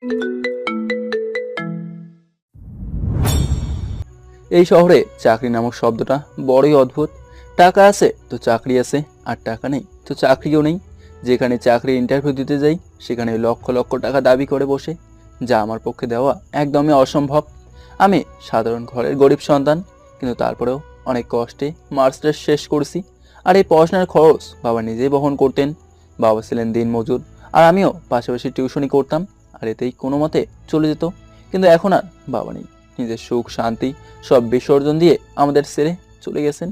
এই শহরে চাকরি নামক শব্দটা বড়ই অদ্ভুত। টাকা আছে তো চাকরি আছে, আর টাকা নেই তো চাকরিও নেই। যেখানে চাকরি ইন্টারভিউ দিতে যাই সেখানে লক্ষ লক্ষ টাকা দাবি করে বসে, যা আমার পক্ষে দেওয়া একদমই অসম্ভব। আমি সাধারণ ঘরের গরিব সন্তান, কিন্তু তারপরেও অনেক কষ্টে মাস্টার্স শেষ করছি। আর এই পড়াশোনার খরচ বাবা নিজেই বহন করতেন। বাবা ছিলেন দিনমজুর, আর আমিও পাশাপাশি টিউশনি করতাম, আর এতেই কোনো মতে চলে যেত। কিন্তু এখন আর বাবা নেই। নিজের সুখ শান্তি সব বিসর্জন দিয়ে আমাদের ছেড়ে চলে গেছেন।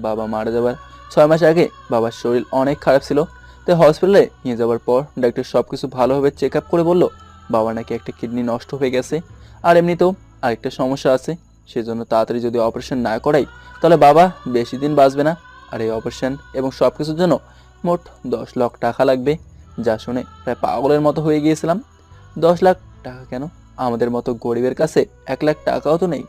বাবা মারা যাবার 6 মাস আগে বাবার শরীর অনেক খারাপ ছিল। তাই হসপিটালে নিয়ে যাওয়ার পর ডাক্তার সব কিছু ভালোভাবে চেক আপ করে বলল বাবা নাকি একটা কিডনি নষ্ট হয়ে গেছে, আর এমনিতেও আরেকটা সমস্যা আছে। সেজন্য তাড়াতাড়ি যদি অপারেশন না করাই তাহলে বাবা বেশি দিন বাঁচবে না। আর এই অপারেশন এবং সব কিছুর জন্য মোট 10 লাখ টাকা লাগবে। যা শুনে প্রায় পাগলের মতো হয়ে গিয়েছিলাম। 10 লাখ টাকা কেন? আমাদের মতো গরিবের কাছে 1 লাখ টাকাও তো নেই।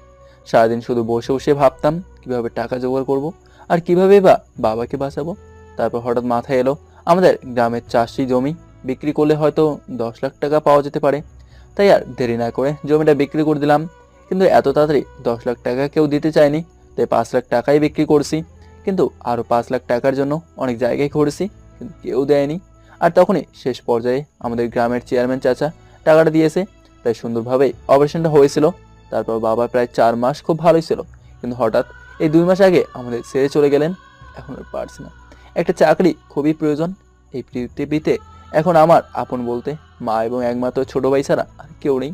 সারাদিন শুধু বসে বসে ভাবতাম কিভাবে টাকা জোগাড় করব, আর কিভাবে বা বাবাকে বাঁচাবো। তারপর হঠাৎ মাথায় এলো আমাদের গ্রামের চাষি জমি বিক্রি করলে হয়তো 10 লাখ টাকা পাওয়া যেতে পারে। তাই আর দেরি না করে জমিটা বিক্রি করে দিলাম। কিন্তু এত তাড়াতাড়ি 10 লাখ টাকা কেউ দিতে চায়নি, তাই 5 লাখ টাকাই বিক্রি করছি। কিন্তু আরও 5 লাখ টাকার জন্য অনেক জায়গায় ঘুরেছি, কিন্তু কেউ দেয়নি। আর তখনই শেষ পর্যায়ে আমাদের গ্রামের চেয়ারম্যান চাচা টাকাটা দিয়েছে। তাই সুন্দরভাবে অপারেশনটা হয়েছিল। তারপর বাবা প্রায় 4 মাস খুব ভালোই ছিল, কিন্তু হঠাৎ এই 2 মাস আগে আমাদের ছেড়ে চলে গেলেন। এখন আর পারছি না। একটা চাকরি খুবই প্রয়োজন এই পৃথিবীতে। এখন আমার আপন বলতে মা এবং একমাত্র ছোট ভাই ছাড়া আর কেউ নেই।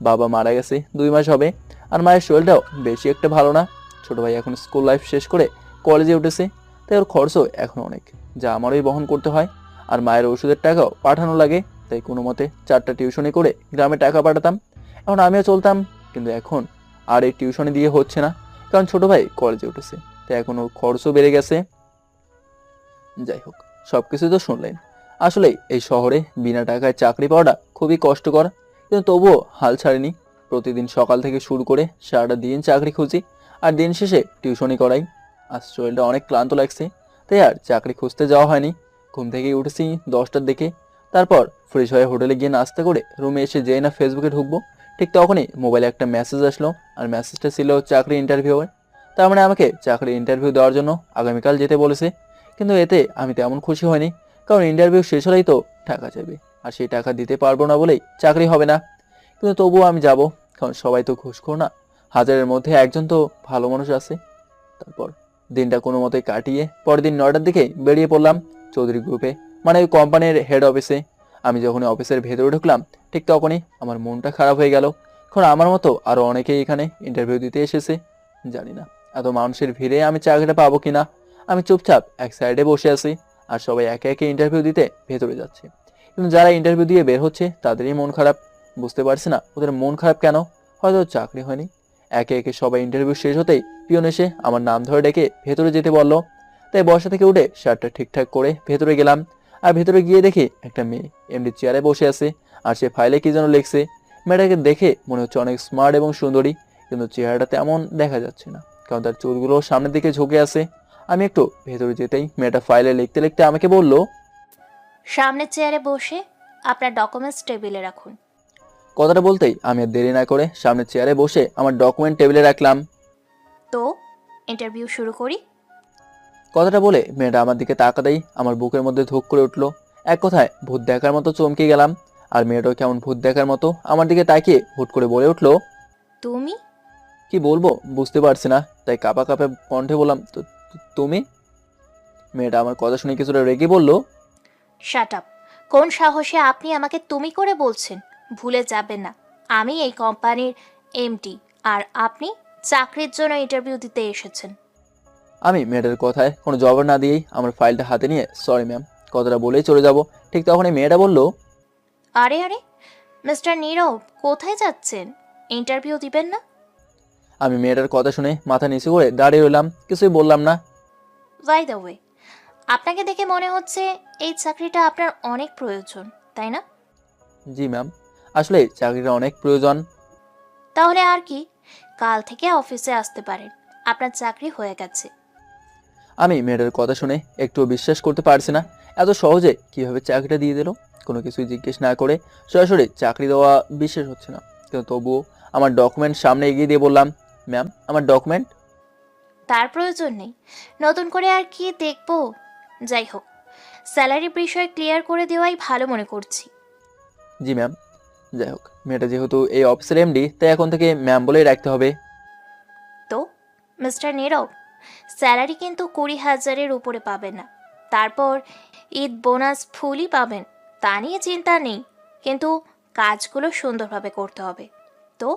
বাবা মারা গেছে 2 মাস হবে, আর মায়ের শরীরটাও বেশি একটা ভালো না। ছোট ভাই এখন স্কুল লাইফ শেষ করে কলেজে উঠেছে, তাই ওর খরচও এখন অনেক, যা আমারই বহন করতে হয়। আর মায়ের ওষুধের টাকাও পাঠানো লাগে, তাই কোনো মতে 4টা টিউশনি করে গ্রামে টাকা পাঠাতাম। এখন আমিও চলতাম, কিন্তু এখন আর এই টিউশনি দিয়ে হচ্ছে না, কারণ ছোট ভাই কলেজে উঠেছে। তাই এখন ওর খরচও বেড়ে গেছে। যাই হোক, সবকিছু তো শুনলেন। আসলে এই শহরে বিনা টাকায় চাকরি পাওয়াটা খুবই কষ্টকর, কিন্তু তবুও হাল ছাড়িনি। প্রতিদিন সকাল থেকে শুরু করে সারাটা দিন চাকরি খুঁজি, আর দিন শেষে টিউশনি করাই। আজ শরীরটা অনেক ক্লান্ত লাগছে, তাই আর চাকরি খুঁজতে যাওয়া হয়নি। ঘুম থেকেই উঠেছি 10টার দিকে। তারপর ফ্রেশ হয়ে হোটেলে গিয়ে নাস্তা করে রুমে এসে যেই না ফেসবুকে ঢুকবো, ঠিক তখনই মোবাইলে একটা মেসেজ আসলো। আর মেসেজটা ছিল চাকরি ইন্টারভিউয়ের। তার মানে আমাকে চাকরি ইন্টারভিউ দেওয়ার জন্য আগামীকাল যেতে বলেছে। কিন্তু এতে আমি তেমন খুশি হয়নি, কারণ ইন্টারভিউ শেষ হলেই তো টাকা চাইবে, আর সেই টাকা দিতে পারবো না বলেই চাকরি হবে না। কিন্তু তবুও আমি যাব, কারণ সবাই তো ঘুষখোর না। হাজারের মধ্যে একজন তো ভালো মানুষ আছে। তারপর দিনটা কোনো মতে কাটিয়ে পরের দিন 9টার দিকে বেরিয়ে পড়লাম চৌধুরী গ্রুপে, মানে ওই কোম্পানির হেড অফিসে। আমি যখনই অফিসের ভেতরে ঢুকলাম ঠিক তখনই আমার মনটা খারাপ হয়ে গেল। কারণ আমার মতো আরও অনেকেই এখানে ইন্টারভিউ দিতে এসেছে। জানি না এত মানুষের ভিড়ে আমি চাকরিটা পাবো কিনা। আমি চুপচাপ এক সাইডে বসে আছি, আর সবাই একে একে ইন্টারভিউ দিতে ভেতরে যাচ্ছে। কিন্তু যারা ইন্টারভিউ দিয়ে বের হচ্ছে তাদেরই মন খারাপ। বুঝতে পারছি না ওদের মন খারাপ কেন। হয়তো চাকরি হয়নি। একে একে সবাই ইন্টারভিউ শেষ হতেই পিয়ন এসে আমার নাম ধরে ডেকে ভেতরে যেতে বলল। তাই বসা থেকে উঠে শার্টটা ঠিকঠাক করে ভেতরে গেলাম। আর ভেতরে গিয়ে দেখি একটা মেয়ে এমডি চেয়ারে বসে আছে, আর সে ফাইলে কি যেন লিখছে। মেয়েটাকে দেখে মনে হচ্ছে অনেক স্মার্ট এবং সুন্দরী, কিন্তু চেহারাটা তেমন দেখা যাচ্ছে না, কারণ তার চুলগুলো সামনের দিকে ঝুঁকে আছে। আমি একটু ভেতরে যেতেই মেয়েটা ফাইলে লিখতে লিখতে আমাকে বলল, সামনের চেয়ারে বসে আপনার ডকুমেন্টস টেবিলে রাখুন। কথাটা বলতেই আমি আর দেরি না করে সামনের চেয়ারে বসে আমার ডকুমেন্ট টেবিলে রাখলাম। তো ইন্টারভিউ শুরু করি। কথাটা বলে মেয়েটা আমার দিকে তাকাতেই আমার বুকের মধ্যে ধুক করে উঠলো। এক কথায় ভূত দেখার মতো চমকে গেলাম। আর মেয়েটাও কেমন ভূত দেখার মতো আমার দিকে তাকিয়ে হুট করে বলে উঠলো, তুমি? কি বলবো বুঝতে পারছি না, তাই কাঁপা কাঁপা কণ্ঠে বললাম, তুমি? মেয়েটা আমার কথা শুনে কিছুটা রেগে বলল, শাট আপ। কোন সাহসে আপনি আমাকে তুমি করে বলছেন? ভুলে যাবেন না, আমি এই কোম্পানির এমডি, আর আপনি চাকরির জন্য ইন্টারভিউ দিতে এসেছেন। আমি মেয়েটার কথায় কোনো জবাব না দিয়েই আমার ফাইলটা হাতে নিয়ে সরি ম্যাম কথাটা বলেই চলে যাব। ঠিক তখনই মেয়েটা বলল, আরে আরে, মিস্টার নীরব, কোথায় যাচ্ছেন? ইন্টারভিউ দিবেন না? আমি মেয়েটার কথা শুনে মাথা নিচু করে দাঁড়িয়ে রইলাম, কিছুই বললাম না। বাই দ্য ওয়ে, আপনাকে দেখে মনে হচ্ছে এই চাকরিটা আপনার অনেক প্রয়োজন, তাই না? জি ম্যাম, আসলে চাকরিটা অনেক প্রয়োজন। তাহলে আর কি, কাল থেকে অফিসে আসতে পারেন, আপনার চাকরি হয়ে গেছে। আমি মেয়েটার কথা শুনে একটু বিশ্বাস করতে পারছি না। এত সহজে কিভাবে চাকরিটা দিয়ে দিল? কোনো কিছুই জিজ্ঞেস না করে সরাসরি চাকরি দেওয়া বিশ্বাস হচ্ছে না, কিন্তু তবুও আমার ডকুমেন্ট সামনে এগিয়ে দিয়ে বললাম, ম্যাম আমার ডকুমেন্ট। তার প্রয়োজন নেই, নতুন করে আর কি দেখবো। যাই হোক, স্যালারি বিষয় ক্লিয়ার করে দেওয়াই ভালো মনে করছি। জি ম্যাম। যাই হোক, মেয়েটা যেহেতু এই অফিসের এমডি, তাই এখন থেকে ম্যাম বলেই রাখতে হবে। তো মিস্টার নীরব, স্যালারি কিন্তু 20,000-এর উপরে পাবেন না। তারপর ঈদ বোনাস ফুলই পাবেন, তা নিয়ে চিন্তা নেই, কিন্তু কাজগুলো সুন্দরভাবে করতে হবে। তো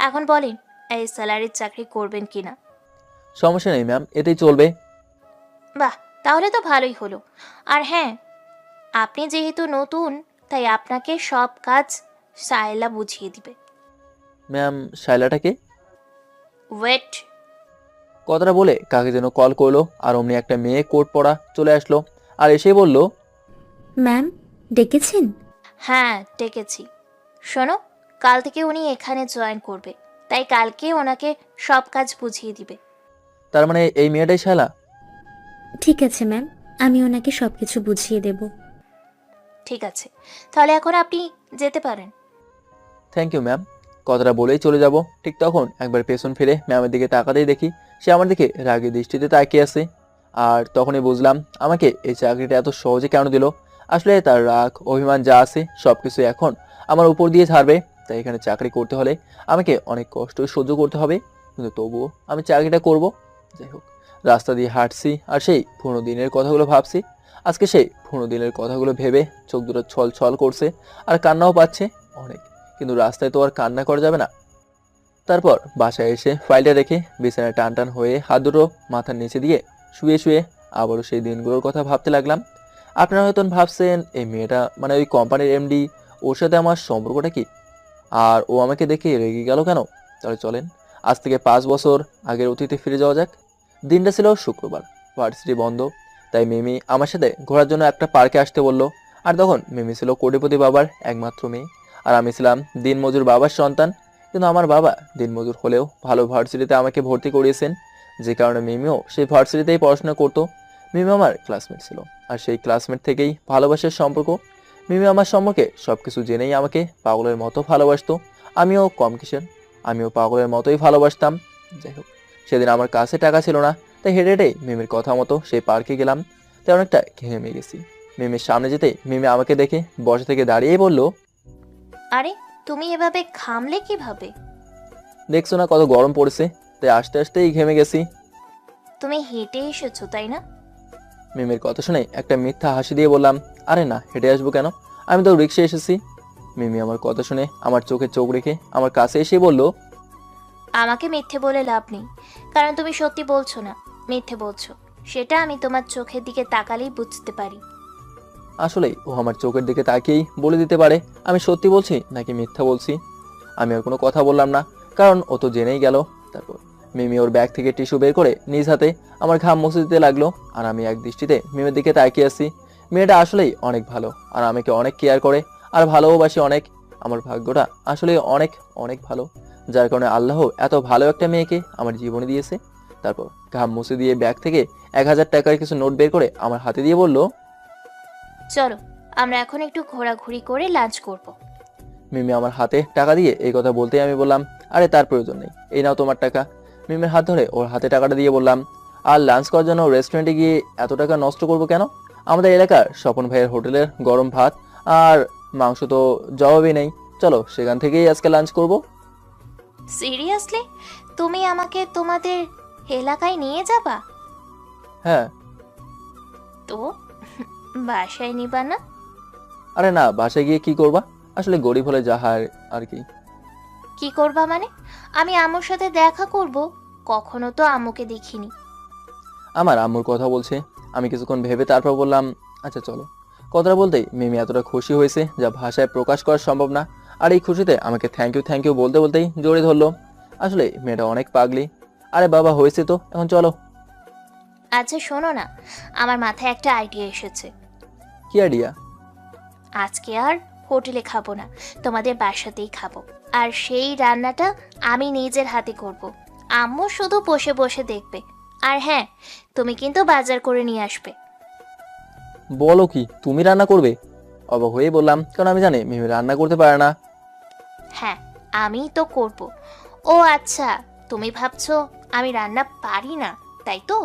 এখন বলেন, এই স্যালারির চাকরি করবেন কি না? সমস্যা নেই ম্যাম, এতেই চলবে। বাহ, তাহলে তো ভালোই হলো। আর হ্যাঁ, আপনি যেহেতু নতুন, তাই আপনাকে সব কাজ সায়লা বুঝিয়ে দিবে। ম্যাম শাইলাটাকে? ওয়েট। কথাটা বলে কাকে যেন কল করলো, আর অমনি একটা মেয়ে কোট পরা চলে আসলো, আর এসেই বলল, ম্যাম, ডেকেছেন? হ্যাঁ, ডেকেছি। শোনো, কাল থেকে উনি এখানে জয়েন করবে, তাই কালকে ওনাকে সব কাজ বুঝিয়ে দিবে। তার মানে এই মেয়েটাই শাইলা? ঠিক আছে ম্যাম, আমি ওনাকে সব কিছু বুঝিয়ে দেব। ঠিক আছে, তাহলে এখন আপনি যেতে পারেন। Thank you ma'am. কথাটা বলেই চলে যাব, ঠিক তখন একবার পেছন ফিরে ম্যামের দিকে তাকাতেই দেখি সে আমার দিকে রাগী দৃষ্টিতে তাকিয়ে আছে। আর তখনই বুঝলাম আমাকে এই চাকরিটা এত সহজে কেন দিল। আসলে তার রাগ অভিমান যা আছে সব কিছু এখন আমার উপর দিয়ে ছাড়বে। তাই এখানে চাকরি করতে হলে আমাকে অনেক কষ্ট সহ্য করতে হবে, কিন্তু তবুও আমি চাকরিটা করব। যাই হোক, রাস্তা দিয়ে হাঁটছি আর সেই পুরোনো দিনের কথাগুলো ভাবছি। আজকে সেই পুরোনো দিনের কথাগুলো ভেবে চোখ দুটো ছল ছল করছে আর কান্নাও পাচ্ছে অনেক, কিন্তু রাস্তায় তো আর কান্না করা যাবে না। তারপর বাসায় এসে ফাইলটা রেখে বিছানায় টান টান হয়ে হাত দুটো মাথার নিচে দিয়ে শুয়ে শুয়ে আবারও সেই দিনগুলোর কথা ভাবতে লাগলাম। আপনারা হয়তো ভাবছেন এই মেয়েটা মানে ওই কোম্পানির এমডি, ওর সাথে আমার সম্পর্কটা কি, আর ও আমাকে দেখে রেগে গেল কেন? তাহলে চলেন আজ থেকে 5 বছর আগের অতীতে ফিরে যাওয়া যাক। দিনটা ছিল শুক্রবার, ভার্সিটি বন্ধ, তাই মিমি আমার সাথে ঘোরার জন্য একটা পার্কে আসতে বলল। আর তখন মিমি ছিল কোটিপতি বাবার একমাত্র মেয়ে, আর আমি ছিলাম দিনমজুর বাবার সন্তান। কিন্তু আমার বাবা দিনমজুর হলেও ভালো ভার্সিটিতে আমাকে ভর্তি করিয়েছেন, যে কারণে মিমিও সেই ভার্সিটিতেই পড়াশোনা করতো। মিমি আমার ক্লাসমেট ছিল, আর সেই ক্লাসমেট থেকেই ভালোবাসার সম্পর্ক। মিমি আমার সম্পর্কে সবকিছু জেনেই আমাকে পাগলের মতো ভালোবাসতো। আমিও কম কিসের, আমিও পাগলের মতোই ভালোবাসতাম। যাই হোক, সেদিন আমার কাছে টাকা ছিল না, তাই হেঁটে হেঁটে মিমির কথা মতো সেই পার্কে গেলাম। তাই অনেকটা ঘেমে গেছি। মিমির সামনে যেতেই মিমি আমাকে দেখে বসা থেকে দাঁড়িয়েই বলল, আরে, তুমি এভাবে ঘামলে কিভাবে? দেখছো না কত গরম পড়েছে, তাই আস্তে আস্তেই ঘেমে গেছি। তুমি হেঁটে এসেছো তাই না? মিমির কথা শুনে একটা মিথ্যা হাসি দিয়ে বললাম, আরে না, হেঁটে আসবো কেন, আমি তো রিক্সা এসেছি। মিমি আমার কথা শুনে আমার চোখে চোখ রেখে আমার কাছে এসে বলল, আমাকে মিথ্যে বলে লাভ নেই, কারণ তুমি সত্যি বলছো না, মিথ্যে বলছো। সেটা আমি তোমার চোখের দিকে তাকালেই বুঝতে পারি। আসলেই ও আমার চোখের দিকে তাকিয়েই বলে দিতে পারে আমি সত্যি বলছি নাকি মিথ্যা বলছি। আমি আর কোনো কথা বললাম না, কারণ ও তো জেনেই গেল। তারপর মিমি ওর ব্যাগ থেকে টিস্যু বের করে নিজ হাতে আমার ঘাম মুছে দিতে লাগলো, আর আমি এক দৃষ্টিতে মিমির দিকে তাকিয়ে আছি। মেয়েটা আসলেই অনেক ভালো, আর আমাকে অনেক কেয়ার করে আর ভালোবাসে অনেক। আমার ভাগ্যটা আসলে অনেক অনেক ভালো, যার কারণে আল্লাহ এত ভালো একটা মেয়েকে আমার জীবনে দিয়েছে। তারপর ঘাম মুছে দিয়ে ব্যাগ থেকে 1,000 টাকার কিছু নোট বের করে আমার হাতে দিয়ে বলল, চলো, আমরা এখন একটু ঘোরাঘুরি করে লাঞ্চ করব। মিমি আমার হাতে টাকা দিয়ে এই কথা বলতেই আমি বললাম, আরে তার প্রয়োজন নেই, এই নাও তোমার টাকা। মিমির হাত ধরে ওর হাতে টাকাটা দিয়ে বললাম, আর লাঞ্চ করার জন্য রেস্টুরেন্টে গিয়ে এত টাকা নষ্ট করবো কেন? আমাদের এলাকার স্বপন ভাইয়ের হোটেলের গরম ভাত আর মাংস তো জবাবই নেই, চলো সেখান থেকেই আজকে লাঞ্চ করব। সিরিয়াসলি, তুমি আমাকে তোমাদের এলাকায় নিয়ে যাবা? হ্যাঁ। তো বাসায় নিবা না? আরে না, বাসায় গিয়ে কি করবা? আসলে গরিব হলে যা হয় আর কি। কি করবা মানে? আমি আম্মুর সাথে দেখা করব? কখনো তো আম্মুকে দেখিনি। আমার আম্মুর কথা বলছে। আমি কিছুক্ষণ ভেবে তারপর বললাম, আচ্ছা চলো। কথাটা বলতেই মিমি এতটা খুশি হয়েছে যা ভাষায় প্রকাশ করা সম্ভব না। আর এই খুশিতে আমাকে থ্যাংক ইউ বলতে বলতেই জড়িয়ে ধরলো। আসলে মেয়েটা অনেক পাগলি। আরে বাবা, হয়েছে তো, এখন চলো। আচ্ছা শোনো না, আমার মাথায় একটা আইডিয়া এসেছে। কি আইডিয়া? আজকে আর হোটেলে খাবো না, তোমাদের বাসাতেই খাবো। আর সেই রান্নাটা আমি নিজের হাতে করব। আম্মু শুধু বসে বসে দেখবে। আর হ্যাঁ, তুমি কিন্তু বাজার করে নিয়ে আসবে। বলো কি, তুমি রান্না করবে? অবাক হয়ে বললাম, কারণ আমি জানি মিমি রান্না করতে পারে না। হ্যাঁ, আমিই তো করব। ও আচ্ছা, তুমি ভাবছো আমি রান্না পারি না, তাই তো?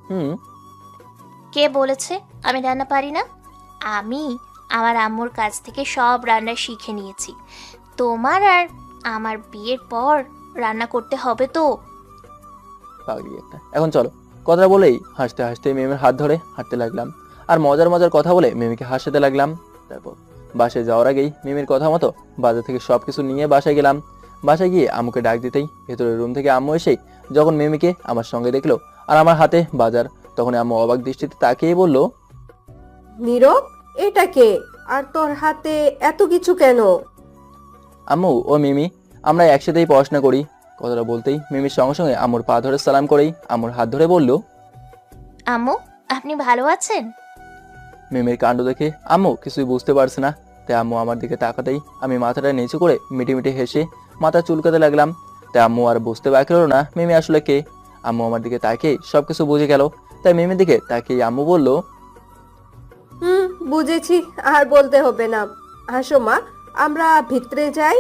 হুম। কে বলেছে আমি রান্না পারি না? আমি আমার আম্মুর কাছ থেকে সব রান্না শিখে নিয়েছি। তোমার আর আমার বিয়ের পর রান্না করতে হবে তো। পাগলি একটা। এখন চলো। কথা বলেই হাসতে হাসতে মিমির হাত ধরে হাঁটতে লাগলাম, আর মজার মজার কথা বলে মিমিকে হাসাতে লাগলাম। তারপর বাসায় যাওয়ার আগেই মিমির কথা মতো বাজার থেকে সবকিছু নিয়ে বাসায় গেলাম। বাসায় গিয়ে আম্মুকে ডাক দিতেই ভেতরের রুম থেকে আম্মু এসেই যখন মিমিকে আমার সঙ্গে দেখলো আর আমার হাতে বাজার, তখন আম্মু অবাক দৃষ্টিতে তাকিয়ে বলল, নীরব, এটা কে? আর তোর হাতে এত কিছু কেন? আম্মু ও মিমি, আমরা একসাথেই পড়াশোনা করি। কথাটা বলতেই মিমির সঙ্গে সঙ্গে আম্মুর পা ধরে সালাম করেই আম্মুর হাত ধরে বলল, আম্মু, আপনি ভালো আছেন? মিমির কাণ্ড দেখে আম্মু কিছুই বুঝতে পারছে না, তাই আম্মু আমার দিকে তাকাতেই আমি মাথাটা নিচু করে মিটি মিটি হেসে মাথা চুলকাতে লাগলাম। তাই আম্মু আর বুঝতে বাকি হলো না মিমি আসলে কে। আম্মু আমার দিকে তাকিয়ে সবকিছু বুঝে গেল। তাই মিমির দিকে তাকিয়ে আম্মু বলল, বুঝেছি, আর বলতে হবে না। আসো মা, আমরা ভিতরে যাই।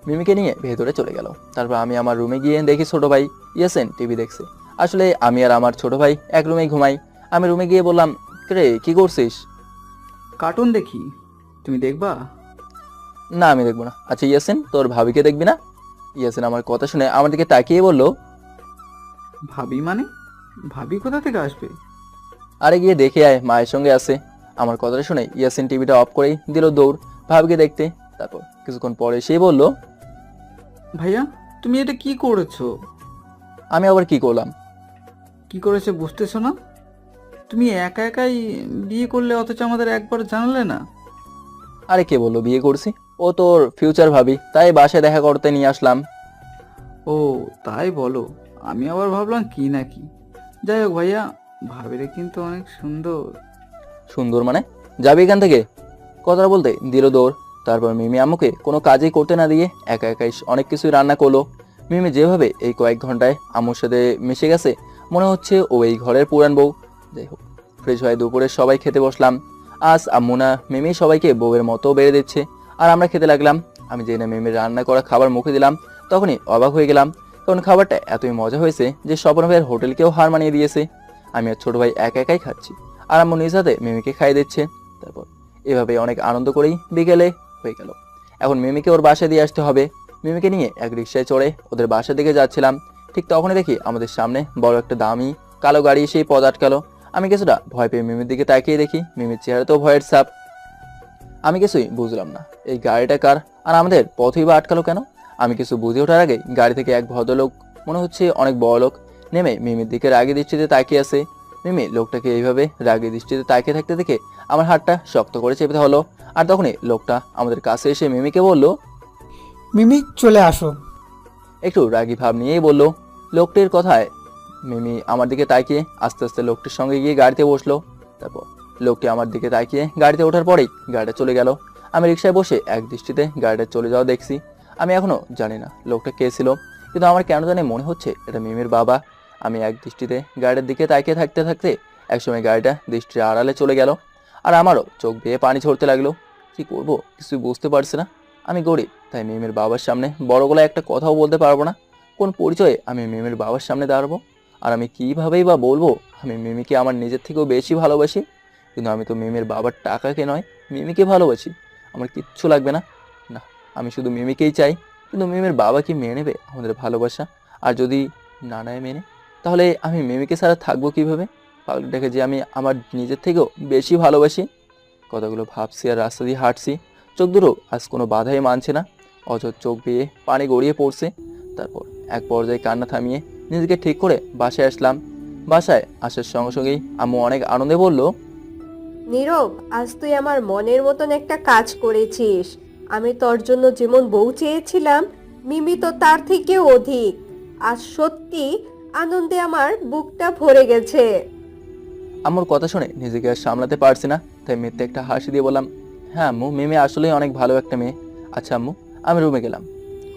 মিমিকে নিয়ে ভেতরে চলে গেল। তারপর আমি আমার রুমে গিয়ে দেখি ছোট ভাই ইয়াসিন টিভি দেখছে। আসলে আমি আর আমার ছোট ভাই এক রুমেই ঘুমাই। আমি রুমে গিয়ে বললাম, রে কি করছিস? কার্টুন দেখি, তুমি দেখবা? না আমি দেখবো না। আচ্ছা ইয়াসিন, তোর ভাবিকে দেখবি না? ইয়াসিন আমার কথা শুনে আমার দিকে তাকিয়ে বলল, ভাবি মানে? ভাবি কোথা থেকে আসবে? আরে গিয়ে দেখে আয়, মায়ের সঙ্গে আছে। আমার কথাটা শুনে ইয়াসিন টিভিটা অফ করেই দিল দৌড় ভাবিকে দেখতে। তারপর কিছুক্ষণ পরে সেই বলল, ভাইয়া, তুমি এটা কি করেছো? আমি আবার কি করলাম? কি করেছে বুঝতেছো না? তুমি একা একাই বিয়ে করলে, অথচ আমাদের একবার জানালে না। আরে কে বললো বিয়ে করছি? ও তোর ফিউচার ভাবি, তাই বাসায় দেখা করতে নিয়ে আসলাম। ও তাই বলো, আমি আবার ভাবলাম কি না কি। যাই হোক ভাইয়া, ভাবিরে কিন্তু অনেক সুন্দর। সুন্দর মানে? যাবি এখান থেকে? কথাটা বলতে দিল দৌড়। তারপর মিমি আম্মুকে কোনো কাজই করতে না দিয়ে একা একাই অনেক কিছুই রান্না করলো। মিমি যেভাবে এই কয়েক ঘন্টায় আম্মুর সাথে মিশে গেছে, মনে হচ্ছে ও এই ঘরের পুরান বউ। যাই হোক, ফ্রেশ হয়ে দুপুরে সবাই খেতে বসলাম। আজ আম্মু না মিমি সবাইকে বউয়ের মতো বেড়ে দিচ্ছে, আর আমরা খেতে লাগলাম। আমি যেই না মিমির রান্না করা খাবার মুখে দিলাম, তখনই অবাক হয়ে গেলাম, কারণ খাবারটা এতই মজা হয়েছে যে স্বপ্ন ভাইয়ের হোটেলকেও হার মানিয়ে দিয়েছে। আমি আর ছোট ভাই একা একাই খাচ্ছি, আর আম্মু নিজ হাতে মিমিকে খাইয়ে দিচ্ছে। তারপর এভাবে অনেক আনন্দ করেই বিকেলে হয়ে গেল। এখন মিমিকে ওর বাসায় দিয়ে আসতে হবে। মিমিকে নিয়ে এক রিক্সায় চড়ে ওদের বাসার দিকে যাচ্ছিলাম। ঠিক তখনই দেখি আমাদের সামনে বড় একটা দামি কালো গাড়ি সেই পথ আটকালো। আমি কিছুটা ভয় পেয়ে মিমির দিকে তাকিয়ে দেখি মিমির চেহারাতেও ভয়ের ছাপ। আমি কিছুই বুঝলাম না, এই গাড়িটা কার আর আমাদের পথই বা আটকালো কেন? আমি কিছু বুঝে ওঠার আগে গাড়ি থেকে এক ভদ্রলোক, মনে হচ্ছে অনেক বড় লোক, নেমে মিমির দিকে রাগী দৃষ্টিতে তাকিয়ে আছে। মিমি লোকটাকে এইভাবে রাগী দৃষ্টিতে তাকিয়ে থাকতে দেখে আমার হাতটা শক্ত করে চেপে হলো। আর তখনই লোকটা আমাদের কাছে এসে মিমিকে বলল, মিমি চলে আসো। একটু রাগী ভাব নিয়েই বলল। লোকটির কথায় মিমি আমার দিকে তাকিয়ে আস্তে আস্তে লোকটির সঙ্গে গিয়ে গাড়িতে বসলো। তারপর লোকটি আমার দিকে তাকিয়ে গাড়িতে ওঠার পরেই গাড়িটা চলে গেল। আমি রিক্সায় বসে এক দৃষ্টিতে গাড়িটা চলে যাওয়া দেখছি। আমি এখনো জানি না লোকটা কে ছিল, কিন্তু আমার কেন জানি মনে হচ্ছে এটা মিমির বাবা। আমি এক দৃষ্টিতে গাড়ির দিকে তাকিয়ে থাকতে থাকতে একসময় গাড়িটা দৃষ্টির আড়ালে চলে গেল, আর আমারও চোখ বেয়ে পানি ঝরতে লাগলো। কি করব কিছুই বুঝতে পারছি না। আমি গরিব, তাই মিমির বাবার সামনে বড় গলায় একটা কথাও বলতে পারবো না। কোন পরিচয়ে আমি মিমির বাবার সামনে দাঁড়াবো? আর আমি কীভাবেই বা বলবো আমি মিমিকে আমার নিজের থেকেও বেশি ভালোবাসি? কিন্তু আমি তো মিমির বাবার টাকাকে নয়, মিমিকে ভালোবাসি। আমার কিচ্ছু লাগবে না। না, আমি শুধু মিমিকেই চাই। কিন্তু মিমির বাবা কি মেনে নেবে আমাদের ভালোবাসা? আর যদি না নেয় মেনে, তাহলে আমি মিমিকে ছাড়া থাকবো কীভাবে? পাগলটাকে যে আমি আমার নিজের থেকেও বেশি ভালোবাসি। কথাগুলো ভাবছি আর রাস্তা দিয়ে হাঁটছি। চোখ দুটো আজ কোনো বাধাই মানছে না, অঝর চোখ বেয়ে পানি গড়িয়ে পড়ছে। তারপর এক পর্যায়ে কান্না থামিয়ে নিজেকে ঠিক করে বাসায় আসলাম। বাসায় আসার সঙ্গে সঙ্গেই আম্মু অনেক আনন্দে বলল, নীরব, আজ তুই আমার মনের মতন একটা কাজ করেছিস। আমি তোর জন্য যেমন বউ চেয়েছিলাম, মিমি তো তার থেকেও অধিক। আজ সত্যি আনন্দে আমার বুকটা ভরে গেছে। আম্মুর কথা শুনে নিজেকে আর সামলাতে পারছি না, তাই মিথ্যে একটা হাসি দিয়ে বললাম, হ্যাঁ আম্মু, মিমি আসলেই অনেক ভালো একটা মেয়ে। আচ্ছা আম্মু, আমি রুমে গেলাম।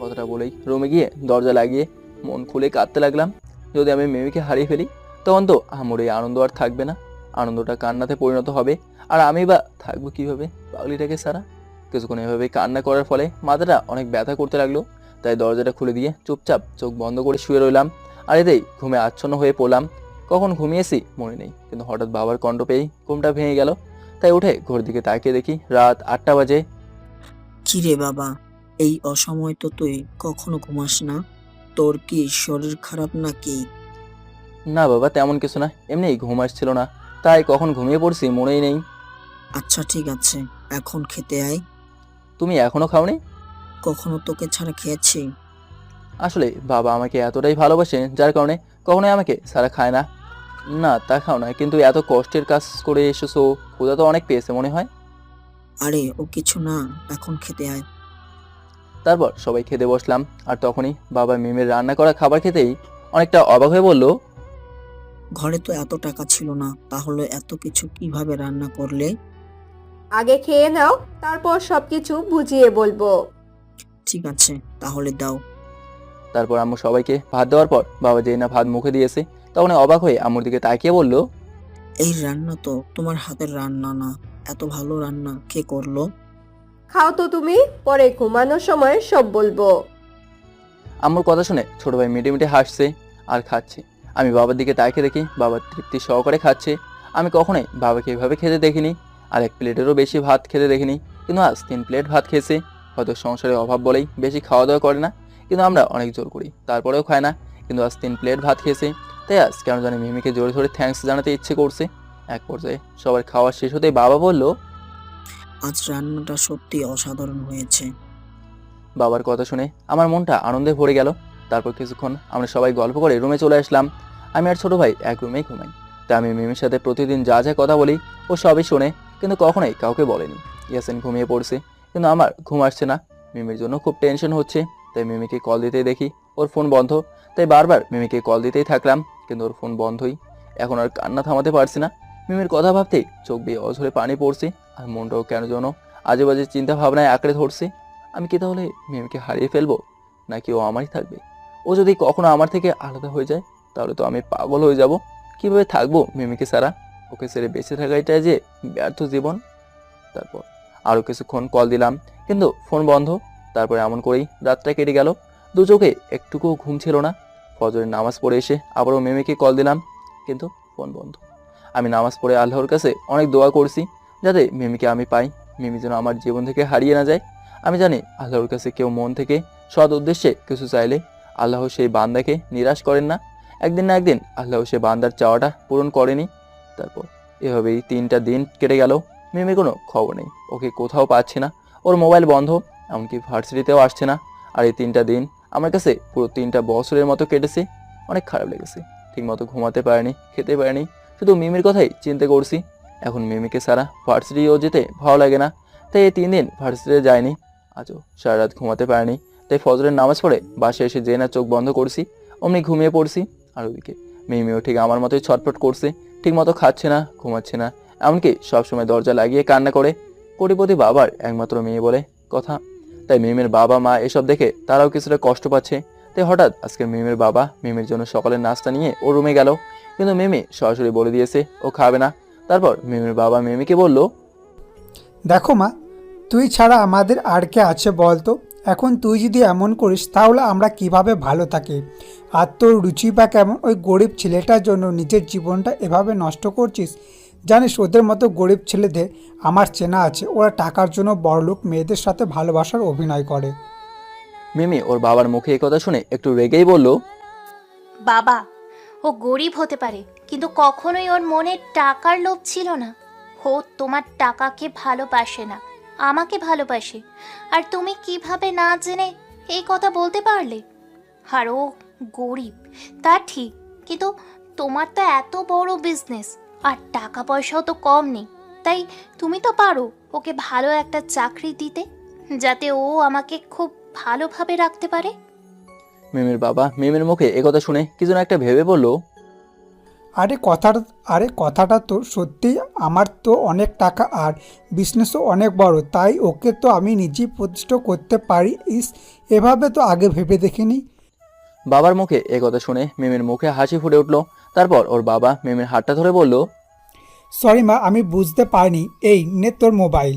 কথাটা বলেই রুমে গিয়ে দরজা লাগিয়ে মন খুলে কাঁদতে লাগলাম। যদি আমি মিমিকে হারিয়ে ফেলি, তখন তো আম্মুর এই আনন্দ আর থাকবে না। আনন্দটা কান্নাতে পরিণত হবে, আর আমি বা থাকবো কিভাবে পাগলিটাকে ছাড়া। কিছুক্ষণ এভাবে কান্না করার ফলে মাথাটা অনেক ব্যথা করতে লাগলো। তাই দরজাটা খুলে দিয়ে চুপচাপ চোখ বন্ধ করে শুয়ে রইলাম, আর এতেই ঘুমে আচ্ছন্ন হয়ে পড়লাম। কখন ঘুমিয়েছি মনে নেই, কিন্তু হঠাৎ বাবার কণ্ঠ পেয়েই ঘুমটা ভেঙে গেল। তাই উঠে ঘড়ির দিকে তাকিয়ে দেখি রাত 8টা বাজে। কিরে বাবা, এই অসময় তো তুই কখনো ঘুমাস না। তোর কি শরীর খারাপ নাকি? না বাবা, তেমন কিছু না, এমনিই ঘুম আসছিল না, তাই কখন ঘুমিয়ে পড়ছি মনেই নেই। আচ্ছা ঠিক আছে, এখন খেতে আয়। তুমি এখনো খাওনি? কখনো তোকে ছাড়া খেয়েছি? আসলে বাবা আমাকে এতটাই ভালোবাসে যার কারণে কখনোই আমাকে সারা খায় না। না তা খাও না, কিন্তু এত কষ্টের কাজ করে এসেছো, ক্ষুধা তো অনেক পেয়েছে মনে হয়। আরে ও কিছু না, এখন খেতে আয়। তারপর সবাই খেতে বসলাম, আর তখনই বাবা মিমের রান্না করা খাবার খেতেই অনেকটা অবাক হয়ে বলল, ঘরে তো এত টাকা ছিল না, তাহলে এত কিছু কিভাবে রান্না করলে? আগে খেয়ে নাও, তারপর সবকিছু বুঝিয়ে বলবো। ঠিক আছে, তাহলে দাও। তারপর আম্মু সবাইকে ভাত দেওয়ার পর বাবা যেই না ভাত মুখে দিয়েছে, তখন অবাক হয়ে আম্মুর দিকে তাকিয়ে বলল, এই রান্না তো তোমার হাতের রান্না না। এত ভালো রান্না কে করলো? খাও তো তুমি, পরে ঘুমানোর সময় সব বলবো। আম্মুর কথা শুনে ছোট ভাই মিটে মিটে হাসছে আর খাচ্ছে। আমি বাবার দিকে তাকিয়ে দেখি বাবা তৃপ্তি সহকারে খাচ্ছে। আমি কখনোই বাবাকে এভাবে খেতে দেখিনি, আর 1 প্লেটেরও বেশি ভাত খেতে দেখিনি, কিন্তু আজ 3 প্লেট ভাত খেয়েছে। হয়তো সংসারের অভাব বলেই বেশি খাওয়া দাওয়া করে না, কিন্তু আমরা অনেক জোর করি তারপরেও খায় না। কিন্তু আজ 3 প্লেট ভাত খেয়েছে, তাই আজ কেন জানি মিমিকে জোরে ধরে থ্যাঙ্কস জানাতে ইচ্ছে করছে। এক পর্যায়ে সবার খাওয়া শেষ হতেই বাবা বলল, আজ রান্নাটা সত্যি অসাধারণ হয়েছে। বাবার কথা শুনে আমার মনটা আনন্দে ভরে গেল। তারপর কিছুক্ষণ আমরা সবাই গল্প করে রুমে চলে আসলাম। আমি আর ছোট ভাই এক রুমেই ঘুমাই। তা আমি মিমির সাথে প্রতিদিন যা যা কথা বলি ও সবই শোনে, কিন্তু কখনোই কাউকে বলেনি। ইয়াসিন ঘুমিয়ে পড়ছে, কিন্তু আমার ঘুম আসছে না। মিমির জন্য খুব টেনশন হচ্ছে, তাই মিমিকে কল দিতেই দেখি ওর ফোন বন্ধ। তাই বারবার মিমিকে কল দিতেই থাকলাম, কিন্তু ওর ফোন বন্ধই। এখন আর কান্না থামাতে পারছি না। মিমির কথা ভাবতেই চোখ দিয়ে অঝরে পানি পড়ছে, আর মনটাও কেন যেন আজে বাজে চিন্তা ভাবনায় আঁকড়ে ধরছে। আমি কি তাহলে মিমিকে হারিয়ে ফেলবো, নাকি ও আমারই থাকবে? ও যদি কখনো আমার থেকে আলাদা হয়ে যায়, তাহলে তো আমি পাগল হয়ে যাব। কিভাবে থাকবো মিমিকে ছাড়া? ওকে ছেড়ে বেঁচে থাকাটাই যে ব্যর্থ জীবন। তারপর আরও কিছুক্ষণ কল দিলাম, কিন্তু ফোন বন্ধ। তারপর এমন করেই রাতটা কেটে গেল। দু চোখে একটুকুও ঘুম ছিল না। ফজরের নামাজ পড়ে এসে আবারও মিমিকে কল দিলাম, কিন্তু ফোন বন্ধ। আমি নামাজ পড়ে আল্লাহর কাছে অনেক দোয়া করছি, যাতে মিমিকে আমি পাই, মিমি যেন আমার জীবন থেকে হারিয়ে না যায়। আমি জানি আল্লাহর কাছে কেউ মন থেকে সৎ উদ্দেশ্যে কিছু চাইলে আল্লাহ সেই বান্দাকে নিরাশ করেন না। একদিন না একদিন আল্লাহ সেই বান্দার চাওয়াটা পূরণ করেনি। তারপর এভাবেই 3টা দিন কেটে গেল। মিমির কোনো খবর নেই, ওকে কোথাও পাচ্ছি না। ওর মোবাইল বন্ধ, এমনকি ভার্সিটিতেও আসছে না। আর এই 3টা দিন আমার কাছে পুরো 3টা বছরের মতো কেটেছে। অনেক খারাপ লেগেছে। ঠিকমতো ঘুমাতে পারিনি, খেতে পারিনি, শুধু মিমির কথাই চিন্তা করছি। এখন মিমিকে ছাড়া ভার্সিটিও যেতে ভালো লাগে না, তাই এই 3 দিন ভার্সিটিতে যায়নি। আজও সারা রাত ঘুমাতে পারিনি, তাই ফজরের নামাজ পড়ে বাসায় এসে যে না চোখ বন্ধ করছি, অমনি ঘুমিয়ে পড়ছি। আর ওদিকে মিমিও ঠিক আমার মতোই ছটফট করছে, ঠিকমতো খাচ্ছে না, ঘুমাচ্ছে না, এমনকি সবসময় দরজা লাগিয়ে কান্না করে। কোটিপতি বাবার একমাত্র মেয়ে বলে কথা, তাই মিমির বাবা মা এসব দেখে তারাও কিছুটা কষ্ট পাচ্ছে। তাই হঠাৎ আজকে মিমির বাবা মিমির জন্য সকালের নাস্তা নিয়ে ও রুমে গেল, কিন্তু মিমি সরাসরি বলে দিয়েছে ও খাবে না। তারপর মিমির বাবা মিমিকে বলল, দেখো মা, তুই ছাড়া আমাদের আর কে আছে বল তো? এখন তুই যদি এমন করিস তাহলে আমরা কিভাবে ভালো থাকি? আর তোর রুচি বা কেমন? ওই গরিব ছেলেটার জন্য নিজের জীবনটা এভাবে নষ্ট করছিস? জানিস ওদের মতো গরিব ছেলেদের আমার চেনা আছে, ওরা টাকার জন্য বড়লোক মেয়েদের সাথে ভালোবাসার অভিনয় করে। মিমি ওর বাবার মুখে এই কথা শুনে একটু রেগেই বলল, বাবা, ও গরিব হতে পারে, কিন্তু কখনোই ওর মনে টাকার লোভ ছিল না। ও তোমার টাকাকে ভালোবাসে না, আমাকে ভালোবাসে। আর তুমি কিভাবে না জেনে এই কথা বলতে পারলে? আর ও গরিব তা ঠিক, কিন্তু তোমার তো এত বড় বিজনেস, আর টাকা পয়সাও তো কম নেই। তাই তুমি তো পারো ওকে ভালো একটা চাকরি দিতে, যাতে ও আমাকে খুব ভালোভাবে রাখতে পারে। মিমির বাবা মিমির মুখে একথা শুনে কিছু না একটা ভেবে বলল, কথাটা তো সত্যিই, আমার তো অনেক টাকা আর বিজনেসও অনেক বড়, তাই ওকে তো আমি নিজেই প্রতিষ্ঠা করতে পারি। এভাবে তো আগে ভেবে দেখিনি। বাবার মুখে একথা শুনে মিমির মুখে হাসি ফুটে উঠল। তারপর ওর বাবা মিমির হাতটা ধরে বলল, সরি মা, আমি বুঝতে পারিনি। এই নে তোর মোবাইল।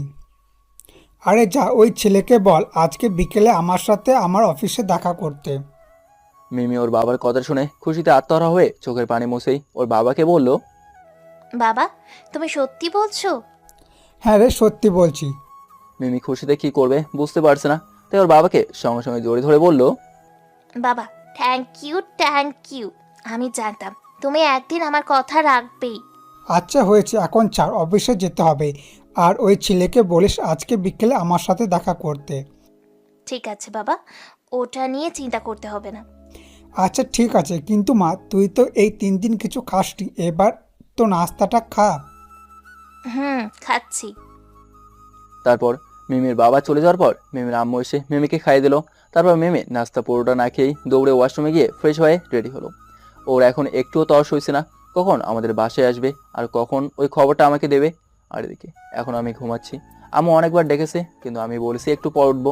আরে যা, ওই ছেলেকে বল আজকে বিকেলে আমার সাথে আমার অফিসে দেখা করতে। মিমি ওর বাবার কথা শুনে খুশিতে আত্মহারা হয়ে চোখের পানি মুছেই ওর বাবাকে বলল, বাবা, তুমি সত্যি বলছো? হ্যাঁ রে, সত্যি বলছি। মিমি খুশিতে কি করবে বুঝতে পারছে না, তাই ওর বাবাকে সঙ্গে সঙ্গে জড়িয়ে ধরে বলল, বাবা, থ্যাংক ইউ, থ্যাংক ইউ। আমি জানতাম তুমি একদিন আমার কথা রাখবেই। আচ্ছা হয়েছে, এখন ছাড়, অফিসে যেতে হবে। আর ওই ছেলেকে বলিস আজকে বিকেলে আমার সাথে দেখা করতে। ঠিক আছে বাবা, ওটা নিয়ে চিন্তা করতে হবে না। আচ্ছা ঠিক আছে, কিন্তু মা তুই তো এই 3 দিন কিছু খাসনি, এবার তো নাস্তাটা খা। খাচ্ছি। তারপর মিমির বাবা চলে যাওয়ার পর মিমির আম্মু এসে মিমিকে খাইয়ে দিল। তারপর মিমি নাস্তা পুরোটা না খেয়েই দৌড়ে ওয়াশরুমে গিয়ে ফ্রেশ হয়ে রেডি হলো। ওর এখন একটুও তর্স হয়েছে না কখন আমাদের বাসায় আসবে আর কখন ওই খবরটা আমাকে দেবে। আর এদিকে এখন আমি ঘুমাচ্ছি। আম্মু অনেকবার ডেকেছে, কিন্তু আমি বলেছি একটু পর উঠবো।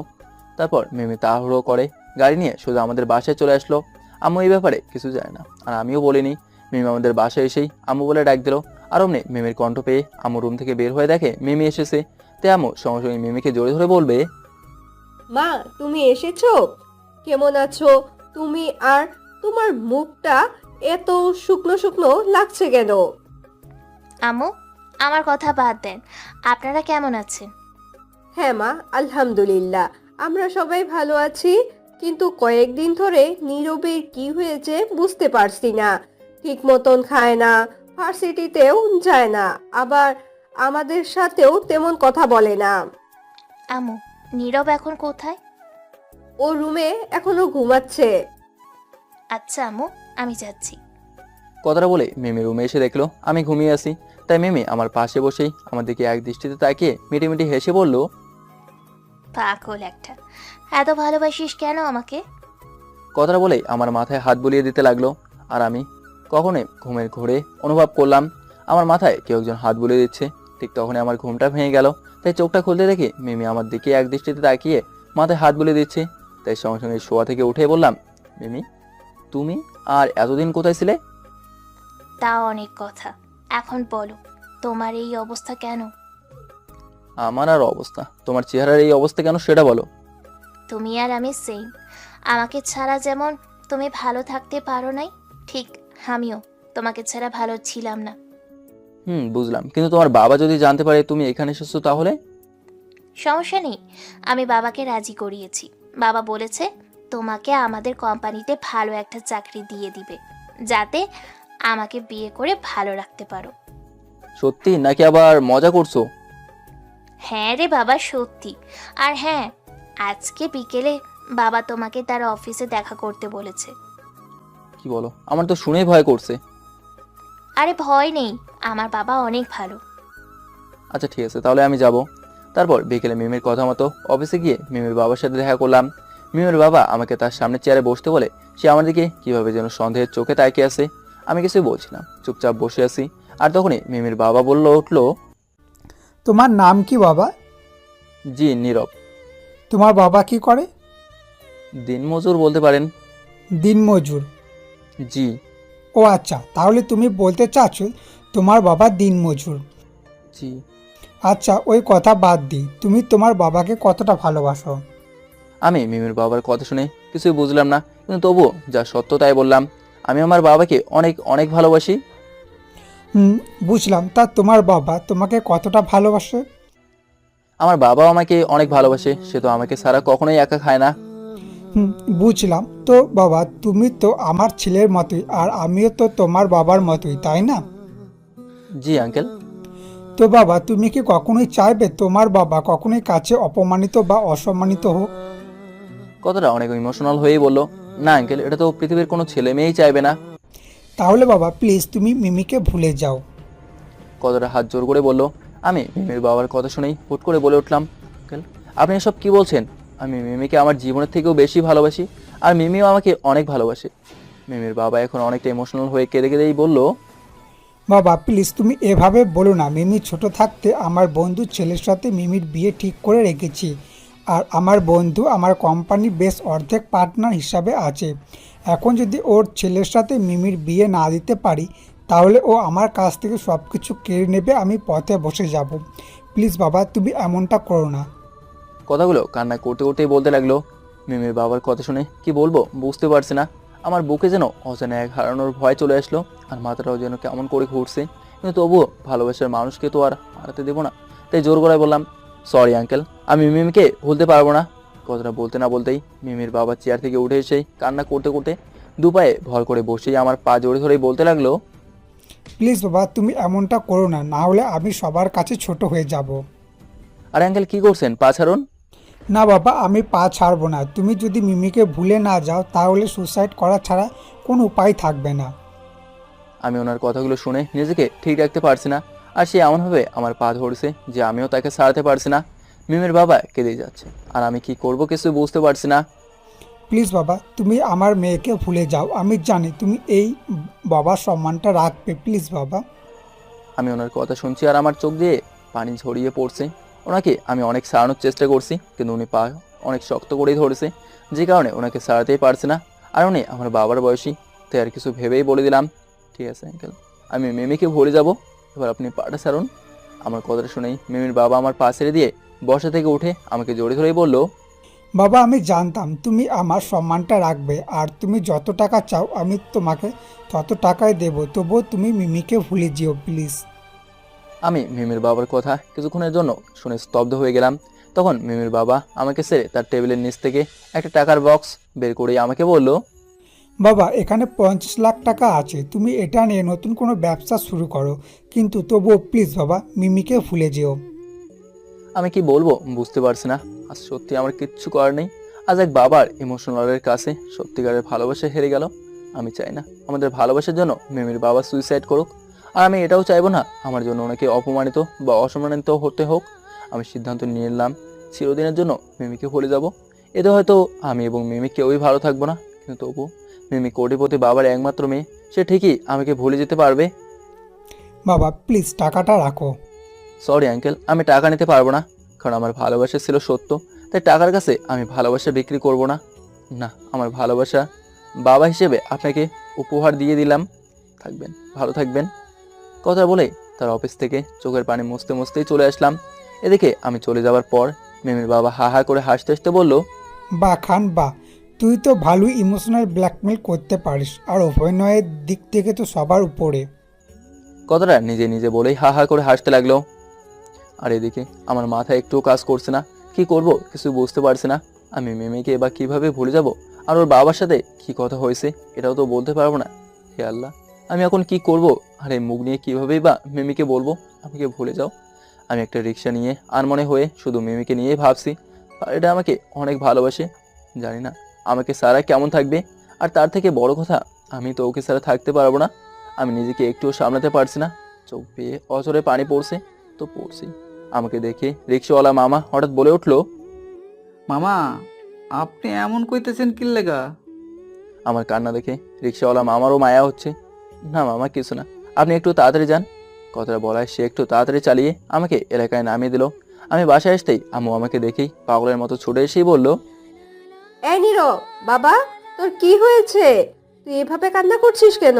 তারপর মিমি তাড়াহুড়ো করে গাড়ি নিয়ে সোজা আমাদের বাসায় চলে আসলো। আম্মু এই ব্যাপারে কিছু জানে না, আর আমিও বলিনি। মিমি আমাদের বাসায় এসেই আম্মু বলে ডাক দিল। আর অমনি মিমির কণ্ঠ পেয়ে আম্মু রুম থেকে বের হয়ে দেখে মিমি এসেছে। তাই আম্মু সঙ্গে সঙ্গে মিমিকে জড়িয়ে ধরে বলবে, মা, তুমি এসেছো? কেমন আছো তুমি? আর তোমার মুখটা এত শুকনো শুকনো লাগছে কেন? আম্মু, আমার কথা বাদ দেন, আপনারা কেমন আছেন? হ্যাঁ মা, আলহামদুলিল্লাহ আমরা সবাই ভালো আছি। কিন্তু কয়েকদিন ধরে নীরবের কি হয়েছে বুঝতে পারছি না। ঠিক মতন খায় না, ভার্সিটিতেও যায় না, আবার আমাদের সাথেও তেমন কথা বলে না। আম্মু, নীরব এখন কোথায়? ও রুমে এখনো ঘুমাচ্ছে। আচ্ছা আম্মু, আমি যাচ্ছি। কথাটা বলে মিমি রুমে এসে দেখলো আমি ঘুমিয়ে আছি। তাই মিমি আমার পাশে বসেই আমার দিকে এক দৃষ্টিতে তাকিয়ে মিটিমিটি হেসে বলল, পাগল একটা, এত ভালোবাসিস কেন আমাকে? কথাটা বলেই আমার মাথায় হাত বুলিয়ে দিতে লাগলো। আর আমি কখনোই ঘুমের ঘোরে অনুভব করলাম আমার মাথায় কেউ একজন হাত বুলিয়ে দিচ্ছে। ঠিক তখনই আমার ঘুমটা ভেঙে গেল। তাই চোখটা খুলতে দেখি মিমি আমার দিকে এক দৃষ্টিতে তাকিয়ে মাথায় হাত বুলিয়ে দিচ্ছে। তাই সঙ্গে সঙ্গে শোয়া থেকে উঠে বললাম, মিমি তুমি আর এতদিন কোথায় ছিলে? তা অনেক কথা, এখন বলো তোমার এই অবস্থা কেন? আমার আর অবস্থা, তোমার চেহারার এই অবস্থা কেন সেটা বলো। তুমি আর আমি সেম। আমাকে ছাড়া যেমন তুমি ভালো থাকতে পারো নাই, ঠিক আমিও তোমাকে ছাড়া ভালো ছিলাম না। বুঝলাম, কিন্তু তোমার বাবা যদি জানতে পারে তুমি এখানে এসেছো তাহলে? সমস্যা নেই, আমি বাবাকে রাজি করিয়েছি। বাবা বলেছে তোমাকে আমাদের কোম্পানিতে ভালো একটা চাকরি দিয়ে দিবে, যাতে আমাকে বিয়ে করে ভালো রাখতে পারো। সত্যি নাকি আবার মজা করছো? হ্যাঁ রে বাবা, সত্যি। আর হ্যাঁ, আজকে বিকেলে বাবা তোমাকে তার অফিসে দেখা করতে বলেছে। কি বলো? আমার তো শুনেই ভয় করছে। আরে ভয় নেই, আমার বাবা অনেক ভালো। আচ্ছা ঠিক আছে, তাহলে আমি যাব। তারপর বিকেলে মিমির কথা মতো অফিসে গিয়ে মিমির বাবার সাথে দেখা করলাম। মিমির বাবা আমাকে তার সামনে চেয়ারে বসতে বলে সে আমার দিকে কিভাবে যেন সন্দেহের চোখে তাকিয়ে আছে। আমি কিছুই বলছিলাম, চুপচাপ বসে আছি। আর তখনই মিমির বাবা উঠলো, তোমার নাম কি বাবা? জি নীরব। তোমার বাবা কি করে? দিনমজুর বলতে পারেন। দিনমজুর? জি। ও আচ্ছা, তাহলে তুমি বলতে চাচ্ছ তোমার বাবা দিনমজুর। জি। আচ্ছা ওই কথা বাদ দিই, তুমি তোমার বাবাকে কতটা ভালোবাসো? আমি মিমির বাবার কথা শুনে কিছুই বুঝলাম না, কিন্তু তবুও যা সত্য তাই বললাম। আমি আমার বাবাকে অনেক অনেক ভালোবাসি। বুঝলাম। তা তোমার বাবা তোমাকে কতটা ভালোবাসে? আমার বাবাও আমাকে অনেক ভালোবাসে, সে তো আমাকে ছাড়া কখনোই একা খায় না। বুঝলাম। তো বাবা তুমি তো আমার ছেলের মতোই, আর আমিও তো তোমার বাবার মতোই, তাই না? জি আঙ্কেল। তো বাবা তুমি কি কখনোই চাইবে তোমার বাবা কখনোই কাছে অপমানিত বা অসম্মানিত হোক? কথাটা অনেক ইমোশনাল হয়েই বললো, না আঙ্কেল, এটা তো পৃথিবীর কোনো ছেলে মেয়েই চাইবে না। তাহলে বাবা প্লিজ তুমি মিমিকে ভুলে যাও। কথাটা হাত জোর করে বললো। আমি মিমির বাবার কথা শুনেই হুট করে বলে উঠলাম, আঙ্কেল আপনি এসব কি বলছেন? আমি মিমিকে আমার জীবনের থেকেও বেশি ভালোবাসি, আর মিমিও আমাকে অনেক ভালোবাসে। মিমির বাবা এখন অনেকটা ইমোশনাল হয়ে কেঁদে কেঁদেই বলল, বাবা প্লিজ তুমি এভাবে বলো না। মিমি ছোট থাকতে আমার বন্ধু ছেলের সাথে মিমির বিয়ে ঠিক করে রেখেছি, আর আমার বন্ধু আমার কোম্পানির বেশ অর্ধেক পার্টনার হিসাবে আছে। এখন যদি ওর ছেলের সাথে মিমির বিয়ে না দিতে পারি তাহলে ও আমার কাছ থেকে সব কিছু কেড়ে নেবে, আমি পথে বসে যাব। প্লিজ বাবা, তুমি এমনটা করো না। কথাগুলো কান্না করতে করতেই বলতে লাগলো। মিমির বাবার কথা শুনে কি বলবো বুঝতে পারছি না। আমার বুকে যেন অজানা এক হারানোর ভয় চলে আসলো, আর মাথাটাও যেন কেমন করে ঘুরছে। কিন্তু তবুও ভালোবাসার মানুষকে তো আর হারাতে দেবো না। তাই জোর গলায় বললাম, সরি আঙ্কেল, আমি মিমিকে ভুলতে পারবো না। কথাটা বলতে না বলতেই মিমির বাবা চেয়ার থেকে উঠে এসে কান্না করতে করতে দুপায়ে ভর করে বসেই আমার পা জড়ে ধরেই বলতে লাগলো, প্লিজ বাবা, তুমি এমনটা করো না, না হলে আমি সবার কাছে ছোট হয়ে যাব। আরে আঙ্কেল কি করছেন, পা ছাড়ুন। না বাবা, আমি পা ছাড়বো না। তুমি যদি মিমিকে ভুলে না যাও তাহলে সুসাইড করা ছাড়া কোনো উপায় থাকবে না। আমি ওনার কথাগুলো শুনে নিজেকে ঠিক রাখতে পারছি না, আর সে এমনভাবে আমার পা ধরছে যে আমিও তাকে ছাড়াতে পারছি না। মিমির বাবা কেঁদে যাচ্ছে, আর আমি কি করব কিছু বুঝতে পারছি না। প্লিজ বাবা, তুমি আমার মেয়েকে ভুলে যাও। আমি জানি তুমি এই বাবার সম্মানটা রাখবে। প্লিজ বাবা। আমি ওনার কথা শুনছি আর আমার চোখ দিয়ে পানি ঝরিয়ে পড়ছে। ওনাকে আমি অনেক সারানোর চেষ্টা করছি, কিন্তু উনি পা অনেক শক্ত করেই ধরেছে, যে কারণে ওনাকে সারাতেই পারছে না। আর উনি আমার বাবার বয়সী, তাই আর কিছু ভেবেই বলে দিলাম, ঠিক আছে আঙ্কেল, আমি মিমিকে ভুলে যাব, এবার আপনি পাটা ছাড়ুন। আমার কথাটা শুনেই মিমির বাবা আমার পা ছেড়ে দিয়ে বসা থেকে উঠে আমাকে জড়িয়ে ধরেই বলল, বাবা, আমি জানতাম তুমি আমার সম্মানটা রাখবে, আর তুমি যত টাকা চাও আমি তোমাকে তত টাকাই দেবো। তবুও তুমি মিমিকে ভুলে যেও প্লিজ। আমি মিমির বাবার কথা কিছুক্ষণের জন্য শুনে স্তব্ধ হয়ে গেলাম। তখন মিমির বাবা আমাকে ছেড়ে তার টেবিলের নিচ থেকে একটা টাকার বক্স বের করে আমাকে বলল, বাবা, এখানে 50 লাখ টাকা আছে, তুমি এটা নিয়ে নতুন কোনো ব্যবসা শুরু করো, কিন্তু তবুও প্লিজ বাবা, মিমিকে ভুলে যেও। আমি কি বলবো বুঝতে পারছি না। আজ সত্যি আমার কিচ্ছু করার নেই। আজ এক বাবার ইমোশনালের কাছে সত্যিকারের ভালোবাসা হেরে গেল। আমি চাই না আমাদের ভালোবাসার জন্য মিমির বাবা সুইসাইড করুক, আর আমি এটাও চাইবো না আমার জন্য ওনাকে অপমানিত বা অসম্মানিত হতে হোক। আমি সিদ্ধান্ত নিয়ে নিলাম চিরদিনের জন্য মিমিকে ভুলে যাব। এতে হয়তো আমি এবং মিমি কেউই ভালো থাকবো না, কিন্তু তবু মিমি কোটিপতি বাবার একমাত্র মেয়ে, সে ঠিকই আমাকে ভুলে যেতে পারবে। বাবা প্লিজ টাকাটা রাখো। সরি আঙ্কেল, আমি টাকা নিতে পারবো না, কারণ আমার ভালোবাসা ছিল সত্য। তাই টাকার কাছে আমি ভালোবাসা বিক্রি করব না। না, আমার ভালোবাসা বাবা হিসেবে আপনাকে উপহার দিয়ে দিলাম। থাকবেন, ভালো থাকবেন। কথা বলে তার অফিস থেকে চোখের পানি মুছতে মুছতেই চলে আসলাম। এদিকে আমি চলে যাওয়ার পর মিমির বাবা হা হা করে হাসতে হাসতে বলল, বা খান বা, তুই তো ভালোই ইমোশনাল ব্ল্যাকমেল করতে পারিস, আর অভিনয়ের দিক থেকে তো সবার উপরে। কথাটা নিজে নিজে বলেই হা হা করে হাসতে লাগলো। আর এদিকে আমার মাথায় একটুও কাজ করছে না, কি করব কিছু বুঝতে পারছি না। আমি মিমিকে এবার কিভাবে ভুলে যাব, আর ওর বাবার সাথে কি কথা হয়েছে এটাও তো বলতে পারবো না। হে আল্লাহ, আমি এখন কি করব? আর এই মুখ নিয়ে কিভাবেই বা মিমিকে বলবো আমাকে ভুলে যাও। আমি একটা রিক্সা নিয়ে আনমনে হয়ে শুধু মিমিকে নিয়েই ভাবছি, আর এটা আমাকে অনেক ভালোবাসে। জানি না আমাকে সারা কেমন থাকবে, আর তার থেকে বড় কথা, আমি তো ওকে ছাড়া থাকতে পারবো না। আমি নিজেকে একটুও সামলাতে পারছি না, চোখ বেয়ে অঝরে পানি পড়ছে তো পড়ছি। আমাকে দেখে রিক্সাওয়ালা মামা হঠাৎ বলে উঠলো, মামা, আপনি এমন কইতেছেন কি লেগা? আমার কান্না দেখে রিক্সাওয়ালা মামারও মায়া হচ্ছে। না মামা, কিছু না, আপনি একটু তাড়াতাড়ি যান। কথাটা বলায় সে একটু তাড়াতাড়ি চালিয়ে আমাকে এলাকায় নামিয়ে দিল। আমি বাসায় আসতেই আম্মু আমাকে দেখেই পাগলের মতো ছুটে এসেই বলল, এই নীরব, বাবা, তোর কি হয়েছে? তুই এভাবে কান্না করছিস কেন?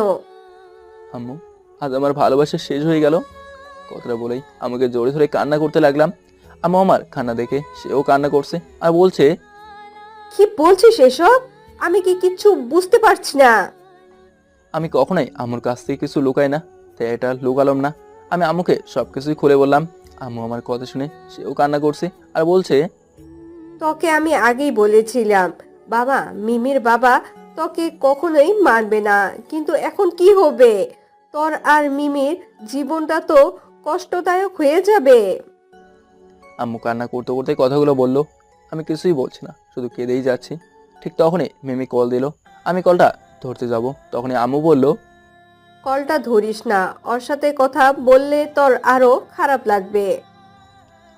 আম্মু, আজ আমার ভালোবাসা শেষ হয়ে গেল। কথাটা বলেই আমাকে জোরে ধরে কান্না করতে লাগলাম। আম্মু আমার কান্না দেখে সেও কান্না করছে আর বলছে, কি বলছিস এসব? আমি কি কিচ্ছু বুঝতে পারছি না। আমি কখনোই আম্মুর কাছ থেকে কিছু লুকাই না, তাই এটা লুকালাম না। আমি আম্মুকে সবকিছুই খুলে বললাম। আম্মু আমার কথা শুনে সেও কান্না করছে আর বলছে, তোকে আমি আগেই বলেছিলাম বাবা, মিমির বাবা তোকে কখনোই মানবে না, কিন্তু এখন কি হবে? তোর আর মিমির জীবনটা তো কষ্টদায়ক হয়ে যাবে। আম্মু কান্না করতে করতে কথাগুলো বলল। আমি কিছুই বলছি না, শুধু কেঁদেই যাচ্ছি। ঠিক তখনই মিমি কল দিল। আমি কলটা ধরতে যাব, তখনই আম্মু বলল, কলটা ধরিস না, ওর সাথে কথা বললে তোর আরো খারাপ লাগবে।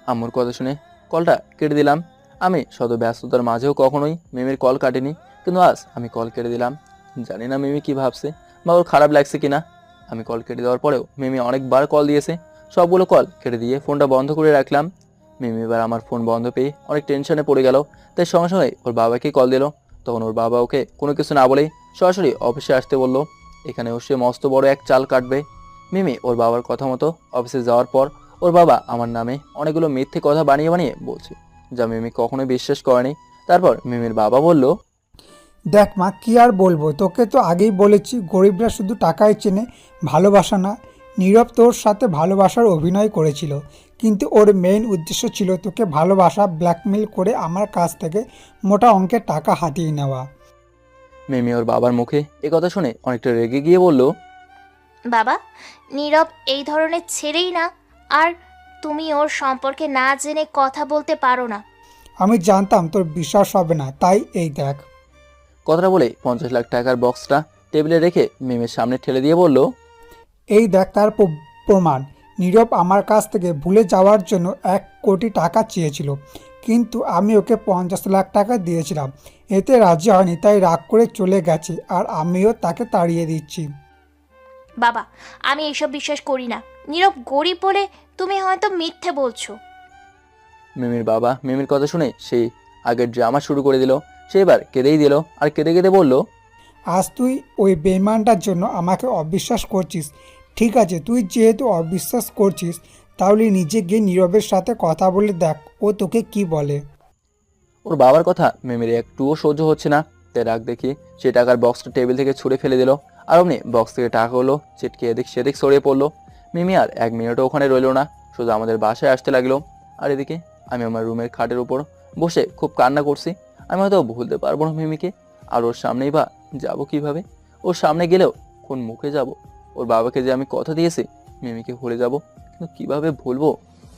আম্মুর কথা শুনে কলটা কেটে দিলাম। আমি শত ব্যস্ততার মাঝেও কখনোই মিমির কল কাটিনি, কিন্তু আজ আমি কল কেটে দিলাম। জানি না মিমি কি ভাবছে বা ওর খারাপ লাগছে কিনা। আমি কল কেটে দেওয়ার পরেও মিমি অনেকবার কল দিয়েছে। সবগুলো কল কেটে দিয়ে ফোনটা বন্ধ করে রাখলাম। মিমি এবার আমার ফোন বন্ধ পেয়ে অনেক টেনশনে পড়ে গেল, তাই সঙ্গে সঙ্গে ওর বাবাকে কল দিল। তখন ওর বাবা ওকে কোনো কিছু না বলেই সরাসরি অফিসে আসতে বলল। এখানে সে মস্ত বড় এক চাল কাটবে। মিমি ওর বাবার কথা মতো অফিসে যাওয়ার পর ওর বাবা আমার নামে অনেকগুলো মিথ্যে কথা বানিয়ে বানিয়ে বলছে, যা মিমি কখনোই বিশ্বাস করেনি। তারপর মিমির বাবা বলল, দেখ মা, কি আর বলবো, তোকে তো আগেই বলেছি গরিবরা শুধু টাকায় চেনে, ভালোবাসা না। নীরব তোর সাথে ভালোবাসার অভিনয় করেছিল, কিন্তু ওর মেইন উদ্দেশ্য ছিল তোকে ভালোবাসা ব্ল্যাকমেল করে আমার কাছ থেকে মোটা অঙ্কের টাকা হাতিয়ে নেওয়া। মিমি ওর বাবার মুখে এ কথা শুনে অনেকটা রেগে গিয়ে বলল, বাবা, নীরব এই ধরনের ছেলেই না, আর তুমি ওর সম্পর্কে না জেনে কথা বলতে পারো না। আমি জানতাম তোর বিশ্বাস হবে না, তাই এই দেখ। কথাটা বলে 50 লাখ টাকার বক্সটা টেবিলে রেখে মিমির সামনে ঠেলে দিয়ে বলল, এই দেখ তার প্রমাণ। নীরব আমার কাছ থেকে ভুলে যাওয়ার জন্য 1 কোটি টাকা চেয়েছিল, কিন্তু আমি ওকে 50 লাখ টাকা দিয়েছিলাম। এতে রাজি হয়নি, তাই রাগ করে চলে গেছে, আর আমিও তাকে তাড়িয়ে দিচ্ছি। বাবা, আমি এসব বিশ্বাস করি না। নীরব গরিব বলে তুমি হয়তো মিথ্যে বলছো। মিমির বাবা মিমির কথা শুনে সেই আগের ড্রামা শুরু করে দিল। সে এবার কেঁদেই দিল, আর কেঁদে কেঁদে বলল, আজ তুই ওই বেইমানটার জন্য আমাকে অবিশ্বাস করছিস। ঠিক আছে, তুই যেহেতু অবিশ্বাস করছিস, তাহলে নিজে গিয়ে নীরবের সাথে কথা বলে দেখ ও তোকে কি বলে। ওর বাবার কথা মিমির একটুও সহ্য হচ্ছে না, তাই রাগ দেখিয়ে সে টাকার বক্সটা টেবিল থেকে ছুঁড়ে ফেলে দিল। আর অমনি বক্স থেকে টাকাগুলো ছিটকে এদিক সেদিক ছড়িয়ে পড়লো। মিমি আর 1 মিনিটও ওখানে রইল না, শুধু আমাদের বাসায় আসতে লাগলো। আর এদিকে আমি আমার রুমের খাটের উপর বসে খুব কান্না করছি। আমি হয়তো ভুলতে পারবো না মিমিকে, আর ওর সামনেই বা যাবো কিভাবে? ওর সামনে গেলেও কোন মুখে যাব? ওর বাবাকে যে আমি কথা দিয়েছি মিমিকে ভুলে যাব, কিন্তু কিভাবে ভুলবো?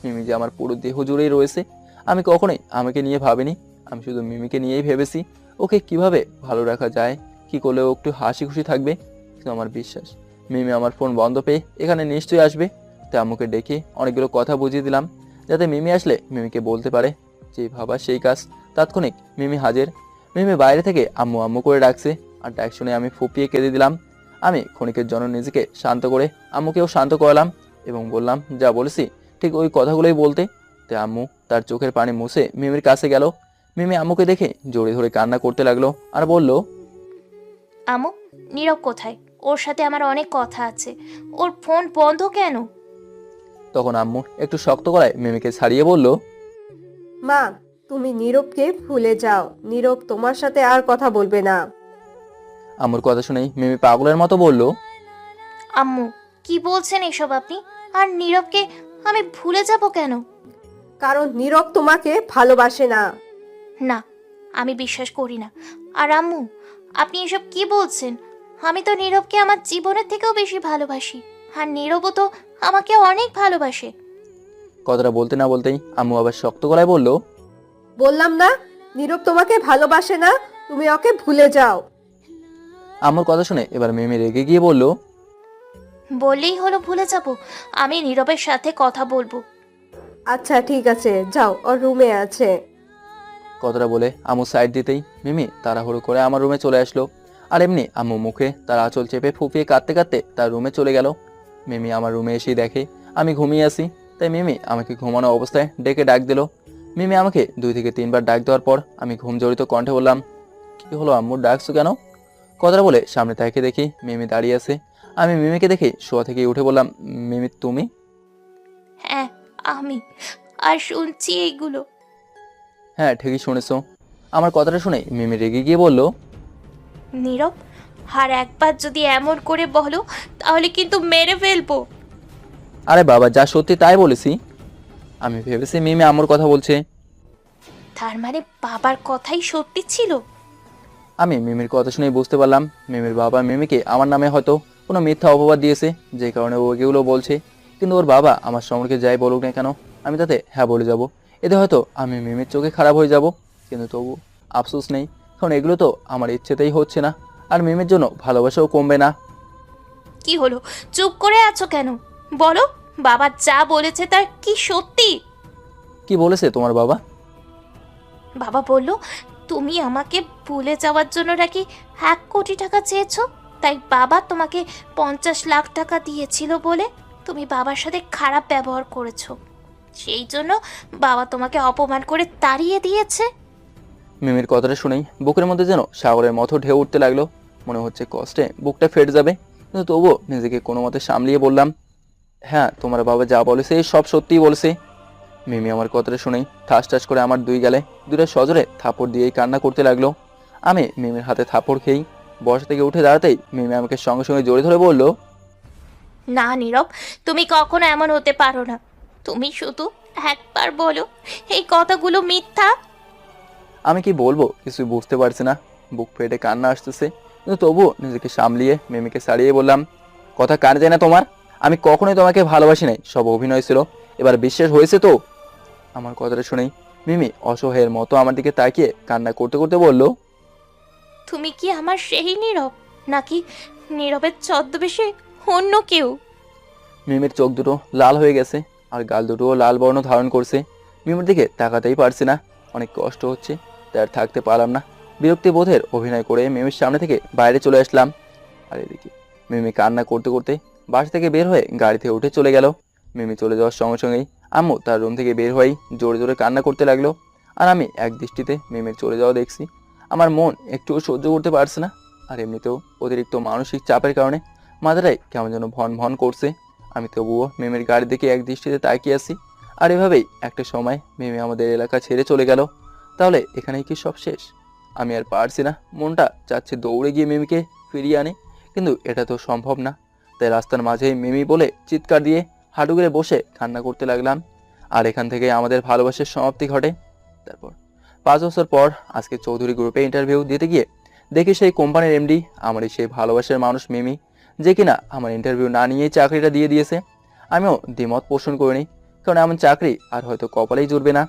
মিমি যে আমার পুরো দেহ জুড়েই রয়েছে। আমি কখনোই আমাকে নিয়ে ভাবিনি, আমি শুধু মিমিকে নিয়েই ভেবেছি ওকে কিভাবে ভালো রাখা যায়, কি করলে ও একটু হাসি খুশি থাকবে। কিন্তু আমার বিশ্বাস মিমি আমার ফোন বন্ধ পেয়ে এখানে নিশ্চয়ই আসবে। তাই আম্মুকে ডেকে অনেকগুলো কথা বুঝিয়ে দিলাম, যাতে মিমি আসলে মিমিকে বলতে পারে। যেই ভাবা সেই কাজ, তাৎক্ষণিক মিমি হাজির। মিমি বাইরে থেকে আম্মু আম্মু করে ডাকছে, আর ডাক শুনে আমি ফুপিয়ে কেঁদে দিলাম। আমি ক্ষণিকের জন্য নিজেকে শান্ত করে আম্মুকেও শান্ত করালাম এবং বললাম যা বলেছি ঠিক ওই কথাগুলোই বলতে। তাই আম্মু তার চোখের পানি মুছে মিমির কাছে গেল। মিমি আম্মুকে দেখে জোরে ধরে কান্না করতে লাগলো আর বলল, আমু, নীরব কোথায়? ওর সাথে আমার অনেক কথা আছে। ওর ফোন বন্ধ কেন? তখন আম্মু একটু শক্ত গলায় মিমিকে ছাড়িয়ে বলল, মা, তুমি নীরবকে ভুলে যাও। নীরব তোমার সাথে আর কথা বলবে না। আম্মুর কথা শুনেই মিমি পাগলের মতো বলল, আম্মু, কি বলছেন এসব আপনি? আর নীরবকে আমি ভুলে যাব কেন? কারণ নীরব তোমাকে ভালোবাসে না। না, আমি বিশ্বাস করি না। আর আম্মু, আপনি এসব কি বলছেন? আমি তো নীরবকে আমার জীবনের থেকেও বেশি ভালোবাসি, আর নীরবও তো আমাকে অনেক ভালোবাসে। কথাটা বলতে না বলতেই আম্মু আবার শক্ত গলায় বলল, বললাম না, নীরব তোমাকে ভালোবাসে না, তুমি ওকে ভুলে যাও। আম্মুর কথা শুনে এবার মিমি রেগে গিয়ে বলল, বললেই হলো ভুলে যাব? আমি নীরবের সাথে কথা বলবো। আচ্ছা ঠিক আছে, যাও, ওর রুমে আছে। কথাটা বলে আম্মু সাইড দিতেই মিমি তাড়াহুড়ো করে আমার রুমে চলে আসলো। আর এমনি আম্মু মুখে তার আঁচল চেপে ফুপিয়ে কাঁদতে কাঁদতে তার রুমে চলে গেল। মিমি আমার রুমে এসেই দেখে আমি ঘুমিয়ে আছি, তাই মিমি আমাকে ঘুমানো অবস্থায় ডেকে ডাক দিল। মিমি আমাকে 2 থেকে 3 বার ডাক দেওয়ার পর আমি ঘুম জড়িত কণ্ঠে বললাম, কি হলো আম্মু, ডাকছো কেন? কথাটা বলে সামনে তাকে দেখি মিমি দাঁড়িয়ে আছে। আমি মিমিকে দেখে শোয়া থেকে উঠে বললাম, মিমি তুমি? হ্যাঁ, আমি। আর শুনছি এইগুলো। হ্যাঁ ঠিকই শুনেছো। আমার কথাটা শুনে মিমি রেগে গিয়ে বলল, নীরব, আর একবার যদি এমন করে বলো তাহলে কিন্তু মেরে ফেলবো। আরে বাবা, যা সত্যি তাই বলেছি। আমি ভেবেছি মিমি আম্মুর কথা বলছে। তার মানে বাবার কথাই সত্যি ছিল? আমি মিমির কথা শুনেই বুঝতে পারলাম মিমির বাবা মিমিকে আমার নামে হয়তো কোনো মিথ্যা অপবাদ দিয়েছে, যে কারণে ও এগুলো বলছে। কিন্তু ওর বাবা আমার সম্পর্কে যাই বলুক না কেন, আমি তাতে হ্যাঁ বলে যাব। এতে হয়তো আমি মিমির চোখে খারাপ হয়ে যাব, কিন্তু তবু আফসোস নেই, কারণ এগুলো তো আমার ইচ্ছেতেই হচ্ছে না, আর মিমির জন্য ভালোবাসাও কমবে না। কি হলো, চুপ করে আছো কেন? বলো, বাবা যা বলেছে তার কি সত্যি? কি বলেছে তোমার বাবা? বাবা বলল তুমি আমাকে ভুলে যাওয়ার জন্য নাকি 1 কোটি টাকা চেয়েছো, তাই বাবা তোমাকে 50 লাখ টাকা দিয়েছিল বলে তুমি বাবার সাথে খারাপ ব্যবহার করেছো, সেই জন্য বাবা তোমাকে অপমান করে তাড়িয়ে দিয়েছে। মিমির কথাটা শুনেই বুকের মধ্যে যেন সাগরের মতো ঢেউ উঠতে লাগলো। মনে হচ্ছে কষ্টে বুকটা ফেটে যাবে, কিন্তু তবুও নিজেকে কোনো মতে সামলিয়ে বললাম, হ্যাঁ তোমার বাবা যা বলেছে সব সত্যিই বলেছে। মিমি আমার কথাটা শুনেই ঠাস ঠাস করে আমার দুই গালে দুটো সজোরে থাপড় দিয়েই কান্না করতে লাগলো। আমি মিমির হাতে থাপড় খেয়েই বসা থেকে উঠে দাঁড়াতেই মিমি আমাকে সঙ্গে সঙ্গে জড়িয়ে ধরে বলল, না নীরব, তুমি কখনো এমন হতে পারো না। তুমি শুধু একবার বলো এই কথাগুলো মিথ্যা। আমি কি বলবো কিছুই বুঝতে পারছি না, বুক ফেটে কান্না আসতেছে, কিন্তু তবুও নিজেকে সামলিয়ে মিমিকে ছাড়িয়ে বললাম, কথা কানে যায় না তোমার? আমি কখনোই তোমাকে ভালোবাসি নাই, সব অভিনয় ছিল, এবার বিশ্বাস হয়েছে তো? আমার কথাটা শুনেই মিমি অসহায়ের মতো আমার দিকে তাকিয়ে কান্না করতে করতে বলল, তুমি কি আমার সেই নীরব, নাকি নীরবের ছদ্মবেশে অন্য কেউ? মিমির চোখ দুটো লাল হয়ে গেছে আর গাল দুটোও লাল বর্ণ ধারণ করছে। মিমির দিকে তাকাতেই পারছি না, অনেক কষ্ট হচ্ছে, তাই আর থাকতে পারলাম না। বিরক্তি বোধের অভিনয় করে মিমির সামনে থেকে বাইরে চলে আসলাম। আর এদিকে মিমি কান্না করতে করতে বাসা থেকে বের হয়ে গাড়িতে উঠে চলে গেল। মিমি চলে যাওয়ার সঙ্গে সঙ্গেই আম্মু তার রুম থেকে বের হয়েই জোরে জোরে কান্না করতে লাগলো। আর আমি এক দৃষ্টিতে মিমির চলে যাওয়া দেখছি। আমার মন একটুও সহ্য করতে পারছে না। আর এমনিতেও অতিরিক্ত মানসিক চাপের কারণে মাথাটাই কেমন যেন ভন ভন করছে। আমি তবুও মিমির গাড়ির দিকে এক দৃষ্টিতে তাকিয়ে আছি। আর এভাবেই একটা সময় মিমি আমাদের এলাকা ছেড়ে চলে গেল। তাহলে এখানেই কি সব শেষ? আমি আর পারছি না, মনটা চাচ্ছে দৌড়ে গিয়ে মিমিকে ফিরিয়ে আনে, কিন্তু এটা তো সম্ভব না। তাই রাস্তার মাঝেই মিমি বলে চিৎকার দিয়ে হাঁটু গেড়ে বসে কান্না করতে লাগলাম। আর এখান থেকে আমাদের ভালোবাসার সমাপ্তি ঘটে। তারপর 5 বছর পর আজকে চৌধুরী গ্রুপে ইন্টারভিউ দিতে গিয়ে দেখি সেই কোম্পানির এমডি আমারই সেই ভালোবাসার মানুষ মিমি, যে কিনা আমার ইন্টারভিউ না নিয়েই চাকরিটা দিয়ে দিয়েছে। আমিও দ্বিমত পোষণ করিনি, কারণ এমন চাকরি আর হয়তো কপালেই জুটবে না।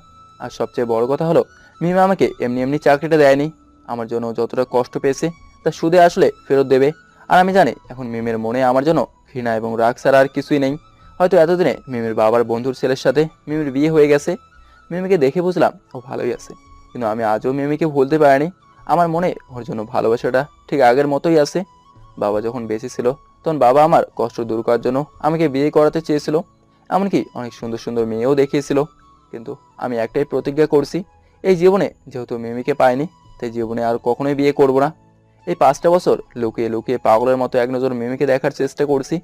আর সবচেয়ে বড় কথা হলো, মিমি আমাকে এমনি এমনি চাকরিটা দেয়নি। আমার জন্য যতটা কষ্ট পেয়েছে তা সুদে আসলে ফেরত দেবে। আর আমি জানি এখন মিমির মনে আমার জন্য ঘৃণা এবং রাগ ছাড়া আর কিছুই নেই। হয়তো এতদিনে মিমির বাবার বন্ধুর ছেলের সাথে মিমির বিয়ে হয়ে গেছে। মিমিকে দেখে বুঝলাম ও ভালোই আছে, কিন্তু আমি আজও মিমিকে ভুলতে পারিনি। আমার মনে ওর জন্য ভালোবাসাটা ঠিক আগের মতোই আছে। বাবা যখন বেঁচে ছিল তখন বাবা আমার কষ্ট দূর করার জন্য আমাকে বিয়ে করাতে চেয়েছিল, এমনকি অনেক সুন্দর সুন্দর মেয়েও দেখিয়েছিল। কিন্তু আমি একটাই প্রতিজ্ঞা করছি, এই জীবনে যেহেতু মিমিকে পাইনি, তাই জীবনে আর কখনোই বিয়ে করব না। এই 5টা বছর লুকিয়ে লুকিয়ে পাগলের মতো এক নজর মিমিকে দেখার চেষ্টা করছি,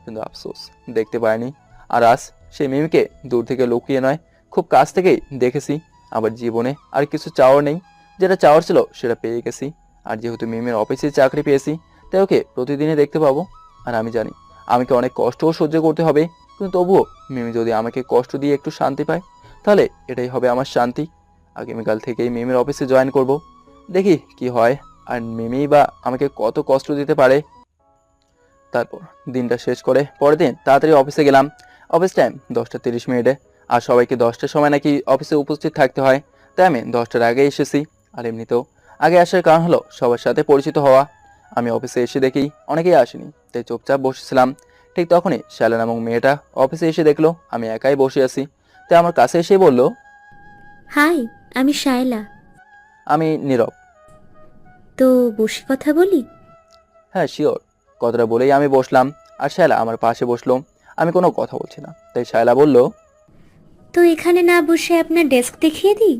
কিন্তু আফসোস দেখতে পাইনি। আর আজ সেই মিমিকে দূর থেকে লুকিয়ে নয়, খুব কাছ থেকেই দেখেছি। আবার জীবনে আর কিছু চাওয়ার নেই, যেটা চাওয়ার ছিল সেটা পেয়ে গেছি। আর যেহেতু মিমির অফিসে চাকরি পেয়েছি, তাই ওকে প্রতিদিনই দেখতে পাবো। আর আমি জানি আমাকে অনেক কষ্টও সহ্য করতে হবে, কিন্তু তবুও মিমি যদি আমাকে কষ্ট দিয়ে একটু শান্তি পায়, তাহলে এটাই হবে আমার শান্তি। আগামীকাল থেকেই মিমির অফিসে জয়েন করব, দেখি কি হয়। আর মিমি বা আমাকে কত কষ্ট দিতে পারে। তারপর দিনটা শেষ করে পরের দিন তাড়াতাড়ি অফিসে গেলাম। Office time 10:30। আর সবাইকে 10টার সময় নাকি অফিসে উপস্থিত থাকতে হয়, তাই আমি 10টার আগে এসেছি। আর এমনিতেও আগে আসার কারণ হলো সবার সাথে পরিচিত হওয়া। আমি অফিসে এসে দেখি অনেকেই আসেনি, তাই চুপচাপ বসেছিলাম। ঠিক তখনই শ্যালা নামক মেয়েটা অফিসে এসে দেখলো আমি একাই বসে আছি, তাই আমার কাছে এসে বলল, হাই, আমি শায়লা। আমি নীরব। তো বসে কথা বলি? হ্যাঁ শিওর। কথাটা বলেই আমি বসলাম, আর শায়লা আমার পাশে বসলো। আমি কোনো কথা বলছি না, তাই শায়লা বলল, তো এখানে না বসে আপনার ডেস্ক দেখিয়ে দিই?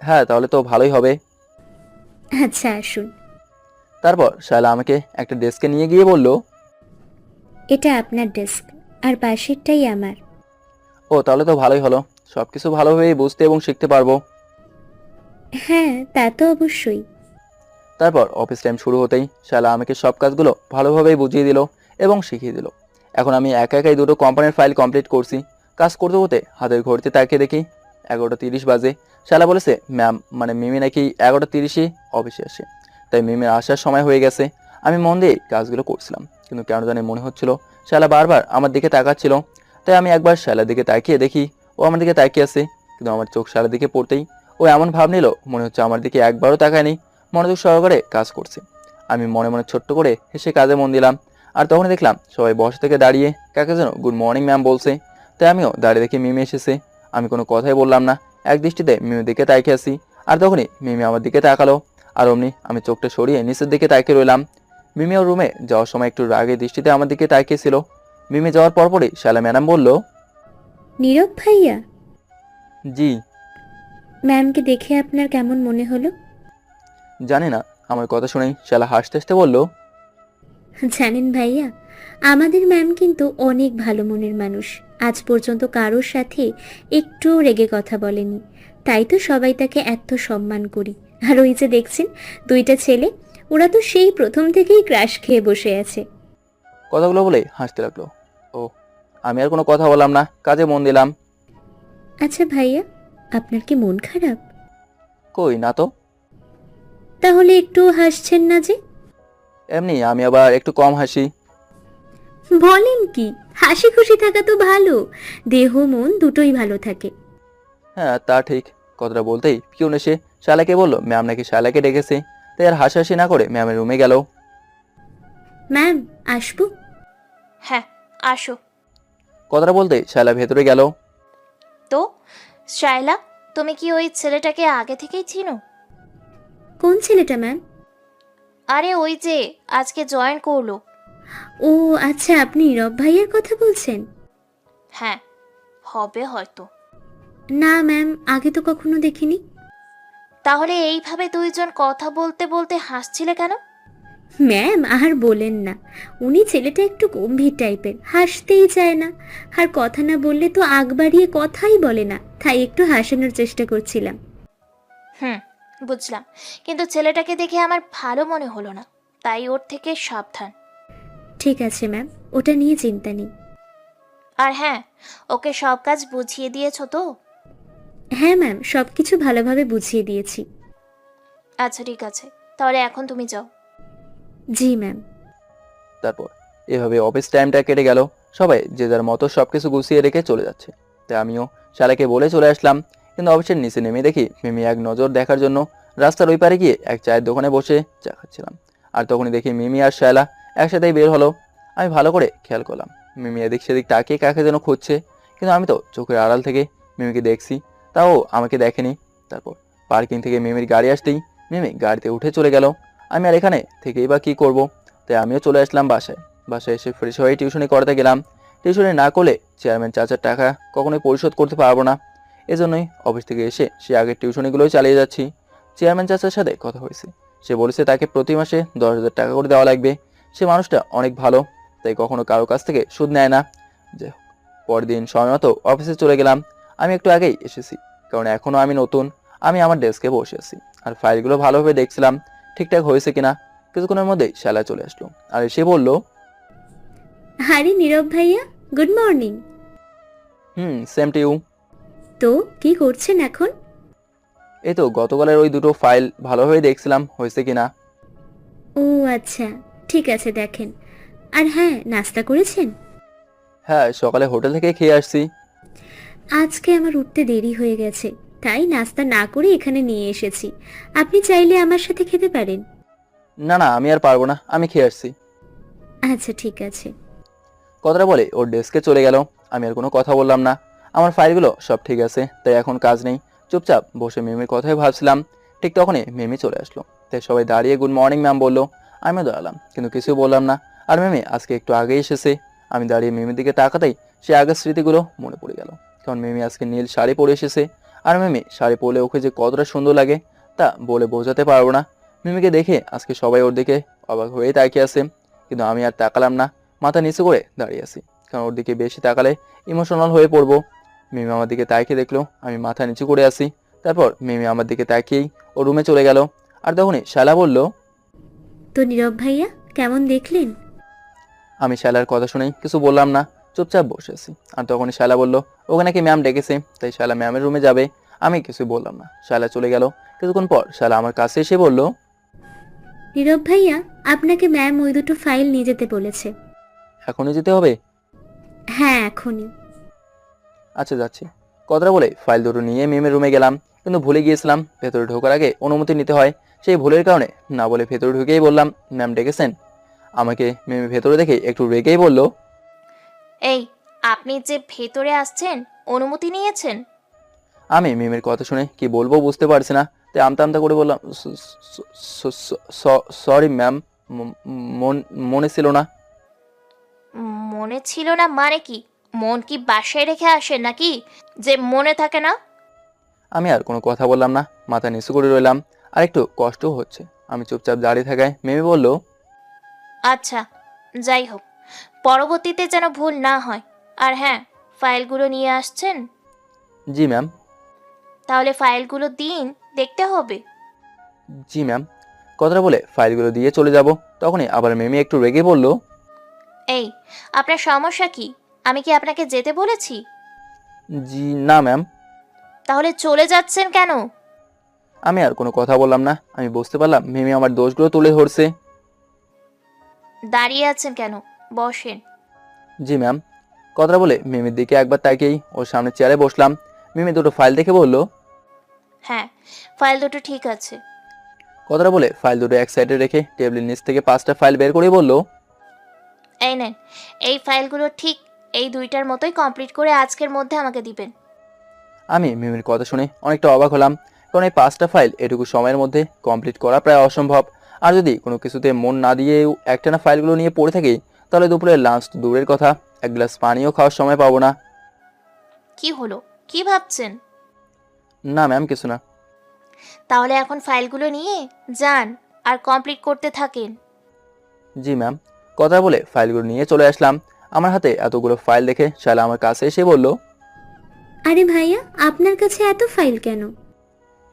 হ্যাঁ তাহলে তো ভালোই হবে। আচ্ছা, আসুন। তারপর শায়লা আমাকে একটা ডেস্কে নিয়ে গিয়ে বলল, এটা আপনার ডেস্ক, আর পাশেরটাই আমার। ও তাহলে তো ভালোই হলো, সবকিছু ভালোভাবেই বুঝতে এবং শিখতে পারবো। হ্যাঁ, তা তো অবশ্যই। তারপর অফিস টাইম শুরু হতেই শালা আমাকে সব কাজগুলো ভালোভাবেই বুঝিয়ে দিল এবং শিখিয়ে দিল। এখন আমি একা একাই দুটো কোম্পানির ফাইল কমপ্লিট করছি। কাজ করতে করতে হাতের ঘড়িতে তাকিয়ে দেখি 11:30 বাজে। শালা বলেছে ম্যাম মানে মিমি নাকি 11:30-এ অফিসে আসে, তাই মিমির আসার সময় হয়ে গেছে। আমি মন দিয়ে কাজগুলো করছিলাম, কিন্তু কেন জানি মনে হচ্ছিল শালা বারবার আমার দিকে তাকাচ্ছিল। তাই আমি একবার শালার দিকে তাকিয়ে দেখি ও আমার দিকে তাকিয়ে আছে, কিন্তু আমার চোখ শালার দিকে পড়তেই ও এমন ভাব নিল মনে হচ্ছে আমার দিকে একবারও তাকায়নি, মনোযোগ সহকারে কাজ করছে। আমি মনে মনে ছোট্ট করে হেসে কাজে মন দিলাম। আর তখনই দেখলাম সবাই বসা থেকে দাঁড়িয়ে কাকে যেন গুড মর্নিং ম্যাম বলছে। তাই আমিও দাঁড়িয়ে দেখি মিমি এসেছে। আমি কোনো কথাই বললাম না, এক দৃষ্টিতে মিমির দিকে তাকিয়ে আসি। আর তখনই মিমি আমার দিকে তাকালো, আর অমনি আমি চোখটা সরিয়ে নিচের দিকে তাকিয়ে রইলাম। মিমি ওর রুমে যাওয়ার সময় একটু রাগের দৃষ্টিতে আমার দিকে তাকিয়েছিল। মিমি যাওয়ার পরপরই শালা ম্যাডাম বলল, নীরব ভাইয়া, জি। ম্যামকে দেখে আপনার কেমন মনে হলো? জানি না, আমার কথা শুনেই শালা হাসতে হাসতে বলল, জানেন ভাইয়া, আমাদের ম্যাম কিন্তু অনেক ভালো মনের মানুষ। আজ পর্যন্ত কারোর সাথে একটুও রেগে কথা বলেনি, তাই তো সবাই তাকে এত সম্মান করি। আর ওই যে দেখছেন দুইটা ছেলে, ওরা তো সেই প্রথম থেকেই ক্রাশ খেয়ে বসে আছে। কথাগুলো বলে হাসতে লাগলো। ও, আমি আর কোনো কথা বললাম না, কাজে মন দিলাম। আচ্ছা ভাইয়া, আপনার কি মন খারাপ? কই না তো। তাহলে একটু হাসছেন না যে? এমনি আমি আবার একটু কম হাসি। বলেন কি, হাসি খুশি থাকা তো ভালো, দেহ মন দুটোই ভালো থাকে। হ্যাঁ তা ঠিক। কথাটা বলতেই পিয়ন এসে শালাকে বললো ম্যাম নাকি শালাকে ডেকেছে। তাই আর হাসাহাসি না করে ম্যামের রুমে গেল। ম্যাম, আসবো? হ্যাঁ, আসো। কথাটা বলতেই শালা ভেতরে গেল। তো শায়লা, তুমি কি ওই ছেলেটাকে আগে থেকেই চিনো? কোন ছেলেটা ম্যাম? আরে ওই যে আজকে জয়েন করলো। ও আচ্ছা, আপনি নীরব ভাইয়ের কথা বলছেন? হ্যাঁ, হবে হয়তো। না ম্যাম, আগে তো কখনো দেখিনি। তাহলে এইভাবে দুইজন কথা বলতে বলতে হাসছিলে কেন? ম্যাম আর বলেন না, উনি ছেলেটা একটু গম্ভীর টাইপের, হাসতেই চায় না। আর কথা না বললে তো আগ বাড়িয়ে কথাই বলে না, তাই একটু হাসানোর চেষ্টা করছিলাম। হুম, বুঝলাম। কিন্তু ছেলেটাকে দেখে আমার ভালো মনে হলো না, তাই ওর থেকে সাবধান। ঠিক আছে ম্যাম, ওটা নিয়ে চিন্তা নেই। আর হ্যাঁ, ওকে সব কাজ বুঝিয়ে দিয়েছো তো? হ্যাঁ ম্যাম, সব কিছু ভালোভাবে বুঝিয়ে দিয়েছি। আচ্ছা ঠিক আছে, তাহলে এখন তুমি যাও। জি ম্যাম। তারপর এভাবে অফিস টাইমটা কেটে গেল। সবাই যে যার মতো সবকিছু গুছিয়ে রেখে চলে যাচ্ছে। তাই আমিও শালাকে বলে চলে আসলাম। কিন্তু অফিসের নিচে নেমে দেখি মিমি এক নজর দেখার জন্য রাস্তার ওই পারে গিয়ে এক চায়ের দোকানে বসে চা খাচ্ছিলাম। আর তখনই দেখি মিমি আর শায়লা একসাথেই বের হলো। আমি ভালো করে খেয়াল করলাম মিমি এদিক সেদিক তাকিয়ে কাকে যেন খুঁজছে, কিন্তু আমি তো চোখের আড়াল থেকে মিমিকে দেখছি, তাও আমাকে দেখেনি। তারপর পার্কিং থেকে মিমির গাড়ি আসতেই মিমি গাড়িতে উঠে চলে গেল। আমি আর এখানে থেকেই বা কী করবো? তাই আমিও চলে আসলাম বাসায়। বাসায় এসে ফ্রেশ হয়ে টিউশনি করাতে গেলাম। টিউশনি না করলে চেয়ারম্যান চাচার টাকা কখনোই পরিশোধ করতে পারবো না। এজন্যই অফিস থেকে এসে সে আগের টিউশনিগুলোই চালিয়ে যাচ্ছি। চেয়ারম্যান চাচার সাথে কথা হয়েছে, সে বলেছে তাকে প্রতি মাসে 10,000 টাকা করে দেওয়া লাগবে। সে মানুষটা অনেক ভালো, তাই কখনো কারো কাছ থেকে সুদ নেয় না। যাই হোক, পরের দিন সময় মতো অফিসে চলে গেলাম। আমি একটু আগেই এসেছি, কারণ এখনও আমি নতুন। আমি আমার ডেস্কে বসে আছি আর ফাইলগুলো ভালোভাবে দেখছিলাম ঠিকঠাক হয়েছে কিনা। কিছুক্ষণের মধ্যেই শালা চলে আসলো আর এসে বলল, আরে নীরব ভাইয়া, good morning. Same to you. তো কি করছেন এখন? এই তো গতকালের ওই দুটো ফাইল ভালোভাবে দেখছিলাম হয়েছে কিনা। ও আচ্ছা, ঠিক আছে দেখেন। আর হ্যাঁ, নাস্তা করেছেন? হ্যাঁ, সকালে হোটেল থেকে খেয়ে আসছি। আজকে আমার উঠতে দেরি হয়ে গেছে, তাই নাস্তা না করে এখানে নিয়ে এসেছি। আপনি চাইলে আমার সাথে খেতে পারেন। না না, আমি আর পারবো না, আমি খেয়ে আসছি। আচ্ছা ঠিক আছে। কথাটা বলে ওর ডেস্কে চলে গেল। আমি আর কোনো কথা বললাম না। আমার ফাইলগুলো সব ঠিক আছে, তাই এখন কাজ নেই। চুপচাপ বসে মিমির কথাই ভাবছিলাম। ঠিক তখনই মিমি চলে আসলো। তাই সবাই দাঁড়িয়ে গুড মর্নিং ম্যাম বললো। আমিও দাঁড়ালাম, কিন্তু কিছু বললাম না। আর মিমি আজকে একটু আগেই এসেছে। আমি দাঁড়িয়ে মিমির দিকে তাকাতেই সে আগের স্মৃতিগুলো মনে পড়ে গেল। কারণ মিমি আজকে নীল শাড়ি পরে এসেছে। আর মিমি শাড়ি পরলে ওকে যে কতটা সুন্দর লাগে তা বলে বোঝাতে পারবো না। মিমিকে দেখে আজকে সবাই ওর দিকে অবাক হয়ে তাকিয়ে আছে, কিন্তু আমি আর তাকালাম না। মাথা নিচু করে দাঁড়িয়ে আছি, কারণ ওর দিকে বেশি তাকালে ইমোশনাল হয়ে পড়বো। মিমি আমার দিকে তাকিয়ে দেখলো আমি মাথা নিচু করে আছি। তারপর মিমি আমার দিকে তাকিয়েই ও রুমে চলে গেল। আর তখনই শালা বলল, তো নীরব ভাইয়া, কেমন দেখলেন? আমি শালার কথা শুনেই কিছু বললাম না, চুপচাপ বসে আছি। আর তখনই শালা বলল ওকে নাকি ম্যাম ডেকেছে, তাই শালা ম্যামের রুমে যাবে। আমি কিছু বললাম না, শালা চলে গেল। কিছুক্ষণ পর শালা আমার কাছে এসে বলল, নীরব ভাইয়া, আপনাকে ম্যাম ওই দুটো ফাইল নিয়ে যেতে বলেছে। এখনই যেতে হবে? হ্যাঁ, এখনই। আচ্ছা যাচ্ছি। কথাটা বলে ফাইল দুটো নিয়ে মিমের রুমে গেলাম, কিন্তু ভুলে গিয়েছিলাম ভেতরে ঢোকার আগে অনুমতি নিতে হয়। সেই ভুলের কারণে না বলে ভেতরে ঢুকেই বললাম ম্যাম ডেকেছেন। আমাকে মিমি ভেতরে দেখে একটু রেগেই বলল, এই, আপনি যে ভেতরে আসছেন অনুমতি নিয়েছেন? আমি মিমির কথা শুনে কি বলবো বুঝতে পারছি না, তাই আমতা আমতা করে বললাম, সরি ম্যাম, মনে ছিল না। মনে ছিল না মানে কি? মন কি বাসায় রেখে আসেন নাকি যে মনে থাকে না? আমি আর কোনো কথা বললাম না, মাথা নিচু করে রইলাম। আর একটু কষ্টও হচ্ছে। আমি চুপচাপ দাঁড়িয়ে থাকায় মিমি বলল, আচ্ছা, যাই হোক, পরবর্তীতে যেন ভুল না হয়। আর হ্যাঁ, ফাইলগুলো নিয়ে আসছেন? জি ম্যাম। তাহলে ফাইলগুলো দিন, দেখতে হবে। জি ম্যাম। কথাটা বলে ফাইলগুলো দিয়ে চলে যাব, তখনই আবার মিমি একটু রেগে বলল, এই, আপনার সমস্যা কি? আমি কি আপনাকে যেতে বলেছি? জি না ম্যাম। তাহলে চলে যাচ্ছেন কেন? আমি আর কোনো কথা বললাম না। আমি বুঝতে পারলাম মিমি আমার দোষগুলো তুলে ধরছে। দাঁড়িয়ে আছেন কেন? বসেন। জি ম্যাম। কথাটা বলে মিমির দিকে একবার তাকিয়েই ওর সামনে চেয়ারে বসলাম। মিমি দুটো ফাইল দেখে বলল, হ্যাঁ, ফাইল দুটো ঠিক আছে। কথাটা বলে ফাইল দুটো এক সাইডে রেখে টেবিলের নিচ থেকে 5টা ফাইল বের করে বলল, এই নেন, এই ফাইলগুলো ঠিক এই দুইটার মতোই কমপ্লিট করে আজকের মধ্যে আমাকে দিবেন। আমি মিমির কথা শুনে অনেকটা অবাক হলাম, কারণ এই 5টা ফাইল এটুকু সময়ের মধ্যে কমপ্লিট করা প্রায় অসম্ভব। আর যদি কোনো কিছুতে মন না দিয়েও একটানা ফাইলগুলো নিয়ে পড়ে থাকি, তাহলে দুপুরের লাঞ্চ তো দূরের কথা, এক গ্লাস পানিও খাওয়ার সময় পাবো না। কি হলো, কি ভাবছেন? না ম্যাম, কিছু না। তাহলে এখন ফাইলগুলো নিয়ে যান আর কমপ্লিট করতে থাকেন। জি ম্যাম। কথা বলে ফাইলগুলো নিয়ে চলে আসলাম। আমার হাতে এতগুলো ফাইল দেখে শালা আমার কাছে এসে বলল, আরে ভাইয়া, আপনার কাছে এত ফাইল কেন?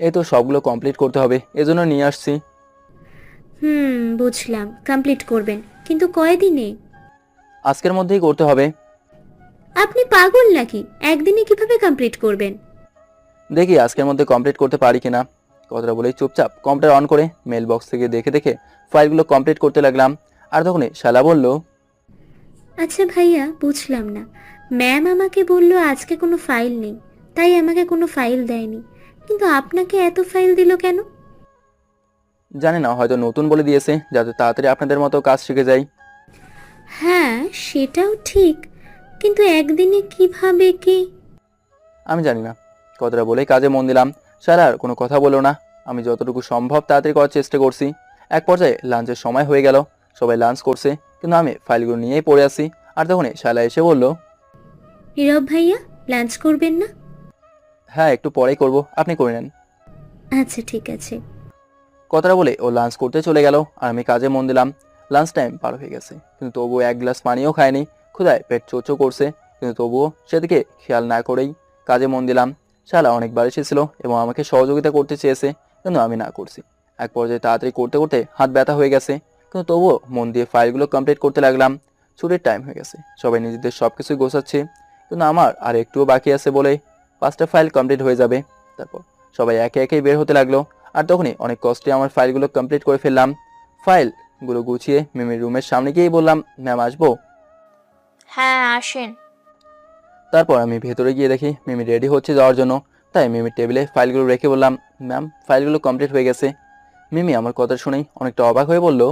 এই তো সবগুলো কমপ্লিট করতে হবে, এজন্য নিয়ে আসছি। বুঝলাম, কমপ্লিট করবেন, কিন্তু কয়দিনে? আজকের মধ্যেই করতে হবে। আপনি পাগল নাকি? একদিনে কিভাবে কমপ্লিট করবেন? দেখি আজকের মধ্যে কমপ্লিট করতে পারি কিনা। কথাটা বলেই চুপচাপ কম্পিউটার অন করে মেল বক্স থেকে দেখে দেখে ফাইলগুলো কমপ্লিট করতে লাগলাম। আর তখনই শালা বলল, আচ্ছা ভাইয়া, বুঝলাম না। ম্যাম আমাকে বলল আজকে কোনো ফাইল নেই, তাই আমাকে কোনো ফাইল দেয়নি, কিন্তু আপনাকে এত ফাইল দিল কেন? জানি না, হয়তো নতুন বলে দিয়েছে যাতে তাড়াতাড়ি আপনাদের মতো কাজ শিখে যাই। হ্যাঁ, সেটাও ঠিক, কিন্তু একদিনে কিভাবে কি? আমি জানি না। কথাটা বলেই কাজে মন দিলাম। শালা আর কোনো কথা বললো না। আমি যতটুকু সম্ভব তাড়াতাড়ি করার চেষ্টা করছি। এক পর্যায়ে লাঞ্চের সময় হয়ে গেল। সবাই লাঞ্চ করছে, কিন্তু আমি ফাইলগুলো নিয়েই পড়ে আছি। আর তখনই শালা এসে বলল, নীরব ভাইয়া, লাঞ্চ করবেন না? হ্যাঁ একটু পরেই করব, আপনি করে নেন। আচ্ছা ঠিক আছে। কথাটা বলে ও লাঞ্চ করতে চলে গেল আর আমি কাজে মন দিলাম। লাঞ্চ টাইম পার হয়ে গেছে, কিন্তু তবুও এক গ্লাস পানিও খায়নি। ক্ষুধায় পেট চোচো করছে, কিন্তু তবুও সেদিকে খেয়াল না করেই কাজে মন দিলাম। শালা অনেকবার এসেছিল এবং আমাকে সহযোগিতা করতে চেয়েছে, কিন্তু আমি না করছি। এক পর্যায়ে তাড়াতাড়ি করতে করতে হাত ব্যথা হয়ে গেছে, কিন্তু তবুও মন দিয়ে ফাইলগুলো কমপ্লিট করতে লাগলাম। ছুটির টাইম হয়ে গেছে, সবাই নিজেদের সব কিছুই গোছাচ্ছে, কিন্তু আমার আর একটুও বাকি আছে বলে 5টা ফাইল কমপ্লিট হয়ে যাবে। তারপর সবাই একে একে বের হতে লাগলো। আর তখনই অনেক কষ্টে আমার ফাইলগুলো কমপ্লিট করে ফেললাম। ফাইলগুলো গুছিয়ে মিমির রুমের সামনে গিয়েই বললাম, ম্যাম আসবো? হ্যাঁ, আসেন। তারপর আমি ভেতরে গিয়ে দেখি মিমি রেডি হচ্ছে যাওয়ার জন্য। তাই মিমির টেবিলে ফাইলগুলো রেখে বললাম, ম্যাম ফাইলগুলো কমপ্লিট হয়ে গেছে। মিমি আমার কথা শুনেই অনেকটা অবাক হয়ে বলল,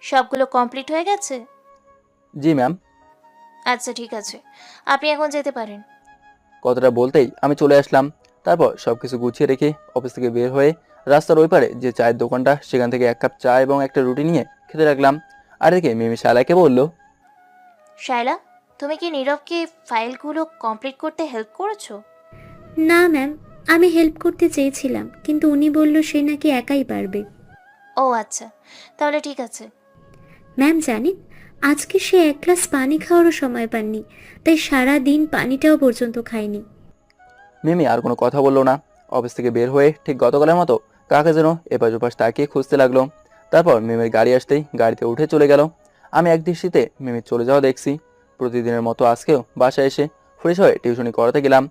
সবগুলো কমপ্লিট হয়ে গেছে? জি ম্যাম। আচ্ছা ঠিক আছে, আপনি এখন যেতে পারেন। কথাটা বলতেই আমি চলে আসলাম। তারপর সবকিছু গুছিয়ে রেখে অফিস থেকে বের হয়ে রাস্তার ওই পারে যে চায়ের দোকানটা, সেখান থেকে 1 কাপ চা এবং একটা রুটি নিয়ে খেতে লাগলাম। আর এদিকে মিমি শালাকে বলল, শায়লা, তুমি কি নীরবকে ফাইলগুলো কমপ্লিট করতে হেল্প করেছো? না ম্যাম, আমি হেল্প করতে চেয়েছিলাম, কিন্তু উনি বলল সে নাকি একাই পারবে। ও আচ্ছা, তাহলে ঠিক আছে। ম্যাম জানেন, আজকে সে এক গ্লাস পানি খাওয়ারও সময় পাননি, তাই সারা দিন পানিটাও পর্যন্ত খায়নি। মিমি আর কোনো কথা বললো না। অফিস থেকে বের হয়ে ঠিক গতকালের মতো কাকে যেন এপাশ ওপাশ তাকিয়ে খুঁজতে লাগলো। তারপর মিমির গাড়ি আসতেই গাড়িতে উঠে চলে গেল। আমি এক দৃষ্টিতে মিমির চলে যাওয়া দেখছি। প্রতিদিনের মতো আজকেও বাসায় এসে ফ্রেশ হয়ে টিউশনি করাতে গেলাম।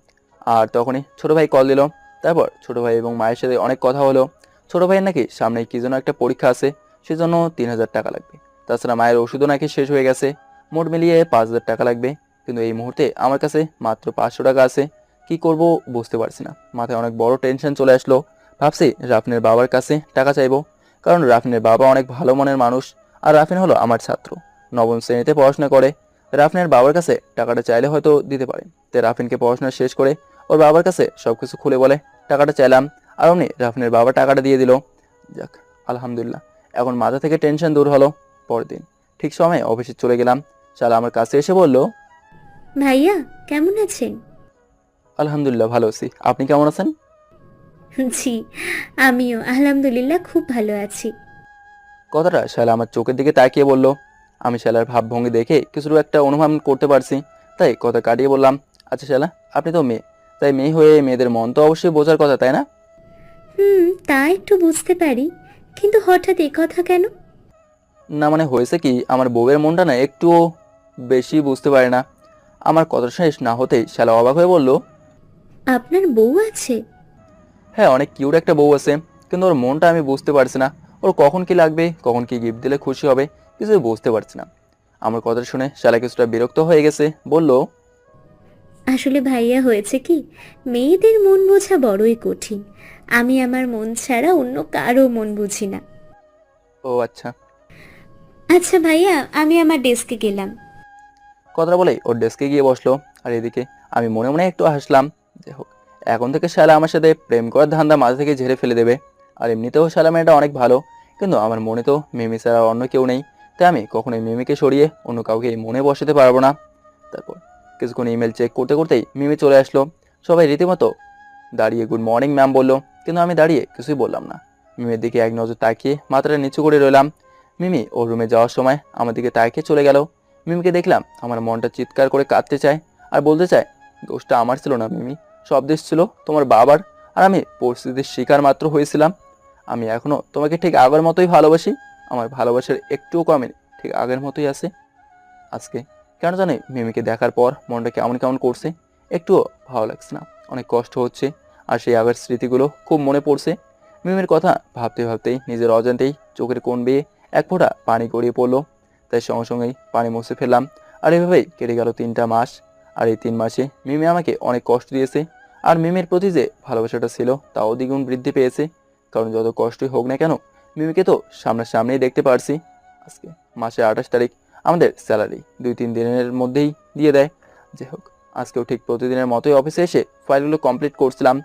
আর তখনই ছোট ভাই কল দিল। তারপর ছোট ভাই এবং মায়ের সাথে অনেক কথা হলো। ছোট ভাইয়ের নাকি সামনে কি যেন একটা পরীক্ষা আছে, সেজন্য 3000 টাকা লাগবে। তাছাড়া মায়ের ওষুধও নাকি শেষ হয়ে গেছে, মোট মিলিয়ে 5000 টাকা লাগবে। কিন্তু এই মুহূর্তে আমার কাছে মাত্র 500 টাকা আছে। কি করব বুঝতে পারছি না, মাথায় অনেক বড় টেনশন চলে আসলো। ভাবছি রাফিনের বাবার কাছে টাকা চাইবো, কারণ রাফিনের বাবা অনেক ভালো মনের মানুষ। আর রাফিন হলো আমার ছাত্র, 9ম শ্রেণীতে পড়াশোনা করে। রাফিনের বাবার কাছে টাকাটা চাইলে হয়তো দিতে পারেন। তাই রাফিনকে পড়াশোনা শেষ করে ওর বাবার কাছে সবকিছু খুলে বলে টাকাটা চাইলাম, আর অমনি রাফিনের বাবা টাকাটা দিয়ে দিল। যাক, আলহামদুলিল্লাহ, এখন মাথা থেকে টেনশন দূর হলো। পরের দিন ঠিক সময়ে অফিসে চলে গেলাম। শালা আমার কাছে এসে বলল, ভাইয়া কেমন আছেন? আলহামদুলিল্লাহ ভালো আছি, আপনি কেমন আছেন? জি, আমিও আলহামদুলিল্লাহ খুব ভালো আছি। কথাটা শালা আমার চোখের দিকে তাকিয়ে বলল। আমি শালার ভাবভঙ্গি দেখে কিছু একটা অনুমান করতে পারছি, তাই কথা কাটিয়ে বললাম, আচ্ছা শালা, আপনি তো মেয়ে, তাই মেয়ে হয়ে মেয়েদের মন তো অবশ্যই বোঝার কথা, তাই না? তা একটু বুঝতে পারি, কিন্তু হঠাৎ এ কথা কেন? না মানে হয়েছে কি, আমার বউয়ের মনটা না একটুও বেশি বুঝতে পারে না। আমার কথা শেষ না হতেই শালা অবাক হয়ে বলল, আপনার বউ আছে? হ্যাঁ অনেক কিউট একটা বউ আছে, কিন্তু ওর মনটা আমি বুঝতে পারছি না। ওর কখন কি লাগবে, কখন কি গিফট দিলে খুশি হবে, কিছুই বুঝতে পারছি না। আমার কথা শুনে শালা কিছুটা বিরক্ত হয়ে গেছে, বলল, আসলে ভাইয়া, হয়েছে কি, মেয়েদের মন বোঝা বড়ই কঠিন। আমি আমার মন ছাড়া অন্য কারো মন বুঝি না। ও আচ্ছা। আচ্ছা ভাইয়া, আমি আমার ডেস্কে গেলাম। কথাটা বলে ওর ডেস্কে গিয়ে বসলো। আর এদিকে আমি মনে মনে একটু হাসলাম। যাই হোক, এখন থেকে শালা আমার সাথে প্রেম করার ধান্দা মাঝে থেকে ঝেড়ে ফেলে দেবে। আর এমনিতেও শালা মেয়েটা অনেক ভালো, কিন্তু আমার মনে তো মিমি ছাড়া অন্য কেউ নেই, তাই আমি কখনোই মিমিকে সরিয়ে অন্য কাউকে এই মনে বসাতে পারবো না। তারপর কিছুক্ষণ ইমেল চেক করতে করতেই মিমি চলে আসলো। সবাই রীতিমতো দাঁড়িয়ে গুড মর্নিং ম্যাম বললো, কিন্তু আমি দাঁড়িয়ে কিছুই বললাম না। মিমির দিকে এক নজর তাকিয়ে মাথাটা নিচু করে রইলাম। মিমি ওর রুমে যাওয়ার সময় আমার দিকে তাকিয়ে চলে গেল। মিমিকে দেখলাম, আমার মনটা চিৎকার করে কাঁদতে চায় আর বলতে চায়, দোষটা আমার ছিল না মিমি, সব দোষ ছিল তোমার বাবার। আর আমি পরিস্থিতির শিকার মাত্র হয়েছিলাম। আমি এখনো তোমাকে ঠিক আগের মতোই ভালোবাসি। আমার ভালোবাসার একটুও কমে ঠিক আগের মতোই আছে। আজকে কেন জানি মিমিকে দেখার পর মনটা কেমন কেমন করছে, একটুও ভালো লাগছে না, অনেক কষ্ট হচ্ছে। আর সেই আগের স্মৃতিগুলো খুব মনে পড়ছে। মিমির কথা ভাবতে ভাবতেই নিজের অজান্তেই চোখের কোণ বেয়ে এক ফোঁটা পানি গড়িয়ে পড়লো। তাই সঙ্গে সঙ্গেই পানি মুছে ফেললাম। আর এভাবেই কেটে গেল 3টা মাস। আর এই 3 মাসে মিমি আমাকে অনেক কষ্ট দিয়েছে। আর মিমির প্রতি যে ভালোবাসাটা ছিল তাও দ্বিগুণ বৃদ্ধি পেয়েছে। কারণ যত কষ্টই হোক না কেন, মিমিকে তো সামনাসামনি দেখতে পারছি। আজকে মাসে 28 তারিখ, আমাদের স্যালারি 2-3 দিনের মধ্যেই দিয়ে দেয়। যাই হোক, আজকেও ঠিক প্রতিদিনের মতোই অফিসে এসে ফাইলগুলো কমপ্লিট করছিলাম।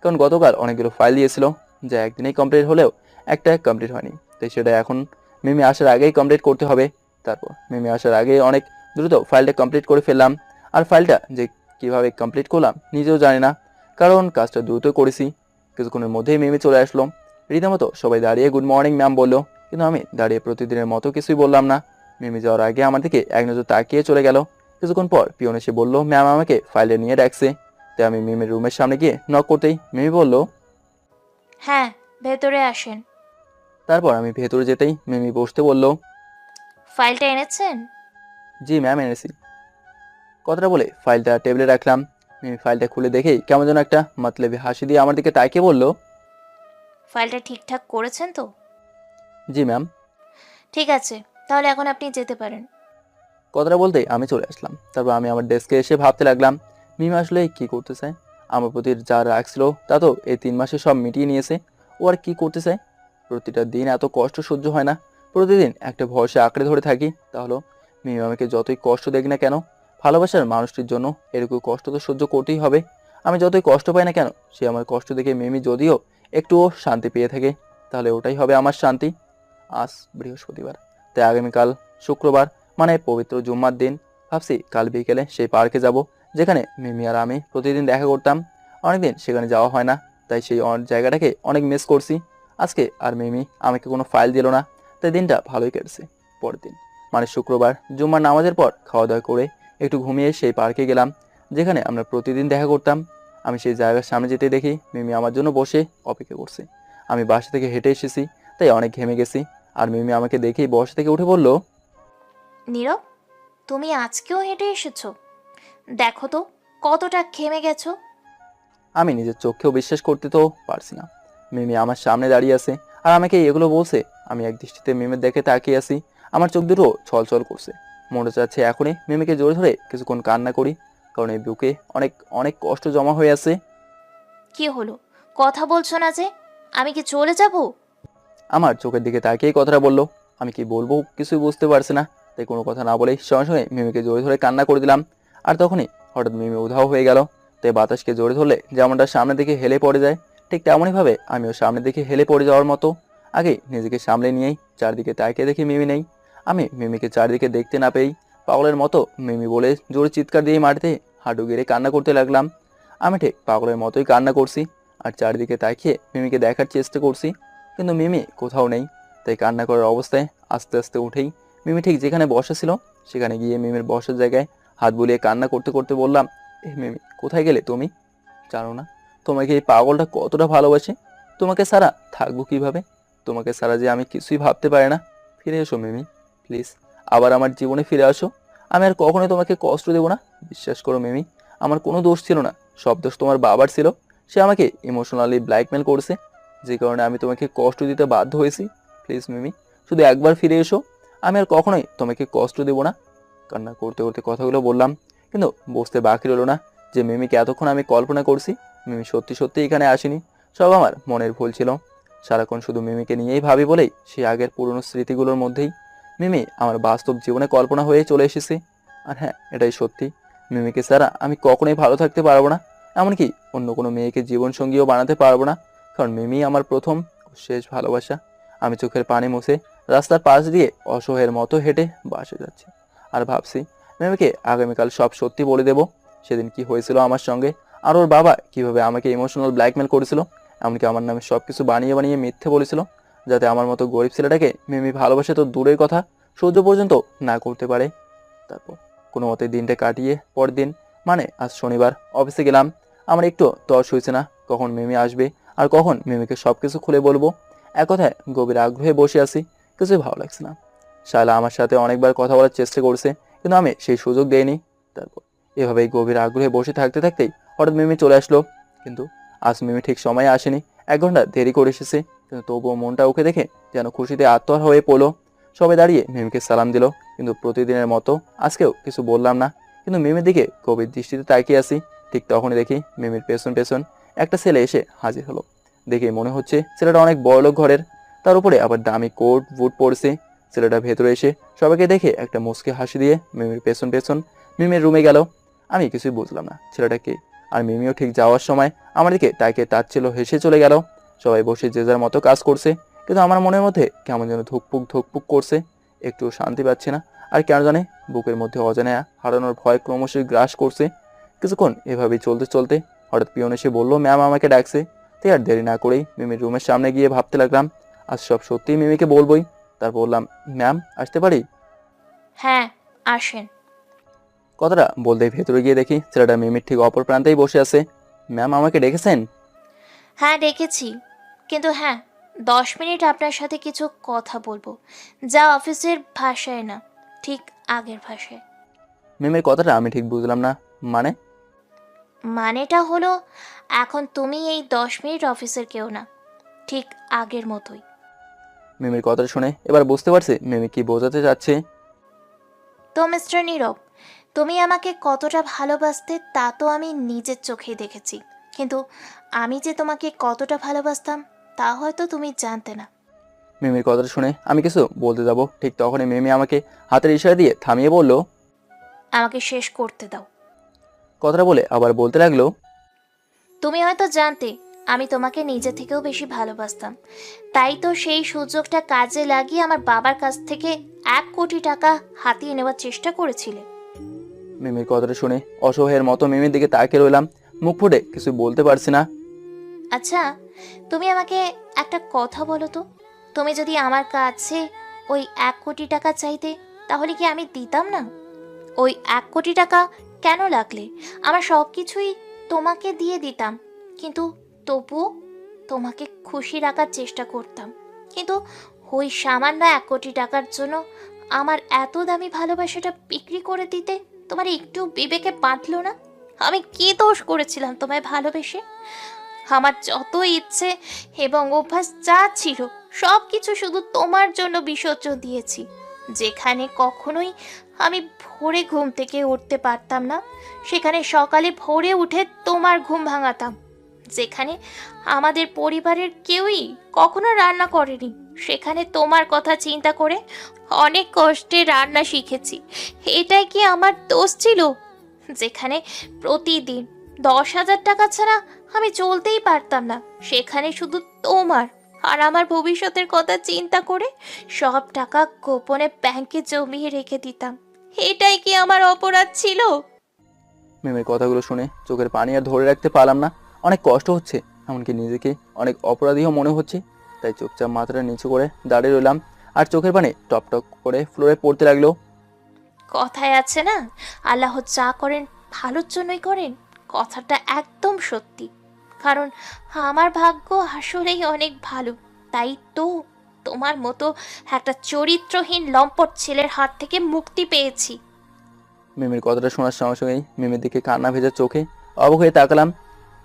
কারণ গতকাল অনেকগুলো ফাইল দিয়েছিল, যা একদিনেই কমপ্লিট হলেও একটা কমপ্লিট হয়নি, তাই সেটা এখন মিমি আসার আগেই কমপ্লিট করতে হবে। তারপর মিমি আসার আগে অনেক দ্রুত ফাইলটা কমপ্লিট করে ফেললাম। আর ফাইলটা যে কিভাবে কমপ্লিট করলাম নিজেও জানি না, কারণ কাজটা দ্রুত করেছি। কিছুক্ষণের মধ্যেই মিমি চলে আসলো। রীতিমতো সবাই দাঁড়িয়ে গুড মর্নিং ম্যাম বললো, কিন্তু আমি দাঁড়িয়ে প্রতিদিনের মতো কিছুই বললাম না। মিমি যাওয়ার আগে আমার দিকে এক নজর তাকিয়ে চলে গেল। কিছুক্ষণ পর পিয়ন এসে বললো, ম্যাম আমাকে ফাইলে নিয়ে ডাকছে। তাই আমি মিমির রুমের সামনে গিয়ে নক করতেই মিমি বলল, হ্যাঁ, ভেতরে আসেন। তারপর আমি ভেতরে যেতেই মিমি বসতে বলল, ফাইলটা এনেছেন? জি ম্যাম এনেছি। কথাটা বলে ফাইলটা টেবিলে রাখলাম। মিমি ফাইলটা খুলে দেখেই কেমন যেন একটা মতলবি হাসি দিয়ে আমার দিকে তাকিয়ে বলল, ফাইলটা ঠিকঠাক করেছেন তো? জি ম্যাম। ঠিক আছে, তাহলে এখন আপনি যেতে পারেন। কথাটা বলতেই আমি চলে আসলাম। তারপর আমি আমার ডেস্কে এসে ভাবতে লাগলাম, মিমি আসলে কি করতে চায়। আমার প্রতি যা রাগ ছিল তা তো এই 3 মাসে সব মিটিয়ে নিয়েছে। ও আর কি করতে চায়। প্রতিটা দিন এত কষ্ট সহ্য হয় না, প্রতিদিন একটা ভরসা আঁকড়ে ধরে থাকি। তাহলে মিমি আমাকে যতই কষ্ট দেখ না কেন, ভালোবাসার মানুষটির জন্য এরকম কষ্ট তো সহ্য করতেই হবে। আমি যতই কষ্ট পাই না কেন, সে আমার কষ্ট দেখে মিমি যদিও একটুও শান্তি পেয়ে থাকে, তাহলে ওটাই হবে আমার শান্তি। আজ বৃহস্পতিবার, তাই আগামীকাল শুক্রবার, মানে পবিত্র জুম্মার দিন। ভাবছি কাল বিকেলে সেই পার্কে যাব, যেখানে মিমি আর আমি প্রতিদিন দেখা করতাম। অনেকদিন সেখানে যাওয়া হয় না, তাই সেই জায়গাটাকে অনেক মিস করছি। আজকে আর মিমি আমাকে কোনো ফাইল দিল না, তাই দিনটা ভালোই কেটেছে। পরের দিন মানে শুক্রবার জুম্মার নামাজের পর খাওয়া দাওয়া করে একটু ঘুমিয়ে সেই পার্কে গেলাম, যেখানে আমরা প্রতিদিন দেখা করতাম। আমি সেই জায়গার সামনে যেতে দেখি মিমি আমার জন্য বসে অপেক্ষা করছে। আমি বাসা থেকে হেঁটে এসেছি, তাই অনেক ঘেমে গেছি। আর মিমি আমাকে দেখেই বসা থেকে উঠে বলল, নীরব, তুমি আজকেও হেঁটে এসেছো? দেখো তো কতটা ঘেমে গেছো। আমি নিজের চোখেও বিশ্বাস করতে তো পারছি না। মিমি আমার সামনে দাঁড়িয়ে আছে আর আমাকে এগুলো বলছে। আমি এক দৃষ্টিতে মিমির দেখে তাকিয়ে আছি। আমার চোখ দুটো ছলছল করছে। মনে চাচ্ছে এখনই মিমিকে জোরে ধরে কিছুক্ষণ কান্না করি, কারণ এই বুকে অনেক অনেক কষ্ট জমা হয়ে আছে। কি হলো, কথা বলছো না যে? আমি কি চলে যাব? আমার চোখের দিকে তাকিয়েই কথাটা বললো। আমি কি বলবো কিছুই বুঝতে পারছি না, তাই কোনো কথা না বলেই সঙ্গে সঙ্গে মিমিকে জোরে ধরে কান্না করে দিলাম। আর তখনই হঠাৎ মিমি উধাও হয়ে গেল। তাই বাতাসকে জোরে ধরলে যেমনটা সামনের দিকে হেলে পড়ে যায়, ঠিক তেমনইভাবে আমিও সামনের দিকে হেলে পড়ে যাওয়ার মতো। আগে নিজেকে সামলে নিয়েই চারদিকে তাকিয়ে দেখি মিমি নেই। আমি মিমিকে চারদিকে দেখতে না পেয়েই পাগলের মতো মিমি বলে জোরে চিৎকার দিয়ে মাটিতে হাঁটু গেড়ে কান্না করতে লাগলাম। আমি ঠিক পাগলের মতোই কান্না করছি আর চারদিকে তাকিয়ে মিমিকে দেখার চেষ্টা করছি, কিন্তু মিমি কোথাও নেই। তাই কান্না করার অবস্থায় আস্তে আস্তে উঠেই মিমি ঠিক যেখানে বসা ছিল সেখানে গিয়ে মিমির বসার জায়গায় হাত বুলিয়ে কান্না করতে করতে বললাম, এ মিমি, কোথায় গেলে তুমি? জানো না তোমাকে এই পাগলটা কতটা ভালোবাসে? তোমাকে ছাড়া থাকবো কিভাবে? তোমাকে ছাড়া যে আমি কিছুই ভাবতে পারি না। ফিরে এসো মিমি, প্লিজ, আবার আমার জীবনে ফিরে আসো। আমি আর কখনোই তোমাকে কষ্ট দেবো না। বিশ্বাস করো মিমি, আমার কোনো দোষ ছিল না, সব দোষ তোমার বাবার ছিল। সে আমাকে ইমোশনালি ব্ল্যাকমেল করেছে, যে কারণে আমি তোমাকে কষ্ট দিতে বাধ্য হয়েছি। প্লিজ মিমি, শুধু একবার ফিরে এসো, আমি আর কখনোই তোমাকে কষ্ট দেবো না। কান্না করতে করতে কথাগুলো বললাম, কিন্তু বুঝতে বাকি রইলো না যে মিমিকে এতক্ষণ আমি কল্পনা করছি। মিমি সত্যি সত্যি এখানে আসেনি, সব আমার মনের ভুল ছিল। সারাক্ষণ শুধু মিমিকে নিয়েই ভাবি বলেই সেই আগের পুরনো স্মৃতিগুলোর মধ্যেই মিমি আমার বাস্তব জীবনে কল্পনা হয়ে চলে এসেছে। আর হ্যাঁ, এটাই সত্যি, মিমিকে ছাড়া আমি কখনোই ভালো থাকতে পারবো না, এমনকি অন্য কোনো মেয়েকে জীবনসঙ্গীও বানাতে পারবো না। কারণ মিমি আমার প্রথম ও শেষ ভালোবাসা। আমি চোখের পানি মুছে রাস্তার পাশ দিয়ে অসহায়ের মতো হেঁটে বাসে যাচ্ছি, আর ভাবছি মিমিকে আগামীকাল সব সত্যি বলে দেব। সেদিন কি হয়েছিল আমার সঙ্গে, আর ওর বাবা কিভাবে আমাকে ইমোশনাল ব্ল্যাকমেল করেছিল, এমনকি আমার নামে সব কিছু বানিয়ে বানিয়ে মিথ্যে বলেছিল, যাতে আমার মতো গরিব ছেলেটাকে মিমি ভালোবাসে তো দূরের কথা, সহ্য পর্যন্ত না করতে পারে। তারপর কোনো মতে দিনটা কাটিয়ে পরের দিন, মানে আজ শনিবার, অফিসে গেলাম। আমার একটু তর্স হয়েছে না কখন মিমি আসবে আর কখন মিমিকে সব কিছু খুলে বলবো। এক কথায় গভীর আগ্রহে বসে আছি, কিছুই ভালো লাগছে না। শায়লা আমার সাথে অনেকবার কথা বলার চেষ্টা করছে, কিন্তু আমি সেই সুযোগ দেইনি। তারপর এভাবেই গভীর আগ্রহে বসে থাকতে থাকতেই হঠাৎ মিমি চলে আসলো। কিন্তু আজ মিমি ঠিক সময়ে আসেনি, 1 ঘন্টা দেরি করে এসেছে। কিন্তু তবুও মনটা ওকে দেখে যেন খুশিতে আত্মহার হয়ে পড়লো। সবাই দাঁড়িয়ে মিমিকে সালাম দিল, কিন্তু প্রতিদিনের মতো আজকেও কিছু বললাম না। কিন্তু মিমির দিকে গভীর দৃষ্টিতে তাকিয়ে আসি। ঠিক তখনই দেখি মিমির পেছন পেছন একটা ছেলে এসে হাজির হলো। দেখে মনে হচ্ছে ছেলেটা অনেক বড়লোক ঘরের, তার উপরে আবার দামি কোট বুট পরছে। ছেলেটা ভেতরে এসে সবাইকে দেখে একটা মুচকি হাসি দিয়ে মিমির পেছন পেছন মিমির রুমে গেল। আমি কিছুই বুঝলাম না ছেলেটা কে, আর মিমিও ঠিক যাওয়ার সময় আমার দিকে তাকে তাচ্ছিল হেসে চলে গেল। সবাই বসে যে যার মতো কাজ করছে, কিন্তু আমার মনের মধ্যে কেমন যেন ধুকপুক ধুকপুক করছে, একটু শান্তি পাচ্ছে না। আর কেন জানে বুকের মধ্যে অজানা হারানোর ভয় ক্রমশই গ্রাস করছে। কিছুক্ষণ এভাবেই চলতে চলতে হঠাৎ পিয়ন এসে বললো ম্যাম আমাকে ডাকছে। তাই আর দেরি না করেই মিমির রুমের সামনে গিয়ে ভাবতে লাগলাম আজ সব সত্যিই মিমিকে বলবোই। তারপর বললাম, ম্যাম আসতে পারি? হ্যাঁ, আসেন। কথাটা বলতেই ভেতরে গিয়ে দেখি ছেলেটা মিমির ঠিক অপর প্রান্তেই বসে আছে। ম্যাম আমাকে ডেকেছেন? হ্যাঁ, ডেকেছি, কিন্তু হ্যাঁ, 10 মিনিট আপনার সাথে কিছু কথা বলবো, যা অফিসের ভাষায় না, ঠিক আগের ভাষায়। মিমির কথাটা আমি ঠিক বুঝলাম না। মানে? মানেটা হলো, এখন তুমি এই 10 মিনিট অফিসের কেউ না, ঠিক আগের মতোই। মিমির কথা শুনে এবার বুঝতে পারছি মিমি কি বোঝাতে চাচ্ছে। তো মিস্টার নীরব, তুমি আমাকে কতটা ভালোবাসতে তা তো আমি নিজের চোখেই দেখেছি, কিন্তু আমি যে তোমাকে কতটা ভালোবাসতাম তা হয়তো তুমি জানতে না। মিমির কথাটা শুনে আমি কিছু বলতে যাব, ঠিক তখনই মিমি আমাকে হাতের ইশারা দিয়ে থামিয়ে বলল, আমাকে শেষ করতে দাও। কথাটা বলে আবার বলতে লাগলো, তুমি হয়তো জানতে আমি তোমাকে নিজে থেকেও বেশি ভালোবাসতাম, তাই তো সেই সুযোগটা কাজে লাগিয়ে আমার বাবার কাছ থেকে 1 কোটি টাকা হাতিয়ে নেওয়ার চেষ্টা করেছিলে। মিমির কথাটা শুনে অসহায়ের মতো মিমির দিকে তাকিয়ে রইলাম, মুখ ফুটে কিছু বলতে পারছি না। আচ্ছা, তুমি আমাকে একটা কথা বলো তো, তুমি যদি আমার কাছে ওই 1 কোটি টাকা চাইতে, তাহলে কি আমি দিতাম না? ওই 1 কোটি টাকা কেন লাগলে আমার সব কিছুই তোমাকে দিয়ে দিতাম, কিন্তু তবুও তোমাকে খুশি রাখার চেষ্টা করতাম। কিন্তু ওই সামান্য 1 কোটি টাকার জন্য আমার এত দামি ভালোবাসাটা বিক্রি করে দিতে তোমার একটু বিবেকে বাঁধলো না? আমি কি দোষ করেছিলাম তোমায় ভালোবেসে? আমার যত ইচ্ছে এবং অভ্যাস যা ছিল সব কিছু শুধু তোমার জন্য বিসর্জন দিয়েছি। যেখানে কখনোই আমি ভোরে ঘুম থেকে উঠতে পারতাম না, সেখানে সকালে ভোরে উঠে তোমার ঘুম ভাঙাতাম। যেখানে আমাদের পরিবারের কেউই কখনো রান্না করেনি, সেখানে তোমার কথা চিন্তা করে অনেক কষ্টে রান্না শিখেছি। এটাই কি আমার দোষ ছিল? যেখানে প্রতিদিন 10,000 টাকা ছাড়া আমি চলতেই পারতাম না, সেখানে শুধু তোমার আর আমার ভবিষ্যতের কথা চিন্তা করে সব টাকা গোপনে ব্যাংকে জমিয়ে রেখে দিতাম। এটাই কি আমার অপরাধ ছিল? মিমির কথাগুলো শুনে চোখের পানি আর ধরে রাখতে পারলাম না। অনেক কষ্ট হচ্ছে, এমনকি নিজেকে অনেক অপরাধীও মনে হচ্ছে। তাই চুপচাপ মাথাটা নিচু করে দাঁড়িয়ে রইলাম আর চোখের পানি টপ টপ করে ফ্লোরে পড়তে লাগলো। কথায় আছে না, আল্লাহ যা করেন ভালোর জন্যই করেন। কথাটা একদম সত্যি। কারণ আমার ভাগ্য আসলেই অনেক ভালো, তাই তো তোমার মতো একটা চরিত্রহীন লম্পট ছেলের হাত থেকে মুক্তি পেয়েছি। মিমির কথাটা শোনার সঙ্গে সঙ্গেই মিমির দিকে কান্না ভেজা চোখে অবাক হয়ে তাকালাম।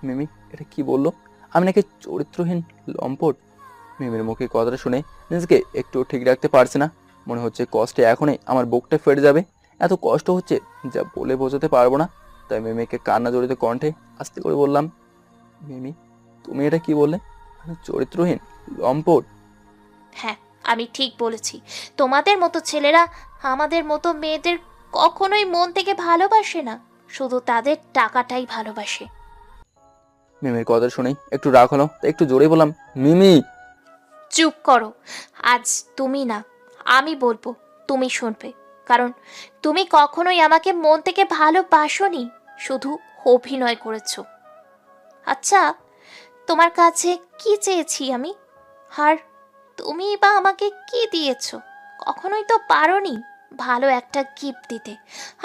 মিমি এটা কি বললো? আমি নাকি চরিত্রহীন লম্পট? মিমির মুখে কথাটা শুনে নিজেকে একটু ঠিক রাখতে পারছি না। মনে হচ্ছে কষ্টে এখনই আমার বুকটা ফেটে যাবে। এত কষ্ট হচ্ছে যা বলে বোঝাতে পারবো না। তাই মিমিকে কান্না জড়িত কণ্ঠে আস্তে করে বললাম, মিমি তুমি এটা কি বললে? আমি চরিত্রহীন লম্পট? হ্যাঁ, আমি ঠিক বলেছি। তোমাদের মতো ছেলেরা আমাদের মতো মেয়েদের কখনোই মন থেকে ভালোবাসে না, শুধু তাদের টাকাটাই ভালোবাসে। মিমির কথা শুনেই একটু রাগ হলো, তাই একটু জোরে বললাম, মিমি। চুপ করো। আজ তুমি না, আমি বলবো, তুমি শুনবে। কারণ তুমি কখনোই আমাকে মন থেকে ভালোবাসোনি, শুধু অভিনয় করেছো। আচ্ছা, তোমার কাছে কি চেয়েছি আমি? আর তুমি বা আমাকে কি দিয়েছো? কখনোই তো পারোনি ভালো একটা গিফট দিতে।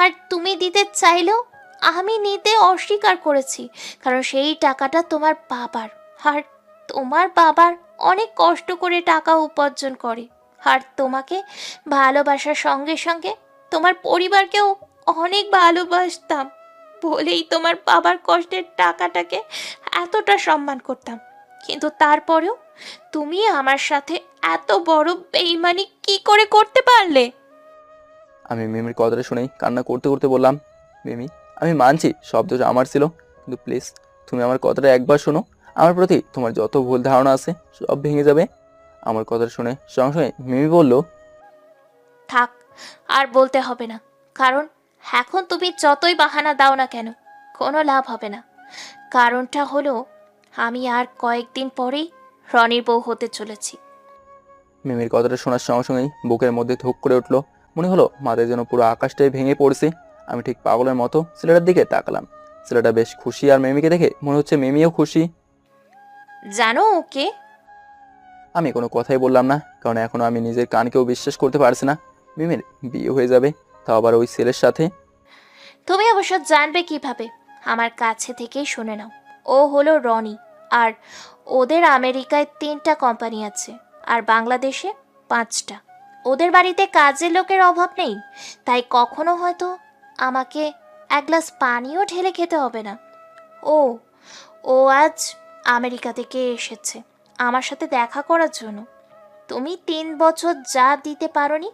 আর তুমি দিতে চাইলেও আমি নিতে অস্বীকার করেছি, কারণ সেই টাকাটা তোমার বাবার। আর তোমার বাবার অনেক কষ্ট করে টাকা উপার্জন করে। আর তোমাকে ভালোবাসার সঙ্গে সঙ্গে তোমার পরিবারকেও অনেক ভালোবাসতাম বলেই তোমার বাবার কষ্টের টাকাটাকে এতটা সম্মান করতাম। কিন্তু তারপরেও তুমি আমার সাথে এত বড় বেইমানি কি করে করতে পারলে? আমি মিমির কথাটা শুনেই কান্না করতে করতে বললাম, মিমি আমি মানছি সব দোষ আমার ছিল, কিন্তু প্লিজ তুমি আমার কথাটা একবার শোনো। আমার প্রতি তোমার যত ভুল ধারণা আছে সব ভেঙে যাবে। আমার কথাটা শুনে সঙ্গে সঙ্গে মিমি বলল, থাক, আর বলতে হবে না। কারণ এখন তুমি যতই বাহানা দাও না কেন, কোনো লাভ হবে না। কারণটা হলো, আমি আর কয়েকদিন পরেই রনির বউ হতে চলেছি। মিমির কথাটা শোনার সঙ্গে সঙ্গেই বুকের মধ্যে ধুক করে উঠলো। মনে হলো মাথায় যেন পুরো আকাশটাই ভেঙে পড়ছে। আমি ঠিক পাগলের মতো ছেলেটার দিকে তাকালাম। ছেলেটা বেশ খুশি, আর মিমিকে দেখে মনে হচ্ছে মিমিও খুশি। জানো ওকে? আমি কোনো কথাই বললাম না, কারণ এখনো আমি নিজের কানকেও বিশ্বাস করতে পারছি না মিমির বিয়ে হয়ে যাবে, তাও আবার ওই ছেলের সাথে। তুমি অবশ্য জানবে কিভাবে? আমার কাছে থেকেই শুনে নাও। ও হলো রনি, আর ওদের আমেরিকায় 3টা কোম্পানি আছে, আর বাংলাদেশে 5টা। ওদের বাড়িতে কাজের লোকের অভাব নেই, তাই কখনো হয়তো আমাকে এক গ্লাস পানিও ঢেলে খেতে হবে না। ও ও আজ আমেরিকা থেকে এসেছে আমার সাথে দেখা করার জন্য। তুমি 3 বছর যা দিতে পারোনি,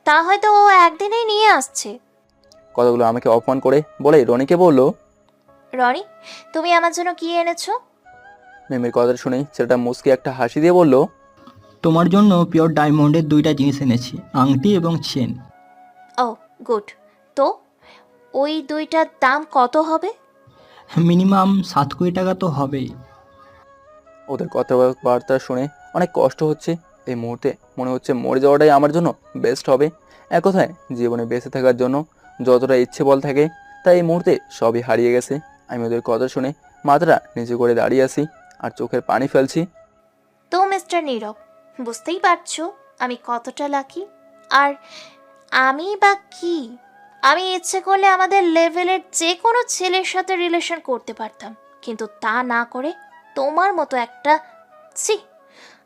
তা হয়তো ও একদিনেই নিয়ে আসছে। কথাগুলো আমাকে অপমান করে বলে রনিকে বলল, রনি, তুমি আমার জন্য কি এনেছো? মিমির কথাটা শুনেই ছেলেটা মুচকি একটা হাসি দিয়ে বলল, তোমার জন্য পিওর ডায়মন্ডের 2টা জিনিস এনেছি, আংটি এবং চেন। ও গুড। তো ওই 2টার দাম কত হবে? মিনিমাম 7 কোটি টাকা তো হবেই। ওদের কথাবার্তা শুনে অনেক কষ্ট হচ্ছে। এই মুহূর্তে মনে হচ্ছে মরে যাওয়াটাই আমার জন্য বেস্ট হবে। এক কথায় জীবনে বেঁচে থাকার জন্য যতটা ইচ্ছে বল থাকে, তাই এই মুহূর্তে সবই হারিয়ে গেছে। আমি ওদের কথা শুনে মাথাটা নিচু করে দাঁড়িয়ে আছি আর চোখের পানি ফেলছি। তো মিস্টার নীরব, বুঝতেই পারছো আমি কতটা লাকি। আর আমি বা কি, আমি ইচ্ছে করলে আমাদের লেভেলের যে কোনো ছেলের সাথে রিলেশন করতে পারতাম, কিন্তু তা না করে তোমার মতো একটা, ছি,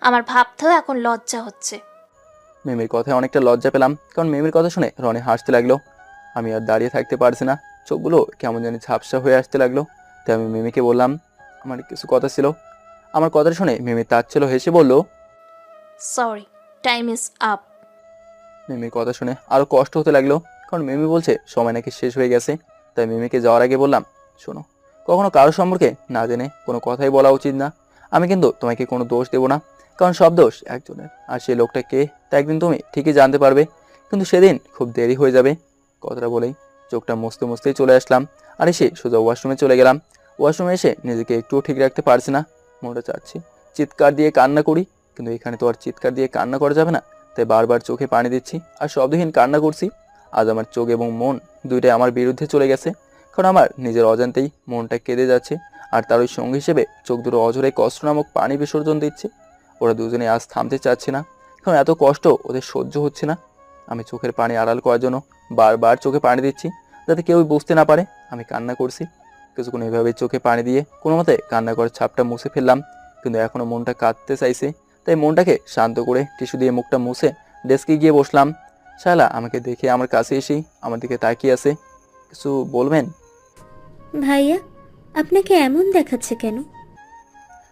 আমার ভাবতেও এখন লজ্জা হচ্ছে। মিমির কথায় অনেকটা লজ্জা পেলাম, কারণ মিমির কথা শুনে রনি হাসতে লাগলো। আমি আর দাঁড়িয়ে থাকতে পারছি না, চোখগুলো কেমন জানি ঝাপসা হয়ে আসতে লাগলো। তাই আমি মিমিকে বললাম, আমার কিছু কথা ছিল। আমার কথা শুনে মিমি তাচ্ছিল্য হেসে বলল, সরি, টাইম ইজ আপ। মিমির কথা শুনে আরও কষ্ট হতে লাগলো, কারণ মিমি বলছে সময় নাকি শেষ হয়ে গেছে। তাই মিমিকে যাওয়ার আগে বললাম, শোনো, কখনো কারোর সম্পর্কে না জেনে কোনো কথাই বলা উচিত না। আমি কিন্তু তোমাকে কোনো দোষ দেবো না, কারণ সব দোষ একজনের, আর সেই লোকটা কে তা একদিন তুমি ঠিকই জানতে পারবে, কিন্তু সেদিন খুব দেরি হয়ে যাবে। কথাটা বলেই চোখটা মুছতে মুছতেই চলে আসলাম, আর এসে সোজা ওয়াশরুমে চলে গেলাম। ওয়াশরুমে এসে নিজেকে একটুও ঠিক রাখতে পারছি না। মনটা চাচ্ছি চিৎকার দিয়ে কান্না করি, কিন্তু এখানে তো আর চিৎকার দিয়ে কান্না করা যাবে না। তাই বারবার চোখে পানি দিচ্ছি আর শব্দহীন কান্না করছি। আজ আমার চোখ এবং মন দুইটাই আমার বিরুদ্ধে চলে গেছে, কারণ আমার নিজের অজান্তেই মনটা কেঁদে যাচ্ছে, আর তার ওই সঙ্গী হিসেবে চোখ দুটো অঝরে কষ্ট নামক পানি বিসর্জন দিচ্ছে। ওরা দুজনে আজ থামতে চাচ্ছে না, এখন এত কষ্ট ওদের সহ্য হচ্ছে না। আমি চোখের পানি আড়াল করার জন্য বারবার চোখে পানি দিচ্ছি, যাতে কেউ বুঝতে না পারে আমি কান্না করছি। কিছুক্ষণ এভাবে চোখে পানি দিয়ে কোনো মতে কান্না করার ছাপটা মুছে ফেললাম, কিন্তু এখনও মনটা কাঁদতে চাইছে। তাই মনটাকে শান্ত করে টিস্যু দিয়ে মুখটা মুছে ডেস্কে গিয়ে বসলাম। শালা আমাকে দেখে আমার কাছে এসেই আমার দিকে তাকিয়ে আছে। কিছু বলবেন? ভাইয়া, আপনাকে এমন দেখাচ্ছে কেন?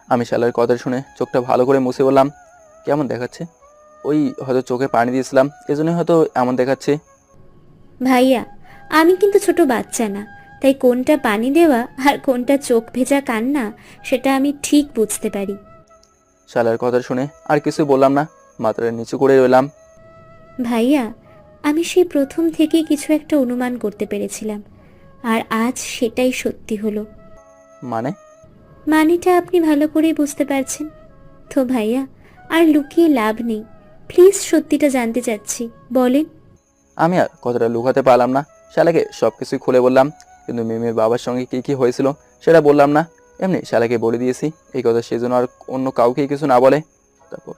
আমি শালার কথা শুনে চোখটা ভালো করে মুছে বললাম, কেমন দেখাচ্ছে? ওই হয়তো চোখে পানি দিয়েছিলাম, এজন্যই হয়তো এমন দেখাচ্ছে। ভাইয়া, আমি কিন্তু ছোট বাচ্চা না, তাই কোনটা পানি দেওয়া আর কোনটা চোখ ভেজা কান্না সেটা আমি ঠিক বুঝতে পারি। শালার কথা শুনে আর কিছু বললাম না, মাথাটা নিচু করে রইলাম। ভাইয়া, আমি সেই প্রথম থেকেই কিছু একটা অনুমান করতে পেরেছিলাম, আর আজ সেটাই সত্যি হলো। মানে? মানেটা আপনি ভালো করেই বুঝতে পারছেন তো ভাইয়া, আর লুকিয়ে লাভ নেই। প্লিজ সত্যিটা জানতে চাচ্ছি, বলেন। আমি আর কথাটা লুকাতে পারলাম না, শালাকে সব কিছুই খুলে বললাম। কিন্তু মিমির বাবার সঙ্গে কী কী হয়েছিল সেটা বললাম না, এমনি শালাকে বলে দিয়েছি এই কথা, সেজন্য আর অন্য কাউকে কিছু না বলে। তারপর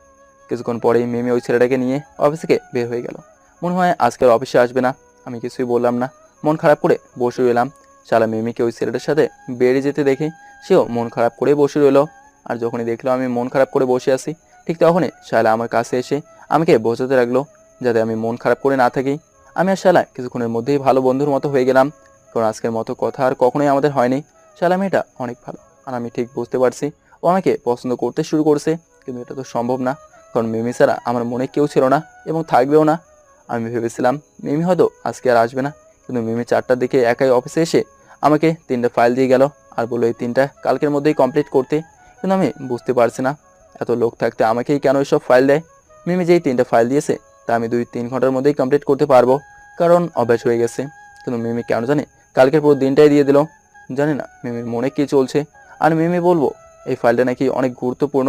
কিছুক্ষণ পরেই মিমি ওই ছেলেটাকে নিয়ে অফিস থেকে বের হয়ে গেল। মনে হয় আজকের অফিসে আসবে না। আমি কিছুই বললাম না, মন খারাপ করে বসে রইলাম। শালা মিমিকে ওই ছেলেটার সাথে বেরিয়ে যেতে দেখে সেও মন খারাপ করে বসে রইলো। আর যখনই দেখলো আমি মন খারাপ করে বসে আছি, ঠিক তখনই শালা আমার কাছে এসে আমাকে বোঝাতে লাগলো যাতে আমি মন খারাপ করে না থাকি। আমি আর শালা কিছুক্ষণের মধ্যেই ভালো বন্ধুর মতো হয়ে গেলাম, কারণ আজকের মতো কথা আর কখনোই আমাদের হয়নি। শালা মেয়েটা অনেক ভালো, আর আমি ঠিক বুঝতে পারছি ও আমাকে পছন্দ করতে শুরু করছে। কিন্তু এটা তো সম্ভব না, কারণ মিমি ছাড়া আমার মনে কেউ ছিল না এবং থাকবেও না। আমি ভেবেছিলাম মিমি হয়তো আজকে আর আসবে না, কিন্তু মিমি 4টার দিকে একাই অফিসে এসে আমাকে 3টা ফাইল দিয়ে গেল আর বললো এই 3টা কালকের মধ্যেই কমপ্লিট করতে। কিন্তু আমি বুঝতে পারছি না এত লোক থাকতে আমাকেই কেন এইসব ফাইল দেয়। মিমি যেই 3টা ফাইল দিয়েছে তা আমি 2-3 ঘন্টার মধ্যেই কমপ্লিট করতে পারবো, কারণ অভ্যাস হয়ে গেছে। কিন্তু মিমি কেন জানি কালকের পুরো দিনটাই দিয়ে দিল। জানি না মিমির মনে কী চলছে। আর মিমি বলবো এই ফাইলটা নাকি অনেক গুরুত্বপূর্ণ,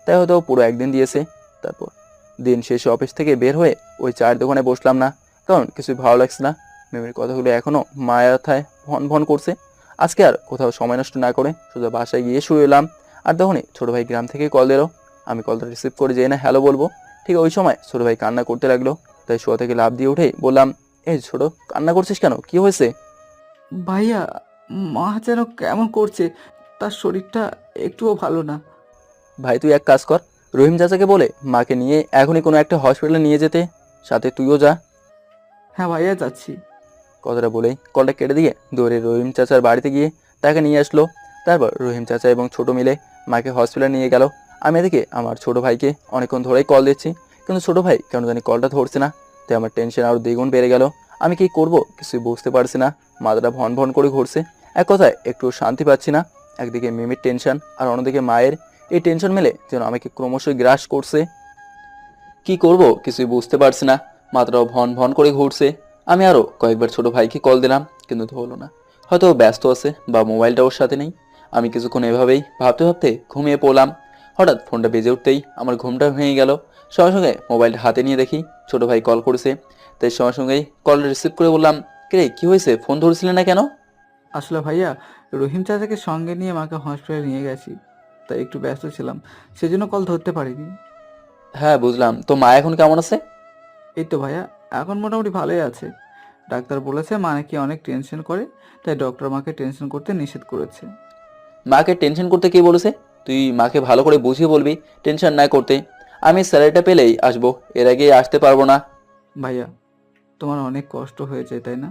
তাই হয়তো পুরো একদিন দিয়েছে। তারপর দিন শেষে অফিস থেকে বের হয়ে ওই চায়ের দোকানে বসলাম না, কারণ কিছুই ভালো লাগছে না। মিমির কথাগুলো এখনও মাথায় ভন ভন করছে। আজকে আর কোথাও সময় নষ্ট না করে সোজা বাসায় গিয়ে শুয়ে এলাম। আর তখনই ছোটো ভাই গ্রাম থেকে কল দিল। আমি কলটা রিসিভ করে যেয়ে না হ্যালো বলবো, ঠিক ওই সময় ছোটো ভাই কান্না করতে লাগলো। তাই শোয়া থেকে লাফ দিয়ে উঠেই বললাম, এই ছোটো, কান্না করছিস কেন, কি হয়েছে? ভাইয়া, মা যেন কেমন করছে, তার শরীরটা একটুও ভালো না। ভাই তুই এক কাজ কর, রহিম চাচাকে বলে মাকে নিয়ে এখনই কোনো একটা হসপিটালে নিয়ে যেতে, সাথে তুইও যা। হ্যাঁ ভাইয়া, যাচ্ছি। কথাটা বলেই কলটা কেটে দিয়ে দৌড়ে রহিম চাচার বাড়িতে গিয়ে তাকে নিয়ে আসলো। তারপর রহিম চাচা এবং ছোটো মিলে মাকে হসপিটালে নিয়ে গেল। আমি এদিকে আমার ছোটো ভাইকে অনেকক্ষণ ধরেই কল দিচ্ছি, কিন্তু ছোটো ভাই কেন জানি কলটা ধরছে না। তাই আমার টেনশন আরও দ্বিগুণ বেড়ে গেল। আমি কি করব কিছুই বুঝতে পারছি না, মাথাটা ভন ভন করে ঘুরছে। এক কথায় একটু শান্তি পাচ্ছি না। একদিকে মিমির টেনশন আর অন্যদিকে মায়ের এই টেনশন মিলে যেন আমাকে ক্রমশই গ্রাস করছে। কি করব কিছুই বুঝতে পারছি না, মাথাটাও ভন ভন করে ঘুরছে। আমি আরও কয়েকবার ছোট ভাইকে কল দিলাম, কিন্তু ধরলো না। হয়তো ও ব্যস্ত আছে বা মোবাইলটা ওর সাথে নেই। আমি কিছুক্ষণ এভাবেই ভাবতে ভাবতে ঘুমিয়ে পড়লাম। হঠাৎ ফোনটা বেজে উঠতেই আমার ঘুমটা ভেঙে গেল। সঙ্গে সঙ্গে মোবাইলটা হাতে নিয়ে দেখি ছোট ভাই কল করেছে। তাই সঙ্গে সঙ্গেই কলটা রিসিভ করে বললাম, কিরে কি হয়েছে, ফোন ধরছিলি না কেন? আসলে ভাইয়া, রহিম চাচাকে সঙ্গে নিয়ে মাকে হসপিটালে নিয়ে গেছি, তাই একটু ব্যস্ত ছিলাম, সেজন্য কল ধরতে পারিনি। হ্যাঁ বুঝলাম, তো মা এখন কেমন আছে? এই তো ভাইয়া, এখন মোটামুটি ভালোই আছে। ডাক্তার বলেছে মা নাকি অনেক টেনশন করে, তাই ডক্টর মাকে টেনশন করতে নিষেধ করেছে। মাকে টেনশন করতে কে বলেছে? তুই মাকে ভালো করে বুঝিয়ে বলবি টেনশন না করতে। আমি স্যালারিটা পেলেই আসবো, এর আগে আসতে পারবো না। ভাইয়া, তোমার অনেক কষ্ট হয়েছে তাই না?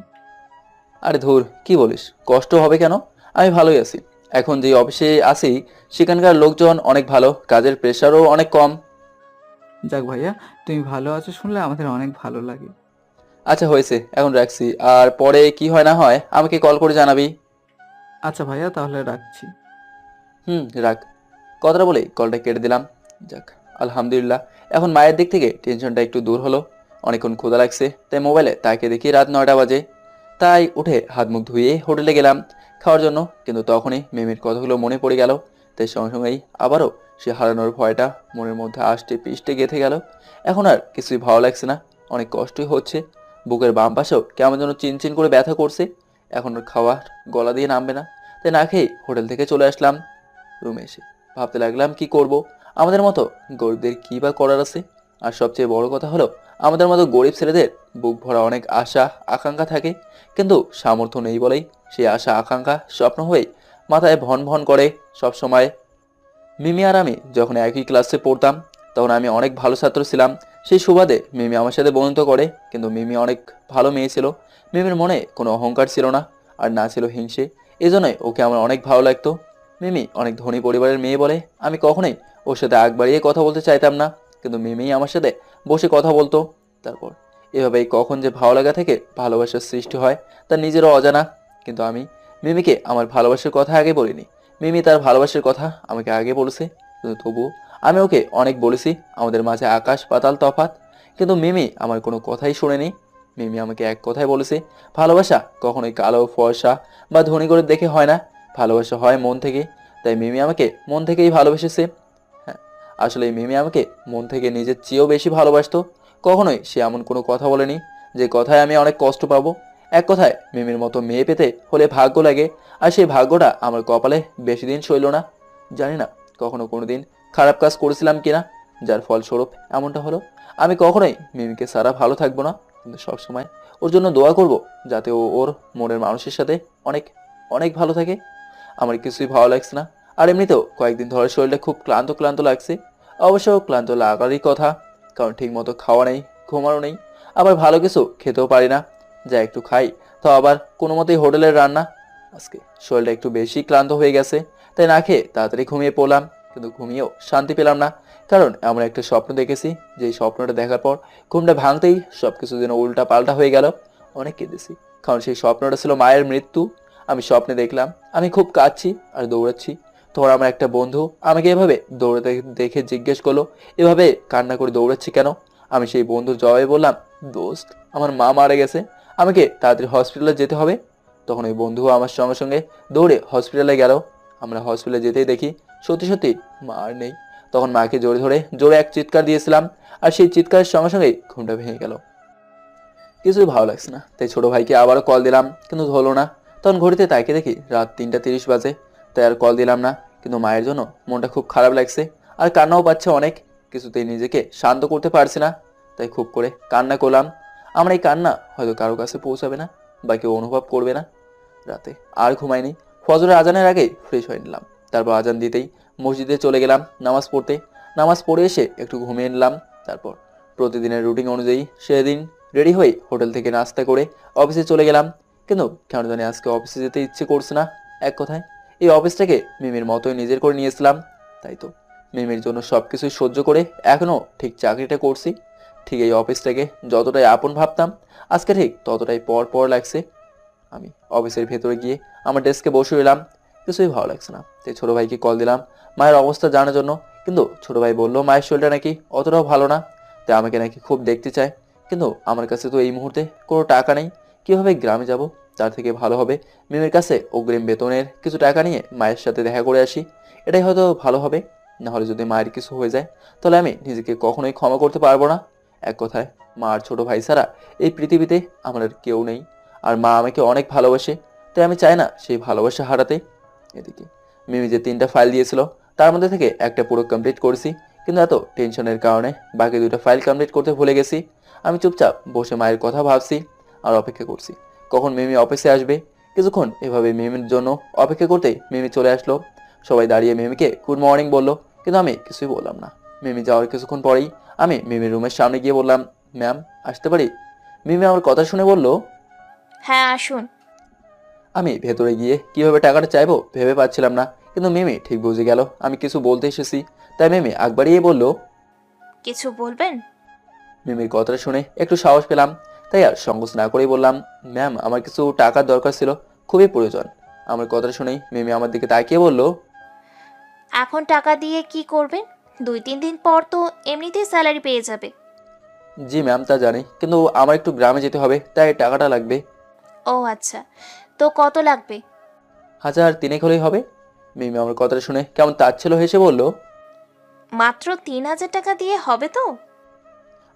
আরে ধুর, কি বলিস, কষ্ট হবে কেন? আমি ভালোই আছি। এখন যে অফিসে আছি সেখানকার লোকজন অনেক ভালো, কাজের প্রেশারও অনেক কম। যাক ভাইয়া, তুমি ভালো আছো শুনলে আমাদের অনেক ভালো লাগে। আচ্ছা হয়েছে, এখন রাখছি। আর পরে কি হয় না হয় আমাকে কল করে জানাবি। আচ্ছা ভাইয়া, তাহলে রাখছি। রাখ। কথাটা বলেই কলটা কেটে দিলাম। যাক, আলহামদুলিল্লাহ, এখন মায়ের দিক থেকে টেনশনটা একটু দূর হলো। অনেকক্ষণ ক্ষুধা লাগছে, তাই মোবাইলে তাকে দেখি রাত 9টা বাজে। তাই উঠে হাত মুখ ধুয়ে হোটেলে গেলাম খাওয়ার জন্য। কিন্তু তখনই মিমির কথাগুলো মনে পড়ে গেল। তাই সঙ্গে সঙ্গেই আবারও সে হারানোর ভয়টা মনের মধ্যে আষ্টে পিষ্টে গেঁথে গেল। এখন আর কিছুই ভালো লাগছে না, অনেক কষ্টই হচ্ছে। বুকের বাম পাশেও কেমন যেন চিনচিন করে ব্যথা করছে। এখন আর খাওয়ার গলা দিয়ে নামবে না, তাই না খেয়ে হোটেল থেকে চলে আসলাম। রুমে এসে ভাবতে লাগলাম কি করব। আমাদের মতো গরিবদের কী বা করার আছে? আর সবচেয়ে বড় কথা হলো আমাদের মতো গরিব ছেলেদের বুক ভরা অনেক আশা আকাঙ্ক্ষা থাকে, কিন্তু সামর্থ্য নেই বলেই সেই আশা আকাঙ্ক্ষা স্বপ্ন হয়ে মাথায় ভন ভন করে সব সময়। মিমি আর আমি যখন একই ক্লাসে পড়তাম তখন আমি অনেক ভালো ছাত্র ছিলাম। সেই সুবাদে মিমি আমার সাথে বন্ধুত্ব করে, কিন্তু মিমি অনেক ভালো মেয়ে ছিল। মিমির মনে কোনো অহংকার ছিল না, আর না ছিল হিংসে। এই জন্যই ওকে আমার অনেক ভালো লাগতো। মিমি অনেক ধনী পরিবারের মেয়ে বলে আমি কখনোই ওর সাথে আগ বাড়িয়ে কথা বলতে চাইতাম না, কিন্তু মিমি আমার সাথে বসে কথা বলতো। তারপর এভাবেই কখন যে ভালো লাগা থেকে ভালোবাসার সৃষ্টি হয় তার নিজেরও অজানা। কিন্তু আমি মিমিকে আমার ভালোবাসার কথা আগে বলিনি, মিমি তার ভালোবাসার কথা আমাকে আগে বলেছে। কিন্তু তবুও আমি ওকে অনেক বলেছি আমাদের মাঝে আকাশ পাতাল তফাৎ, কিন্তু মিমি আমার কোনো কথাই শোনেনি। মিমি আমাকে এক কথাই বলেছে, ভালোবাসা কখনোই কালো ফর্সা বা ধনী করে দেখে হয় না, ভালোবাসা হয় মন থেকে। তাই মিমি আমাকে মন থেকেই ভালোবেসেছে। হ্যাঁ, আসলে মিমি আমাকে মন থেকে নিজের চেয়েও বেশি ভালোবাসতো। কখনোই সে এমন কোনো কথা বলেনি যে কথায় আমি অনেক কষ্ট পাবো। এক কথায় মিমির মতো মেয়ে পেতে হলে ভাগ্য লাগে, আর সেই ভাগ্যটা আমার কপালে বেশি দিন সইল না। জানি না কখনো কোনোদিন খারাপ কাজ করেছিলাম কিনা যার ফলস্বরূপ এমনটা হলো। আমি কখনোই মিমিকে ছাড়া ভালো থাকবো না, কিন্তু সবসময় ওর জন্য দোয়া করব যাতে ও ওর মনের মানুষের সাথে অনেক অনেক ভালো থাকে। আমার কিছুই ভালো লাগছে না, আর এমনিতেও কয়েকদিন ধরে শরীরটা খুব ক্লান্ত ক্লান্ত লাগছে। অবশ্য ক্লান্ত লাগারই কথা, কারণ ঠিক মতো খাওয়া নেই, ঘুমানো নেই, আবার ভালো কিছু খেতেও পারি না। যা একটু খাই তো আবার কোনো মতেই হোটেলের রান্না। আজকে শরীরটা একটু বেশি ক্লান্ত হয়ে গেছে, তাই না খেয়ে তাড়াতাড়ি ঘুমিয়ে পড়লাম। কিন্তু ঘুমিয়েও শান্তি পেলাম না, কারণ এমন একটা স্বপ্ন দেখেছি যে স্বপ্নটা দেখার পর ঘুমটা ভাঙতেই সবকিছু যেন উল্টা পাল্টা হয়ে গেল। অনেক কেঁদেছি, কারণ সেই স্বপ্নটা ছিল মায়ের মৃত্যু। আমি স্বপ্নে দেখলাম আমি খুব কাঁদছি আর দৌড়াচ্ছি। তোর আমার একটা বন্ধু আমাকে এভাবে দৌড়াতে দেখে জিজ্ঞেস করলো, এভাবে কান্না করে দৌড়াচ্ছি কেন? আমি সেই বন্ধুর জবাবে বললাম, দোস্ত আমার মা মারা গেছে, আমাকে তাড়াতাড়ি হসপিটালে যেতে হবে। তখন ওই বন্ধু আমার সঙ্গে সঙ্গে দৌড়ে হসপিটালে গেল। আমরা হসপিটালে যেতেই দেখি সত্যি সত্যি মা আর নেই। তখন মাকে জোরে ধরে জোরে এক চিৎকার দিয়েছিলাম, আর সেই চিৎকারের সঙ্গে সঙ্গেই ঘুমটা ভেঙে গেল। কিছুই ভালো লাগছে না, তাই ছোট ভাইকে আবারও কল দিলাম, কিন্তু ধরলো না। তখন ঘড়িতে তাকিয়ে দেখি রাত 3:30 বাজে, তাই আর কল দিলাম না। কিন্তু মায়ের জন্য মনটা খুব খারাপ লাগছে, আর কান্নাও পাচ্ছে অনেক। কিছুতেই নিজেকে শান্ত করতে পারছি না, তাই খুব করে কান্না করলাম। আমার এই কান্না হয়তো কারো কাছে পৌঁছাবে না, বা কেউ অনুভব করবে না। রাতে আর ঘুমাইনি। ফজরের আজানের আগেই ফ্রেশ হয়ে নিলাম, তারপর আজান দিতেই মসজিদে চলে গেলাম নামাজ পড়তে। নামাজ পড়ে এসে একটু ঘুমিয়ে নিলাম। তারপর প্রতিদিনের রুটিন অনুযায়ী সেদিন রেডি হয়ে হোটেল থেকে নাস্তা করে অফিসে চলে গেলাম। কিন্তু কেন জানি আজকে অফিসে যেতে ইচ্ছে করছে না। এক কথায় এই অফিসটাকে মিমির মতোই নিজের করে নিয়েছিলাম, তাই তো মিমির জন্য সব কিছুই সহ্য করে এখনও ঠিক চাকরিটা করছি। ঠিক এই অফিসটাকে যতটাই আপন ভাবতাম, আজকে ঠিক ততটাই পর পর লাগছে। আমি অফিসের ভেতরে গিয়ে আমার ডেস্কে বসে রইলাম, কিছুই ভালো লাগছে না। তাই ছোট ভাইকে কল দিলাম মায়ের অবস্থা জানার জন্য, কিন্তু ছোট ভাই বললো মায়ের শরীরটা নাকি অতটাও ভালো না, তাই আমাকে নাকি খুব দেখতে চায়। কিন্তু আমার কাছে তো এই মুহূর্তে কোনো টাকা নেই, কীভাবে গ্রামে যাব? তার থেকে ভালো হবে মিমির কাছে অগ্রিম বেতনের কিছু টাকা নিয়ে মায়ের সাথে দেখা করে আসি, এটাই হয়তো ভালো হবে। না হলে যদি মায়ের কিছু হয়ে যায় তাহলে আমি নিজেকে কখনোই ক্ষমা করতে পারবো না। এক কথায় মা আর ছোট ভাই ছাড়া এই পৃথিবীতে আমার আর কেউ নেই, আর মা আমাকে অনেক ভালোবাসে, তাই আমি চাই না সেই ভালোবাসা হারাতে। এদিকে মিমি যে 3টা ফাইল দিয়েছিল তার মধ্যে থেকে একটা পুরো কমপ্লিট করেছি, কিন্তু এত টেনশনের কারণে বাকি 2টা ফাইল কমপ্লিট করতে ভুলে গেছি। আমি চুপচাপ বসে মায়ের কথা ভাবছি আর অপেক্ষা করছি কখন মিমি অফিসে আসবে। কিছুক্ষণ এভাবে মিমির জন্য অপেক্ষা করতে মিমি চলে আসলো। সবাই দাঁড়িয়ে মিমিকে গুড মর্নিং বললো, কিন্তু আমি কিছুই বললাম না। মিমি যাওয়ার কিছুক্ষণ পরেই আমি মিমির রুমের সামনে গিয়ে বললাম, ম্যাম আসতে পারি? মিমি আমার কথা শুনে বলল, হ্যাঁ আসুন। আমি ভেতরে গিয়ে কিভাবে টাকাটা চাইবো ভেবে পাচ্ছিলাম না, কিন্তু মিমি ঠিক বুঝে গেল আমি কিছু বলতে এসেছি। তাই মিমি আগ বাড়িয়ে বলল, কিছু বলবেন? মিমির কথাটা শুনে একটু সাহস পেলাম, তাই আর সংকোচ না করেই বললাম, ম্যাম আমার কিছু টাকার দরকার ছিল, খুবই প্রয়োজন। আমার কথাটা শুনেই মিমি আমার দিকে তাকিয়ে বলল, এখন টাকা দিয়ে কি করবেন? 2-3 দিন পর তো এমনিতেই স্যালারি পেয়ে যাবে। জি ম্যাম তা জানি, কিন্তু আমার একটু গ্রামে যেতে হবে, তাই টাকাটা লাগবে। ও আচ্ছা, তো কত লাগবে? 1,000 হলেই হবে। মিমি আমার কথাটা শুনে কেমন তাচ্ছিল্য হেসে বলল। মাত্র 3,000 টাকা দিয়ে হবে তো?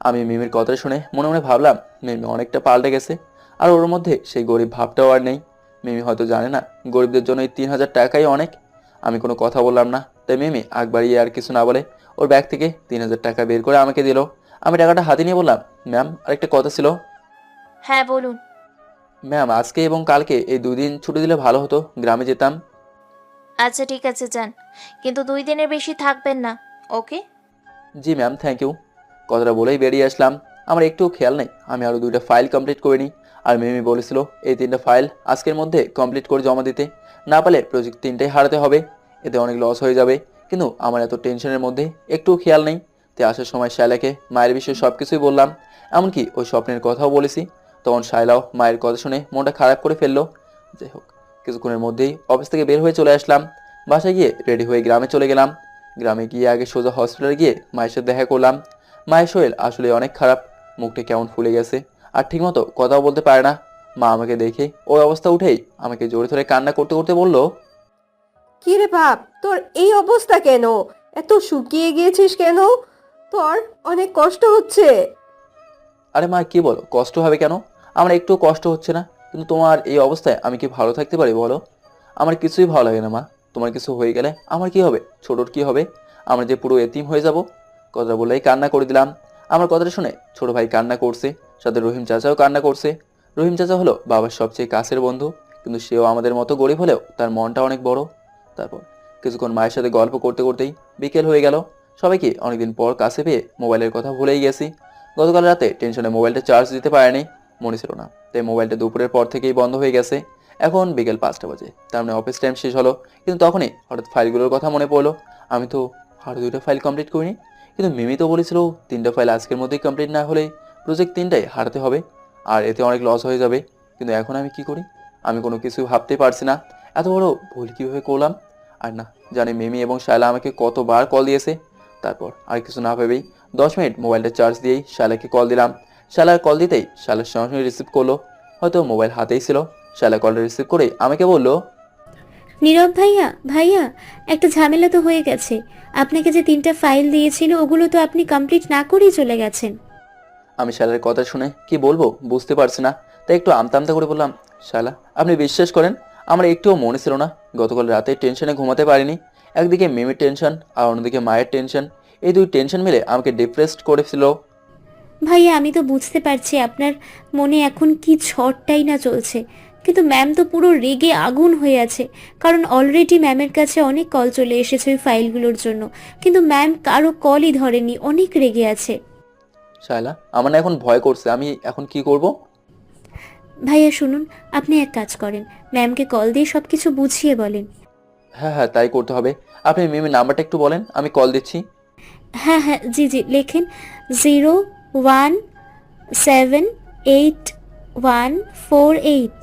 আমি মিমির কথা শুনে মনে মনে ভাবলাম মিমি অনেকটা পাল্টে গেছে, আর ওর মধ্যে সেই গরিব ভাবটাও আর নেই। মিমি হয়তো জানে না গরিবদের জন্য এই 3,000 টাকাই অনেক। আমি কোনো কথা বললাম না, তাই মিমি আগ বাড়িয়ে আর কিছু না বলে ওর ব্যাগ থেকে 3,000 টাকা বের করে আমাকে দিল, আমি টাকাটা হাতে নিয়ে বললাম, ম্যাম আরেকটা কথা ছিল। হ্যাঁ বলুন। ম্যাম আজকে এবং কালকে এই 2 দিন ছুটি দিলে ভালো হতো, গ্রামে যেতাম। আচ্ছা ঠিক আছে যান, কিন্তু 2 দিনের বেশি থাকবেন না, ওকে? জি ম্যাম, থ্যাংক ইউ। কথাটা বলেই বেরিয়ে আসলাম। আমার একটু খেয়াল নেই আমি আরও 2টা ফাইল কমপ্লিট করে নিই। আর মিমি বলেছিল এই 3টা ফাইল আজকের মধ্যে কমপ্লিট করে জমা দিতে, না পারলে প্রজেক্ট 3টাই হারাতে হবে, এতে অনেক লস হয়ে যাবে। কিন্তু আমার এত টেনশনের মধ্যে একটু খেয়াল নেই। তাই আসার সময় শায়লাকে মায়ের বিষয়ে সব কিছুই বললাম, এমনকি ওই স্বপ্নের কথাও বলেছি। তখন শায়লাও মায়ের কথা শুনে মনটা খারাপ করে ফেললো। যাই হোক, কিছুক্ষণের মধ্যেই অফিস থেকে বের হয়ে চলে আসলাম। বাসায় গিয়ে রেডি হয়ে গ্রামে চলে গেলাম। গ্রামে গিয়ে আগে সোজা হসপিটালে গিয়ে মায়ের সাথে দেখা করলাম। মায়ের শরীর আসলে অনেক খারাপ, মুখটা কেমন ফুলে গেছে আর ঠিকমতো কথাও বলতে পারে না। মা আমাকে দেখে ওই অবস্থা উঠেই আমাকে জোরে ধরে কান্না করতে করতে বলল, কি রে বাপ, তোর এই অবস্থা কেন? এত শুকিয়ে গিয়েছিস কেন? তোর অনেক কষ্ট হচ্ছে। আরে মা কি বলো, কষ্ট হবে কেন? আমার একটু কষ্ট হচ্ছে না, কিন্তু তোমার এই অবস্থায় আমি কি ভালো থাকতে পারি বলো? আমার কিছুই ভালো লাগে না মা। তোমার কিছু হয়ে গেলে আমার কি হবে, ছোটোর কি হবে? আমরা যে পুরো এতিম হয়ে যাব। কথা বলেই কান্না করে দিলাম। আমার কথাটা শুনে ছোট ভাই কান্না করছে, সাথে রহিম চাচাও কান্না করছে। রহিম চাচা হলো বাবার সবচেয়ে কাছের বন্ধু, কিন্তু সেও আমাদের মতো গরিব হলেও তার মনটা অনেক বড়। তারপর কিছুক্ষণ মায়ের সাথে গল্প করতে করতেই বিকেল হয়ে গেল। সবাইকে অনেকদিন পর কাছে পেয়ে মোবাইলের কথা ভুলেই গেছি। গতকাল রাতে টেনশনে মোবাইলটা চার্জ দিতে পারেনি, মনে ছিল না, তাই মোবাইলটা দুপুরের পর থেকেই বন্ধ হয়ে গেছে। এখন বিকেল 5টা বাজে, তার মানে অফিস টাইম শেষ হলো। কিন্তু তখনই হঠাৎ ফাইলগুলোর কথা মনে পড়লো। আমি তো আরও 2টা ফাইল কমপ্লিট করিনি। কিন্তু মিমি তো বলেছিল 3টা ফাইল আজকের মধ্যেই কমপ্লিট না হলে প্রজেক্ট 3টাই হারাতে হবে, আর এতে অনেক লস হয়ে যাবে। কিন্তু এখন আমি কি করি? আমি কোনো কিছু ভাবতে পারছি না, এত বড় ভুল কীভাবে করলাম। আর না জানি মিমি এবং শায়লা আমাকে কতবার কল দিয়েছে। তারপর আর কিছু না ভেবেই 10 মিনিট মোবাইলটা চার্জ দিয়েই শায়লাকে কল দিলাম। শায়লার কল দিতেই শায়লার সঙ্গে সঙ্গে রিসিভ করলো, হয়তো মোবাইল হাতেই ছিল। শায়লা কলটা রিসিভ করেই আমাকে বলল, নীরব ভাইয়া, ভাইয়া একটা ঝামেলা তো হয়ে গেছে। আপনাকে যে 3টা ফাইল দিয়েছিল ওগুলো তো আপনি কমপ্লিট না করেই চলে গেছেন। আমি শায়লার কথা শুনে কি বলবো বুঝতে পারছি না, তাই একটু আমতা আমতা করে বললাম, শায়লা আপনি বিশ্বাস করেন আমার একটুও মনে ছিল না। গতকাল রাতে টেনশনে ঘুমাতে পারিনি। একদিকে মিমির টেনশন আর অন্যদিকে মায়ের টেনশন, এই 2 টেনশন মিলে আমাকে ডিপ্রেসড করেছিল। ভাইয়া আমি তো বুঝতে পারছি আপনার মনে এখন কি ঝড়টাই না চলছে, কিন্তু ম্যাম তো পুরো রেগে আগুন হয়ে আছে। কারণ অলরেডি ম্যামের কাছে অনেক কল চলে এসেছে ওই ফাইলগুলোর জন্য, কিন্তু ম্যাম কারো কলই ধরেনি, অনেক রেগে আছে। শায়লা আমার না এখন ভয় করছে, আমি এখন কি করব? ভাইয়া শুনুন, আপনি এক কাজ করেন, ম্যামকে কল দিয়ে সব কিছু বুঝিয়ে বলেন। হ্যাঁ হ্যাঁ তাই করতে হবে। আপনি মিমির নাম্বারটা একটু বলেন, আমি কল দিচ্ছি। হ্যাঁ হ্যাঁ জি জি লেখেন, 0178148।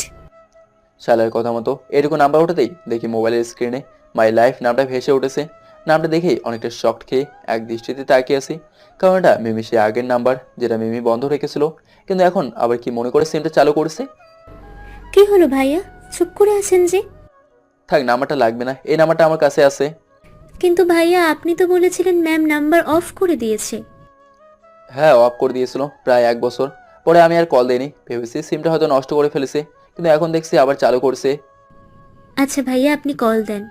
শালার কথা মতো এটুকু নাম্বার ওঠাতেই দেখি মোবাইলের স্ক্রিনে মাই লাইফ নামটা ভেসে উঠেছে। নামটা দেখেই অনেকটা শকড খেয়ে এক দৃষ্টিতে তাকিয়ে আছি, কারণ এটা মিমি সে আগের নাম্বার যেটা মিমি বন্ধ রেখেছিল, কিন্তু এখন আবার কি মনে করে সিমটা চালু করেছে। কি হলো ভাইয়া, চুপ করে আছেন যে? থাক নাম্বারটা লাগবে না, এই নাম্বারটা আমার কাছে আছে। কিন্তু ভাইয়া আপনি তো বলেছিলেন ম্যাম নাম্বার অফ করে দিয়েছে। হ্যাঁ অফ করে দিয়েছিল প্রায় 1 বছর, পরে আমি আর কল দিইনি, ভেবেছি সিমটা হয়তো নষ্ট করে ফেলেছে, কিন্তু এখন দেখছি আবার চালু করছে। আচ্ছা ভাইয়া আপনি কল দেন।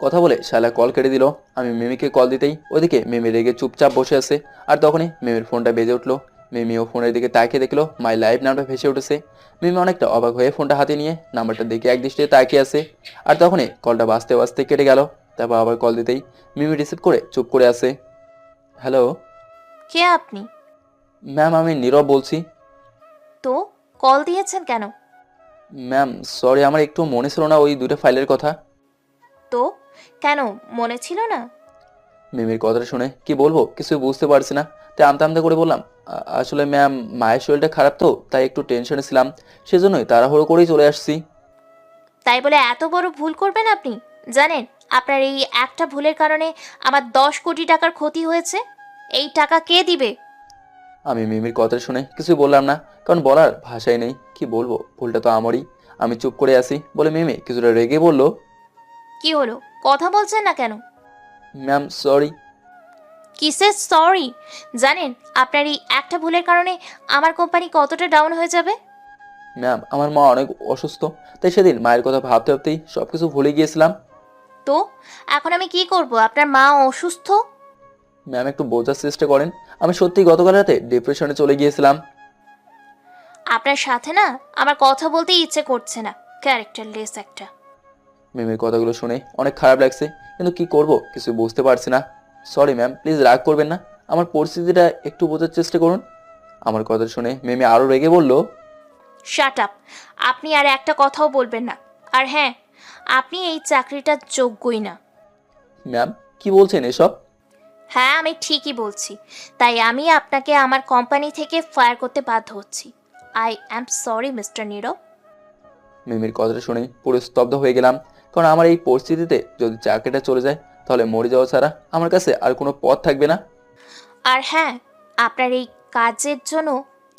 কথা বলে শালা কল কেটে দিল। আমি মিমিকে কল দিতেই ওদিকে মিমি রেগে চুপচাপ বসে আছে। আর তখনই মিমির ফোনটা বেজে উঠলো। মিমিও ফোনের দিকে তাকিয়ে দেখলো মাই লাইফ নামটা ভেসে উঠেছে। মিমি অনেকটা অবাক হয়ে ফোনটা হাতে নিয়ে নাম্বারটার দিকে এক দৃষ্টিতে তাকিয়ে আছে। আর তখনই কলটা বাজতে বাজতে কেটে গেল। তারপর আবার কল দিতেই মিমি রিসিভ করে চুপ করে আছে। হ্যালো কে আপনি? ম্যাম, আমি নীরব বলছি। তো কল দিয়েছেন কেন? ম্যাম সরি, আমার একটু মনে ছিল না ওই 2টা ফাইলের কথা। তো কেন মনে ছিল না? মিমির কথাটা শুনে কি বলবো কিছু বুঝতে পারছি না, তাই আমতা আমতা করে বললাম, আসলে ম্যাম মায়ের শরীরটা খারাপ তো তাই একটু টেনশনে ছিলাম, সেজন্যই তাড়াহুড়ো করেই চলে আসছি। তাই বলে এত বড় ভুল করবেন আপনি? জানেন আপনার এই একটা ভুলের কারণে আমার 10 কোটি টাকার ক্ষতি হয়েছে। এই টাকা কে দিবে? আমি মিমির কথা শুনে কিছু বললাম না, কারণ বলার ভাষাই নেই। কি বলবো, ভুলটা তো আমারই। আমি চুপ করে আসি বলে মিমি কিছুটা রেগে বলল, কি হলো, কথা বলছেন না কেন? Ma'am sorry. কিসের সরি? জানেন আপনার এই একটা ভুলের কারণে আমার কোম্পানি কতটা ডাউন হয়ে যাবে? ম্যাম আমার মা অনেক অসুস্থ, তাই সেদিন মায়ের কথা ভাবতে ভাবতেই সবকিছু ভুলে গিয়েছিলাম। তো এখন আমি কি করব? আপনার মা অসুস্থ। ম্যাম একটু বোঝার চেষ্টা করেন, আমি সত্যি গতকাল রাতে ডিপ্রেশনে চলে গিয়েছিলাম। আপনার সাথে না আমার কথা বলতে ইচ্ছে করছে না, ক্যারেক্টারলেস একটা। মিমির কথাগুলো শুনে অনেক খারাপ লাগছে, কিন্তু কি করব কিছু বুঝতে পারছি না। সরি ম্যাম, প্লিজ রাগ করবেন না, আমার পরিস্থিতিটা একটু বোঝার চেষ্টা করুন। আমার কথা শুনে মিমি আরো রেগে বলল, শাট আপ, আপনি আর একটা কথাও বলবেন না। আর হ্যাঁ, আপনি এই চাকরিটার যোগ্যই না। ম্যাম কি বলছেন এসব? হ্যাঁ, আমি ঠিকই বলছি, তাই আমি আপনাকে আমার কোম্পানি থেকে ফায়ার করতে বাধ্য হচ্ছি। আই অ্যাম সরি মিস্টার নীরব। মিমির কথাটা শুনে পুরো স্তব্ধ হয়ে গেলাম, কারণ আমার এই পরিস্থিতিতে যদি চাকরিটা চলে যায় তাহলে মরে যাওয়া ছাড়া আমার কাছে আর কোনো পথ থাকবে না। আর হ্যাঁ, আপনার এই কাজের জন্য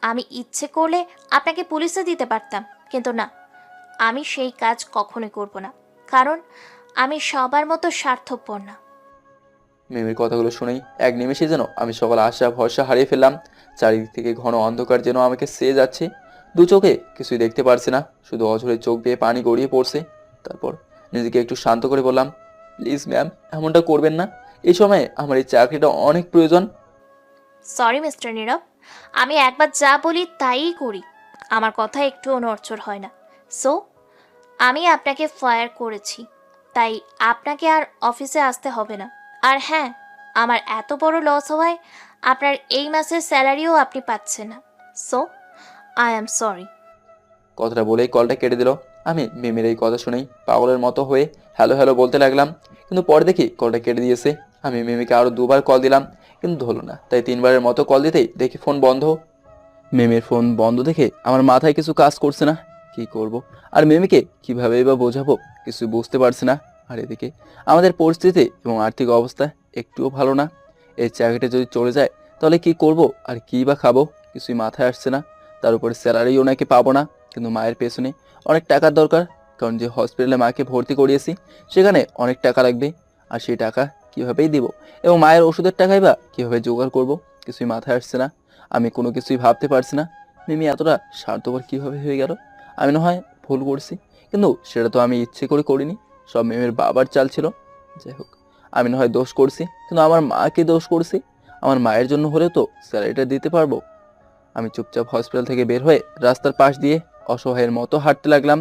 আমি ইচ্ছে করলে আপনাকে পুলিশে দিতে পারতাম, কিন্তু না, আমি সেই কাজ কখনোই করব না, কারণ আমি সবার মতো স্বার্থপর না। মিমির কথাগুলো শুনেই এক নিমেষে যেন আমি সকল আশা ভরসা হারিয়ে ফেললাম। চারিদিক থেকে ঘন অন্ধকার যেন আমাকে সেয়ে যাচ্ছে, দু চোখে কিছুই দেখতে পারছি না, শুধু অঝরে চোখ দিয়ে পানি গড়িয়ে পড়ছে। তারপর নিজেকে একটু শান্ত করে বললাম, প্লিজ ম্যাম, এমনটা করবেন না, এই সময়ে আমার এই চাকরিটা অনেক প্রয়োজন। সরি মিস্টার নীরব, আমি একবার যা বলি তাই করি, আমার কথা একটুও নড়চড় হয় না। সো আমি আপনাকে ফায়ার করেছি, তাই আপনাকে আর অফিসে আসতে হবে না। আর হ্যাঁ, আমার এত বড় লস হওয়ায় আপনার এই মাসের স্যালারিও আপনি পাচ্ছেন না। So I am sorry. কথাটা বলেই কলটা কেটে দিল। আমি মিমির এই কথা শুনেই পাগলের মতো হয়ে হ্যালো হ্যালো বলতে লাগলাম, কিন্তু পরে দেখি কলটা কেটে দিয়েছে। আমি মিমিকে আরও দুবার কল দিলাম, কিন্তু হলো না, তাই তিনবারের মতো কল দিতেই দেখি ফোন বন্ধ। মিমির ফোন বন্ধ দেখে আমার মাথায় কিছু কাজ করছে না, কি করব আর মিমিকে কিভাবে বা বোঝাবো কিছু বুঝতে পারছি না। আর এদিকে আমাদের পরিস্থিতি এবং আর্থিক অবস্থা একটুও ভালো না। এই চাকরিটা যদি চলে যায় তাহলে কি করব আর কি বা খাবো কিছুই মাথায় আসছে না। তার উপরে স্যালারিও নাকি পাবো না, কিন্তু মায়ের পেছনে অনেক টাকার দরকার, কারণ যে হসপিটালে মাকে ভর্তি করিয়েছি সেখানে অনেক টাকা লাগবে। আর সেই টাকা কীভাবেই দিব এবং মায়ের ওষুধের টাকাই বা কীভাবে জোগাড় করব কিছুই মাথায় আসছে না। আমি কোনো কিছুই ভাবতে পারছি না। মিমি এতটা স্বার্থপর কীভাবে হয়ে গেল? আমি না হয় ভুল করছি, কিন্তু সেটা তো আমি ইচ্ছে করে করিনি, সব মিমির বাবার চাল ছিল। যাই হোক, আমি না হয় দোষ করছি, কিন্তু আমার মাকে দোষ করছি। আমার মায়ের জন্য হলেও তো স্যালারিটা দিতে পারবো। আমি চুপচাপ হসপিটাল থেকে বের হয়ে রাস্তার পাশ দিয়ে অসহায়ের মতো হাঁটতে লাগলাম।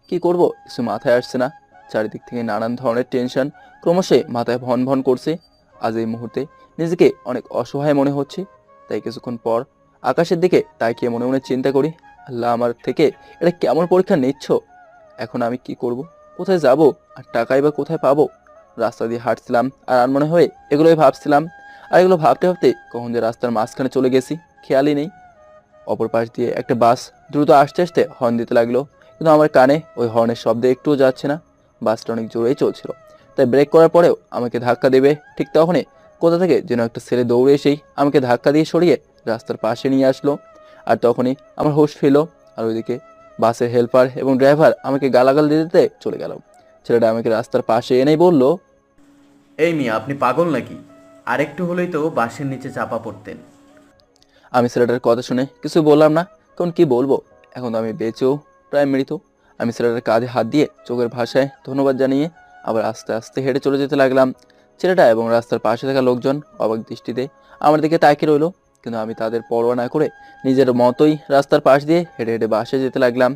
কি করব কিছু মাথায় আসছে না। চারিদিক থেকে নানান ধরনের টেনশন ক্রমশ মাথায় ভন ভন করছে। আজ এই মুহূর্তে নিজেকে অনেক অসহায় মনে হচ্ছে। তাই কিছুক্ষণ পর আকাশের দিকে তাকিয়ে মনে মনে চিন্তা করি, আল্লাহ, আমার থেকে এটা কেমন পরীক্ষা নিচ্ছ? এখন আমি কি করব, কোথায় যাব, আর টাকাই বা কোথায় পাবো? রাস্তা দিয়ে হাঁটছিলাম আর মনে হয়ে এগুলোই ভাবছিলাম। আর এগুলো ভাবতে ভাবতে কখন যে রাস্তার মাঝখানে চলে গেছি খেয়ালই নেই। অপর পাশ দিয়ে একটা বাস দ্রুত আসতে আসতে হর্ন দিতে লাগলো, কিন্তু আমার কানে ওই হর্নের শব্দ একটুও যাচ্ছে না। বাসটা অনেক জোরেই চলছিল, তাই ব্রেক করার পরেও আমাকে ধাক্কা দেবে ঠিক তখনই কোথা থেকে যেন একটা ছেলে দৌড়ে এসেই আমাকে ধাক্কা দিয়ে সরিয়ে রাস্তার পাশে নিয়ে আসলো। আর তখনই আমার হুঁশ ফিরল। আর ওইদিকে বাসের হেল্পার এবং ড্রাইভার আমাকে গালাগাল দিতে দিতে চলে গেল। ছেলেটা আমাকে রাস্তার পাশে এনেই বলল, এই মিয়া, আপনি পাগল নাকি? আরেকটু হলেই তো বাসের নিচে চাপা পড়তেন। আমি ছেলেটার কথা শুনে কিছু বললাম না, কারণ কি বলবো, এখন তো আমি বেঁচেও প্রায় মৃত। আমি ছেলেটার কাঁধে হাত দিয়ে চোখের ভাষায় ধন্যবাদ জানিয়ে আবার আস্তে আস্তে হেঁটে চলে যেতে লাগলাম। ছেলেটা এবং রাস্তার পাশে থাকা লোকজন অবাক দৃষ্টিতে আমার দিকে তাকিয়ে রইলো, কিন্তু আমি তাদের পরোয়া না করে নিজের মতোই রাস্তার পাশ দিয়ে হেঁটে হেঁটে বাসে যেতে লাগলাম।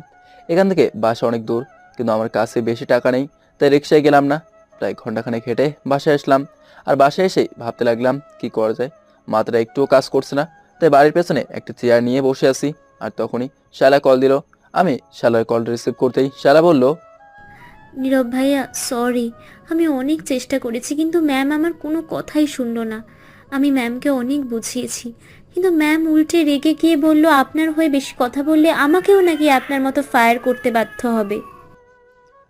এখান থেকে বাসা অনেক দূর, কিন্তু আমার কাছে বেশি টাকা নেই, তাই রিক্সায় গেলাম না। প্রায় ঘন্টাখানেক হেঁটে বাসায় আসলাম। আর বাসায় এসেই ভাবতে লাগলাম কি করা যায়, মাথাটা একটুও কাজ করছে না। তাই বাড়ির পেছনে একটা চেয়ার নিয়ে বসে আছি। আর তখনই শালা কল দিল। আমি শালার কল রিসিভ করতেই শালা বলল, নীরব ভাইয়া, সরি, আমি অনেক চেষ্টা করেছি, কিন্তু ম্যাম আমার কোনো কথাই শুনলো না। আমি ম্যামকে অনেক বুঝিয়েছি, কিন্তু ম্যাম উল্টে রেগে গিয়ে বলল আপনার হয়ে বেশি কথা বললে আমাকেও নাকি আপনার মতো ফায়ার করতে বাধ্য হবে।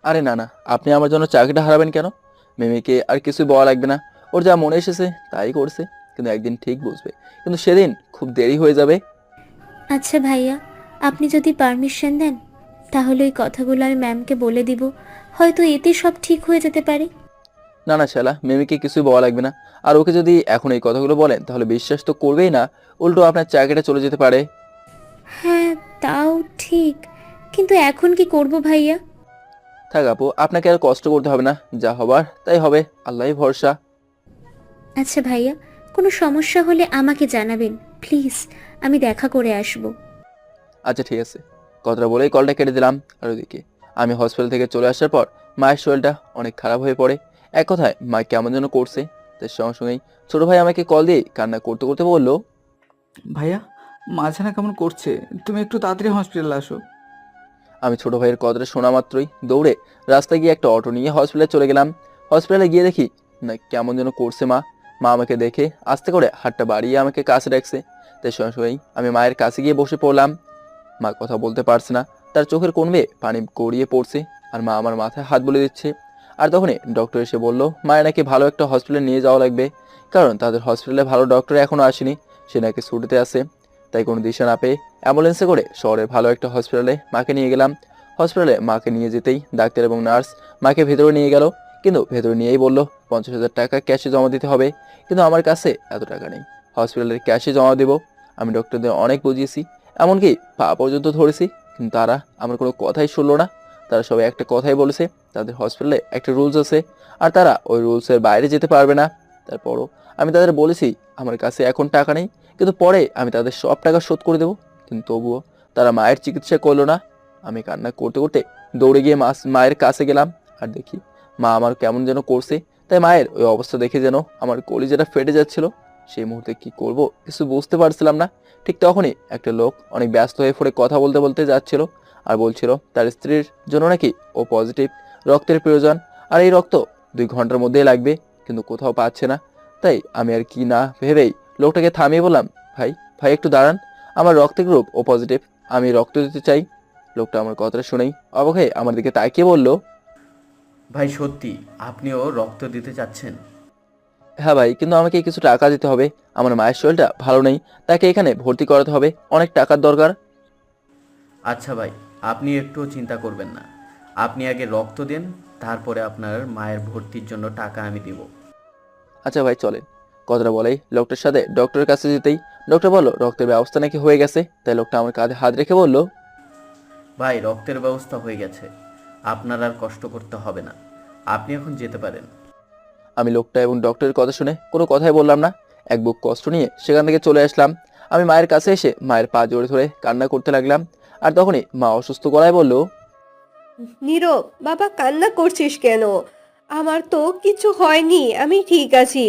আরে না না, আপনি আমার জন্য চাকরিটা হারাবেন কেন? মিমিকে আর কিছুই বলা লাগবে না, ওর যা মনে এসেছে তাই করছে, কিন্তু একদিন ঠিক বুঝবে, কিন্তু সেদিন খুব দেরি হয়ে যাবে। আচ্ছা ভাইয়া, আপনি যদি পারমিশন দেন তাহলে ওই কথাগুলো আমি ম্যামকে বলে দিব, হয়তো এতে সব ঠিক হয়ে যেতে পারে। না না শালা, মিমিকে কিছুই বলা লাগবে না। আর ওকে যদি এখন এই কথাগুলো বলেন তাহলে বিশ্বাস তো করবেই না, উল্টো আপনার চাকরিটা চলে যেতে পারে। হ্যাঁ, তাও ঠিক, কিন্তু এখন কি করব ভাইয়া? থাক আপু, আপনাকে আর কষ্ট করতে হবে না, যা হবার তাই হবে, আল্লাহই ভরসা। আচ্ছা ভাইয়া, কোনো সমস্যা হলে আমাকে জানাবেন প্লিজ, আমি দেখা করে আসব। আচ্ছা ঠিক আছে, কথাটা বলেই কলটা কেটে দিলাম। আর ওদিকে আমি হসপিটাল থেকে চলে আসার পর মায়ের শরীরটা অনেক খারাপ হয়ে পড়ে। এক কথায় মা কেমন যেন করছে। তার সঙ্গে সঙ্গেই ছোট ভাই আমাকে কল দিয়ে কান্না করতে করতে বলল, ভাইয়া মাঝে না কেমন করছে, তুমি একটু তাড়াতাড়ি হসপিটালে আসো। আমি ছোট ভাইয়ের কথাটা শোনা মাত্রই দৌড়ে রাস্তায় গিয়ে একটা অটো নিয়ে হসপিটালে চলে গেলাম। হসপিটালে গিয়ে দেখি না কেমন যেন করছে মা। মা আমাকে দেখে আস্তে করে হাতটা বাড়িয়ে আমাকে কাছে রাখছে। তাই সঙ্গে সঙ্গেই আমি মায়ের কাছে গিয়ে বসে পড়লাম। মা কথা বলতে পারছে না, তার চোখের কোণ বেয়ে পানি গড়িয়ে পড়ছে। আর মা আমার মাথায় হাত বলে দিচ্ছে। আর তখনই ডক্টর এসে বলল মায়ের নাকি ভালো একটা হসপিটালে নিয়ে যাওয়া লাগবে, কারণ তাদের হসপিটালে ভালো ডক্টর এখনও আসেনি, সে নাকি ছুটিতে আছে। তাই কোনো দিশা না পেয়ে অ্যাম্বুলেন্সে করে শহরের ভালো একটা হসপিটালে মাকে নিয়ে গেলাম। হসপিটালে মাকে নিয়ে যেতেই ডাক্তার এবং নার্স মাকে ভেতরে নিয়ে গেল। কিন্তু ভেতরে নিয়েই বলল 50,000 টাকা ক্যাশে জমা দিতে হবে। কিন্তু আমার কাছে এত টাকা নেই, হসপিটালের ক্যাশে জমা দেব। আমি ডক্টরদের অনেক বুঝিয়েছি, এমনকি পা পর্যন্ত ধরেছি, কিন্তু তারা আমার কোনো কথাই শুনলো না। তারা সবাই একটা কথাই বলেছে, তাদের হসপিটালে একটা রুলস আছে আর তারা ওই রুলসের বাইরে যেতে পারবে না। তারপরও আমি তাদের বলেছি আমার কাছে এখন টাকা নেই, কিন্তু পরে আমি তাদের সব টাকা শোধ করে দেবো। কিন্তু তবুও তারা মায়ের চিকিৎসা করলো না। আমি কান্না করতে করতে দৌড়ে গিয়ে মায়ের কাছে গেলাম। আর দেখি মা আমার কেমন যেন করছে। তাই মায়ের ওই অবস্থা দেখে যেন আমার কলিজাটা ফেটে যাচ্ছিল। সেই মুহূর্তে কি করব কিছু বুঝতে পারছিলাম না। ঠিক তখনই একটা লোক অনেক ব্যস্ত হয়ে পড়ে কথা বলতে বলতে যাচ্ছিল আর বলছিল তার স্ত্রীর জন্য নাকি ও পজিটিভ রক্তের প্রয়োজন, আর এই রক্ত 2 ঘন্টার মধ্যেই লাগবে, কিন্তু কোথাও পাচ্ছে না। তাই আমি আর কি না ভেবেই লোকটাকে থামিয়ে বললাম, ভাই ভাই একটু দাঁড়ান, আমার রক্তের গ্রুপ ও পজিটিভ, আমি রক্ত দিতে চাই। লোকটা আমার কথাটা শুনেই অবাক হয়ে আমার দিকে তাকিয়ে বলল, ভাই সত্যি আপনিও রক্ত দিতে চাচ্ছেন? হ্যাঁ ভাই, কিন্তু আমাকে কিছু টাকা দিতে হবে। আমার মায়ের শরীরটা ভালো নেই, তাকে এখানে ভর্তি করাতে হবে, অনেক টাকার দরকার। আচ্ছা ভাই, আপনি একটুও চিন্তা করবেন না, আপনি আগে রক্ত দেন, তারপরে আপনার মায়ের ভর্তির জন্য টাকা আমি দিব। আচ্ছা ভাই চলেন। কথাটা বলেই লোকটার সাথে ডক্টরের কাছে যেতেই ডক্টর বলল রক্তের ব্যবস্থা নাকি হয়ে গেছে। তাই লোকটা আমার কাঁধে হাত রেখে বলল, ভাই রক্তের ব্যবস্থা হয়ে গেছে, আপনার আর কষ্ট করতে হবে না, আপনি এখন যেতে পারেন। আমি লোকটা এবং ডক্টরের কথা শুনে কোনো কথাই বললাম না। এক বুক কষ্ট নিয়ে সেখান থেকে চলে আসলাম। আমি মায়ের কাছে এসে মায়ের পা জড়ে ধরে কান্না করতে লাগলাম। আর তখনই মা অসুস্থ গলায় বলল, নীরব বাবা, কান্না করছিস কেন? আমার তো কিছু হয়নি, আমি ঠিক আছি।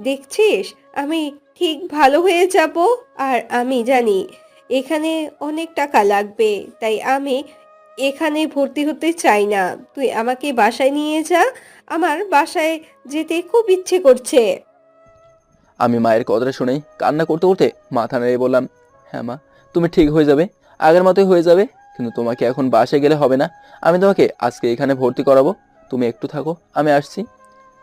দেখছিস আমি ঠিক ভালো হয়ে যাব। আর আমি জানি এখানে অনেক টাকা লাগবে, তাই আমি এখানে ভর্তি হতে চাই না। তুই আমাকে বাসায় নিয়ে যা, আমার বাসায় যেতে খুব ইচ্ছে করছে। আমি মায়ের কথাটা শুনেই কান্না করতে করতে মাথা নেড়ে বললাম, হ্যাঁ মা, তুমি ঠিক হয়ে যাবে, আগের মতোই হয়ে যাবে। কিন্তু তোমাকে এখন বাসায় গেলে হবে না, আমি তোমাকে আজকে এখানে ভর্তি করাবো। তুমি একটু থাকো, আমি আসছি।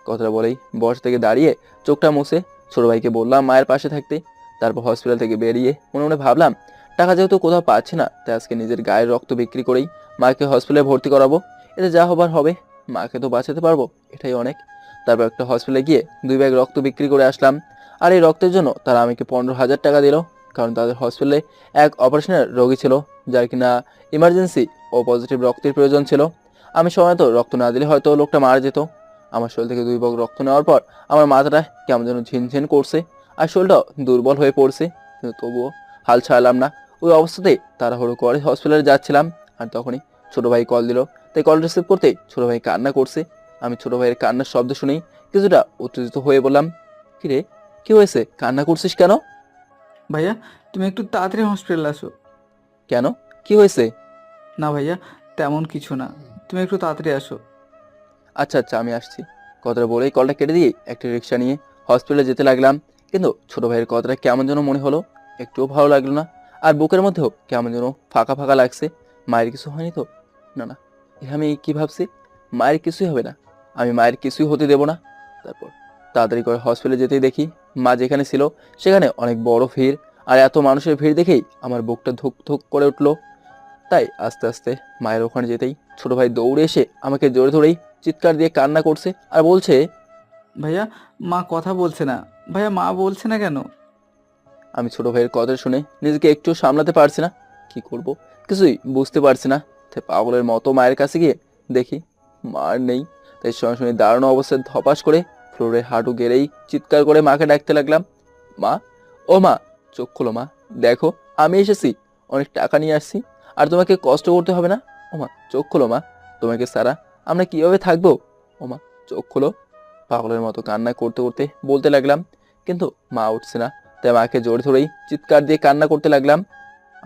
কথাটা বলেই বসা থেকে দাঁড়িয়ে চোখটা মুছে ছোট ভাইকে বললাম মায়ের পাশে থাকতে। তারপর হসপিটাল থেকে বেরিয়ে মনে মনে ভাবলাম টাকা যেহেতু কোথাও পাচ্ছি না, তাই আজকে নিজের গায়ের রক্ত বিক্রি করেই মাকে হসপিটালে ভর্তি করাবো। এতে যা হবার হবে, মাকে তো বাঁচাতে পারবো, এটাই অনেক। তারপর একটা হসপিটালে গিয়ে 2 ব্যাগ রক্ত বিক্রি করে আসলাম। আর এই রক্তের জন্য তারা আমাকে 15,000 টাকা দিল, কারণ তাদের হসপিটালে এক অপারেশনের রোগী ছিল যার কিনা ইমার্জেন্সি ও পজিটিভ রক্তের প্রয়োজন ছিল। আমি সময়ত রক্ত না দিলে হয়তো লোকটা মারা যেত। আমার শরীর থেকে 2 ব্যাগ রক্ত নেওয়ার পর আমার মাথাটা কেমন যেন ঝিনঝিন করছে আর শরীরটাও দুর্বল হয়ে পড়ছে, কিন্তু তবুও হাল ছাড়লাম না। ওই অবস্থাতেই তাড়াহুড়ো করে হসপিটালে যাচ্ছিলাম। আর তখনই ছোট ভাই কল দিল, তাই কল রিসিভ করতেই ছোট ভাই কান্না করছে। আমি ছোট ভাইয়ের কান্নার শব্দ শুনেই কিছুটা উত্তেজিত হয়ে বললাম, কিরে কি হয়েছে, কান্না করছিস কেন? ভাইয়া তুমি একটু তাড়াতাড়ি হসপিটালে আসো। কেন, কি হয়েছে? না ভাইয়া, তেমন কিছু না, তুমি একটু তাড়াতাড়ি আসো। আচ্ছা আচ্ছা আমি আসছি। কথাটা বলেই কলটা কেটে দিয়ে একটা রিক্সা নিয়ে হসপিটালে যেতে লাগলাম। কিন্তু ছোট ভাইয়ের কথাটা কেমন যেন মনে হলো, একটুও ভালো লাগলো না। আর বুকের মধ্যেও কেমন যেন ফাঁকা ফাঁকা লাগছে। মায়ের কিছু হয়নি তো? না না, আমি কি ভাবছি, মায়ের কিছুই হবে না, আমি মায়ের কিছুই হতে দেব না। তারপর তাড়াতাড়ি করে হসপিটালে যেতেই দেখি মা যেখানে ছিল সেখানে অনেক বড় ভিড়। আর এত মানুষের ভিড় দেখেই আমার বুকটা ধুক ধুক করে উঠলো। তাই আস্তে আস্তে মায়ের ওখানে যেতেই ছোট ভাই দৌড়ে এসে আমাকে জোরে ধরেই চিৎকার দিয়ে কান্না করছে আর বলছে, ভাইয়া মা কথা বলছে না, ভাইয়া মা বলছে না কেন? আমি ছোট ভাইয়ের কথা শুনে নিজেকে একটু সামলাতে পারছি না, কি করব কিছুই বুঝতে পারছি না। তাই পাগলের মতো মায়ের কাছে গিয়ে দেখি মার নেই। তাই সঙ্গে সঙ্গে দাঁড়ানো অবস্থায় ধপাস করে ফ্লোরে হাঁটু গেড়েই চিৎকার করে মাকে ডাকতে লাগলাম, মা, ও মা, চোখ খোলো মা, দেখো আমি এসেছি, অনেক টাকা নিয়ে আসছি, আর তোমাকে কষ্ট করতে হবে না। ও মা, চোখ খোলো মা, তোমাকে সারা আমরা কিভাবে থাকবো। ও মা, চোখ খোলো। পাগলের মতো কান্না করতে করতে বলতে লাগলাম, কিন্তু মা উঠছে না। তাই মাকে জোরে ধরেই চিৎকার দিয়ে কান্না করতে লাগলাম।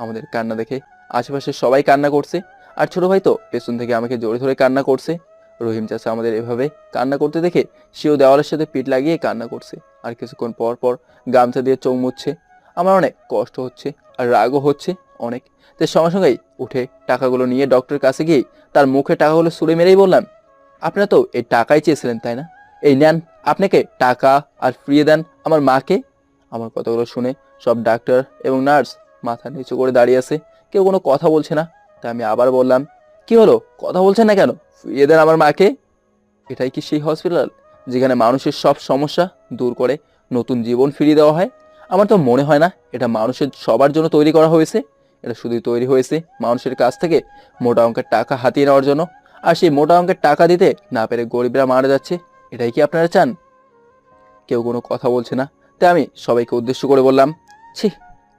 আমাদের কান্না দেখে আশেপাশে সবাই কান্না করছে, আর ছোট ভাই তো পেছন থেকে আমাকে জোরে ধরে কান্না করছে। রহিম চাচা আমাদের এভাবে কান্না করতে দেখে সেও দেওয়ালের সাথে পিঠ লাগিয়ে কান্না করছে, আর কিছুক্ষণ পর পর গামছা দিয়ে চোখ মুছছে। আমার অনেক কষ্ট হচ্ছে আর রাগও হচ্ছে অনেক। তাই সঙ্গে সঙ্গেই উঠে টাকাগুলো নিয়ে ডক্টরের কাছে গিয়ে তার মুখে টাকাগুলো ছুঁড়ে মেরেই বললাম, আপনারা তো এই টাকাই চেয়েছিলেন তাই না, এই নেন আপনাকে টাকা, আর ফিরিয়ে দেন আমার মাকে। আমার কথাগুলো শুনে সব ডাক্তার এবং নার্স মাথা নিচু করে দাঁড়িয়ে আছে, কেউ কোনো কথা বলছে না। তাই আমি আবার বললাম, কি হলো, কথা বলছেন না কেন, ফিরিয়ে দেন আমার মাকে। এটাই কি সেই হসপিটাল যেখানে মানুষের সব সমস্যা দূর করে নতুন জীবন ফিরিয়ে দেওয়া হয়? আমার তো মনে হয় না এটা মানুষের সবার জন্য তৈরি করা হয়েছে। এটা শুধুই তৈরি হয়েছে মানুষের কাছ থেকে মোটা অঙ্কের টাকা হাতিয়ে নেওয়ার জন্য, আর সেই মোটা অঙ্কের টাকা দিতে না পেরে গরিবরা মারা যাচ্ছে। এটাই কি আপনারা চান? কেউ কোনো কথা বলছে না। তাই আমি সবাইকে উদ্দেশ্য করে বললাম, ছি,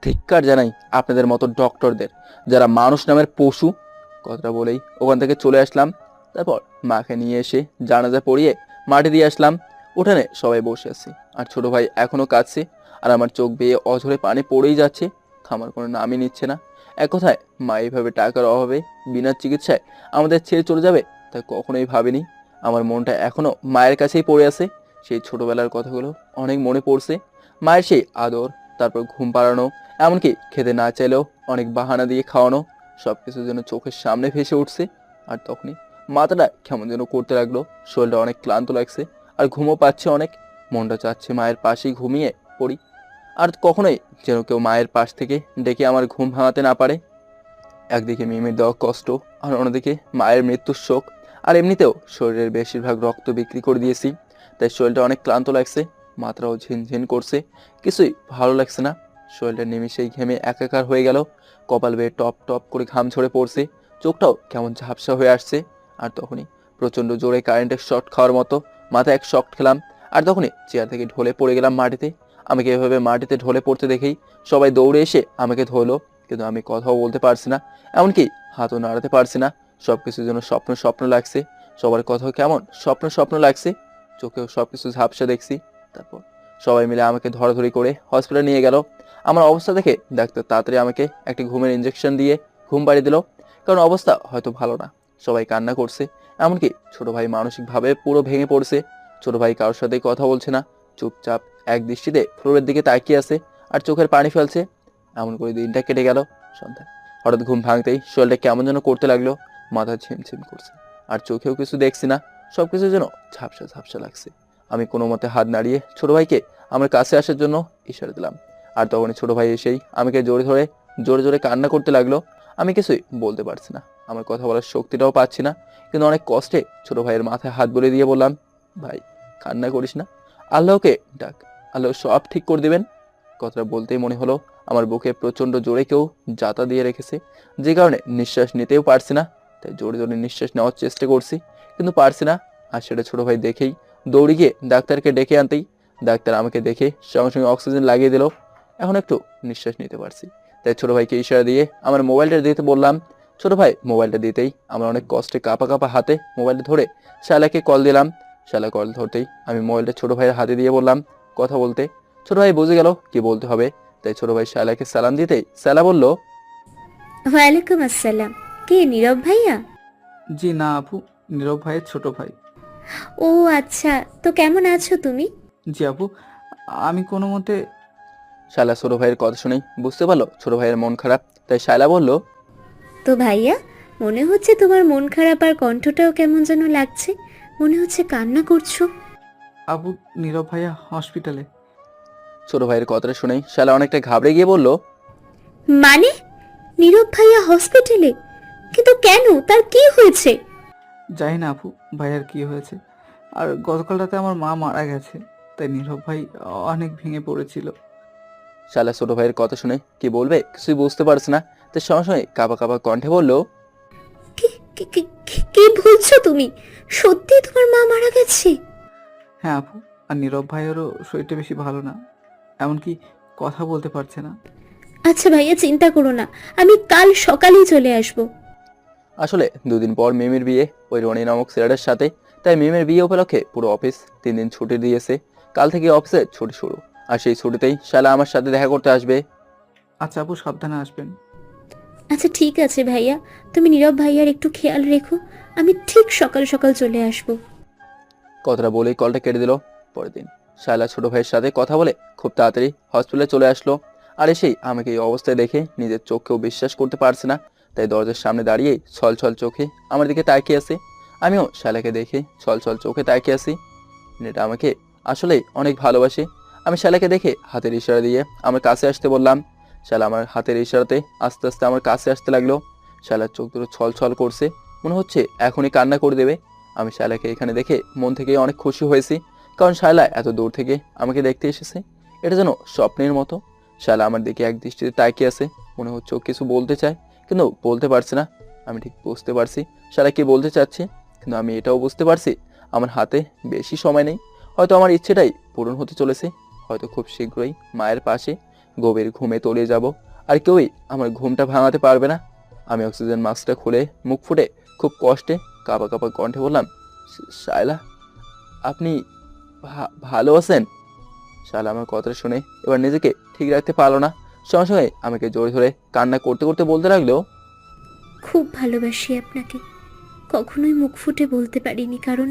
ধিক্কার জানাই আপনাদের মতো ডক্টরদের, যারা মানুষ নামের পশু। কথাটা বলেই ওখান থেকে চলে আসলাম। তারপর মাকে নিয়ে এসে জানাজা পড়িয়ে মাটি দিয়ে আসলাম। উঠানে সবাই বসে আছে, আর ছোট ভাই এখনো কাঁদছে, আর আমার চোখ বেয়ে অঝরে পানি পড়েই যাচ্ছে, থামার কোনো নামই নিচ্ছে না। এক কথায় মা এইভাবে টাকার অভাবে বিনা চিকিৎসায় আমাদের ছেড়ে চলে যাবে তা কখনোই ভাবিনি। আমার মনটা এখনো মায়ের কাছেই পড়ে আছে। সেই ছোটবেলার কথাগুলো অনেক মনে পড়ছে। মায়ের সেই আদর, তারপর ঘুম পাড়ানো, এমনকি খেতে না চাইলেও অনেক বাহানা দিয়ে খাওয়ানো, সব কিছু যেন চোখের সামনে ভেসে উঠছে। আর তখনই মাথাটা কেমন যেন করতে লাগলো, শরীরটা অনেক ক্লান্ত লাগছে, আর ঘুমও পাচ্ছে অনেক। মনটা চাচ্ছে মায়ের পাশেই ঘুমিয়ে পড়ি, আর কখনোই যেন কেউ মায়ের পাশ থেকে ডেকে আমার ঘুম ভাঙাতে না পারে। একদিকে মিমির দেওয়া কষ্ট, আর অন্যদিকে মায়ের মৃত্যুর শোক, আর এমনিতেও শরীরের বেশিরভাগ রক্ত বিক্রি করে দিয়েছি, তাই শরীরটা অনেক ক্লান্ত লাগছে, মাথাটাও ঝিনঝিন করছে, কিছুই ভালো লাগছে না। শরীরটা নিমিষেই ঘেমে একাকার হয়ে গেল, কপাল বেয়ে টপ টপ করে ঘাম ঝরে পড়ছে, চোখটাও কেমন ঝাপসা হয়ে আসছে। আর তখনই প্রচণ্ড জোরে কারেন্টের শর্ট খাওয়ার মতো মাথায় এক শক খেলাম, আর তখনই চেয়ার থেকে ঢলে পড়ে গেলাম মাটিতে। আমাকে এভাবে মাটিতে ঢলে পড়তে দেখেই সবাই দৌড়ে এসে আমাকে ধরলো, কিন্তু আমি কথাও বলতে পারছি না, এমনকি হাতও নাড়াতে পারছি না। সবকিছু যেন স্বপ্ন স্বপ্ন লাগছে, সবার কথাও কেমন স্বপ্ন স্বপ্ন লাগছে, চোখেও সবকিছু ঝাপসা দেখছি। তারপর সবাই মিলে আমাকে ধরাধরি করে হসপিটালে নিয়ে গেল। আমার অবস্থা দেখে ডাক্তার তাড়াতাড়ি আমাকে একটি ঘুমের ইঞ্জেকশন দিয়ে ঘুম পাড়িয়ে দিল, কারণ অবস্থা হয়তো ভালো না। সবাই কান্না করছে, এমনকি ছোট ভাই মানসিকভাবে পুরো ভেঙে পড়ছে। ছোট ভাই কারোর সাথেই কথা বলছে না, চুপচাপ এক দৃষ্টিতে ফ্লোরের দিকে তাকিয়ে আছে, আর চোখের পানি ফেলছে। এমন করে দিনটা কেটে গেল। সন্ধ্যা হঠাৎ ঘুম ভাঙতেই শরীরটা কেমন যেন করতে লাগলো, মাথা ঝিমঝিম করছে, আর চোখেও কিছু দেখছি না, সবকিছু যেন ঝাপসা ঝাপসা লাগছে। আমি কোনো মতে হাত নাড়িয়ে ছোট ভাইকে আমার কাছে আসার জন্য ইশারা দিলাম, আর তখনই ছোট ভাই এসেই আমাকে জোরে ধরে জোরে জোরে কান্না করতে লাগলো। আমি কিছুই বলতে পারছি না, আমার কথা বলার শক্তিটাও পাচ্ছি না, কিন্তু অনেক কষ্টে ছোট ভাইয়ের মাথায় হাত বুলিয়ে দিয়ে বললাম, ভাই কান্না করিস না, আল্লাহকে ডাক, আল্লাহ সব ঠিক করে দিবেন। কথাটা বলতেই মনে হলো আমার বুকে প্রচণ্ড জোরে কেউ জাতা দিয়ে রেখেছে, যে কারণে নিঃশ্বাস নিতেও পারছি না। তাই জোরে জোরে নিঃশ্বাস নেওয়ার চেষ্টা করছি, কিন্তু পারছি না। আর সেটা ছোট ভাই দেখেই দৌড়ে গিয়ে ডাক্তারকে ডেকে আনতেই ডাক্তার আমাকে দেখে সঙ্গে সঙ্গে অক্সিজেন লাগিয়ে দিল। এখন একটু নিঃশ্বাস নিতে পারছি। তাই ছোট ভাইকে ইশারা দিয়ে আমার মোবাইলটা দিতে বললাম। ছোট ভাই মোবাইলটা দিতেই আমার অনেক কষ্টে কাঁপা কাঁপা হাতে মোবাইলটা ধরে শালাকে কল দিলাম। শালা কল ধরতেই আমি মোবাইলটা ছোট ভাইয়ের হাতে দিয়ে বললাম কথা বলতে। ছোট ভাই বুঝে গেল কি বলতে হবে, তাই ছোট ভাই শালাকে সালাম দিতেই শালা বলল, ওয়ালাইকুম আসসালাম। কে, নীরব ভাইয়া? জি না আপু, নীরব ভাইয়ের ছোট ভাই। ও আচ্ছা, তো কেমন আছো তুমি? জি আপু, আমি কোনো মতে। শালা ছোট ভাইয়ের কথা শুনেই বুঝতে পারলো ছোট ভাইয়ের মন খারাপ, তাই শালা বলল, তো ভাইয়া, মনে হচ্ছে তোমার মন খারাপ, আর কণ্ঠটাও কেমন যেন লাগছে, মনে হচ্ছে কান্না করছো। আপু, নীরব ভাইয়া হসপিটালে। ছোট ভাইয়ের কথাটা শুনেই শালা অনেকটা ঘাবড়ে গিয়ে বলল, মানে নীরব ভাইয়া হসপিটালে? কিন্তু কেন, তার কি হয়েছে? জানি না আপু ভাইয়ার কি হয়েছে, আর গতকাল রাতে আমার মা মারা গেছে, তাই নীরব ভাই অনেক ভেঙে পড়েছিল। শালা ছোট ভাইয়ের কথা শুনে কি বলবে কিছুই বুঝতে পারছে না, তাই সঙ্গে সঙ্গে কাঁপা কাঁপা কণ্ঠে বলল, কি বলছো তুমি? সত্যি তোমার মা মারা গেছে? হ্যাঁ আপু, আর নীরব ভাইয়েরও শরীরটা বেশি ভালো না, এমনকি কথা বলতে পারছে না। আচ্ছা ভাইয়া, চিন্তা করো না, আমি কাল সকালেই চলে আসব। আসলে 2 দিন পর মিমির বিয়ে ওই রনি নামক ছেলেটার সাথে, তাই মিমির বিয়ে উপলক্ষে পুরো অফিস 3 দিন ছুটি দিয়েছে। কাল থেকে অফিসে ছুটি শুরু, আর সেই ছুটিতেই শালা আমার সাথে দেখা করতে আসবে। আচ্ছা আপু, সাবধানে আসবেন। আচ্ছা ঠিক আছে ভাইয়া, তুমি নীরব ভাইয়ার একটু খেয়াল রেখো, আমি ঠিক সকাল সকাল চলে আসব। কথাটা বলেই কলটা কেটে দিল। পরের দিন শায়লা ছোট ভাইয়ের সাথে কথা বলে খুব তাড়াতাড়ি হসপিটালে চলে আসলো। আর এসেই আমাকে এই অবস্থায় দেখে নিজের চোখকেও বিশ্বাস করতে পারছে না, তাই দরজার সামনে দাঁড়িয়ে ছল ছল চোখে আমার দিকে তাকিয়ে আছে। আমিও শায়লাকে দেখে ছল ছল চোখে তাকিয়ে আছি। মেয়েটা আমাকে আসলেই অনেক ভালোবাসে। আমি শায়লাকে দেখে হাতের ইশারা দিয়ে আমার কাছে আসতে বললাম। শায়লা আমার হাতের ইশারাতে আস্তে আস্তে আমার কাছে আসতে লাগলো। শায়লার চোখ দুটো ছল ছল করছে, মনে হচ্ছে এখনই কান্না করে দেবে। আমি শায়লাকে এখানে দেখে মন থেকে অনেক খুশি হয়েছি, কারণ শায়লা এত দূর থেকে আমাকে দেখতে এসেছে। এটা যেন স্বপ্নের মতো। শায়লা আমার দিকে এক দৃষ্টিতে তাকিয়ে আছে, মনে হচ্ছে ও কিছু বলতে চায় কিন্তু বলতে পারছে না। আমি ঠিক বুঝতে পারছি শায়লা কি বলতে চাচ্ছে, কিন্তু আমি এটাও বুঝতে পারছি আমার হাতে বেশি সময় নেই। হয়তো আমার ইচ্ছেটাই পূরণ হতে চলেছে, হয়তো খুব শীঘ্রই মায়ের পাশে গভীর ঘুমে তলিয়ে যাব, আর কেউই আমার ঘুমটা ভাঙাতে পারবে না। আমি অক্সিজেন মাস্কটা খুলে মুখ ফুটে খুব কষ্টে কাঁপা কাঁপা কণ্ঠে বললাম, শায়লা আপনি ভালো আছেন? শায়লা আমার কথাটা শুনে এবার নিজেকে ঠিক রাখতে পারলো না, সঙ্গে সঙ্গে আমাকে জোরে ধরে কান্না করতে করতে বলতে লাগলো, খুব ভালোবাসি আপনাকে, কখনোই মুখ ফুটে বলতে পারিনি, কারণ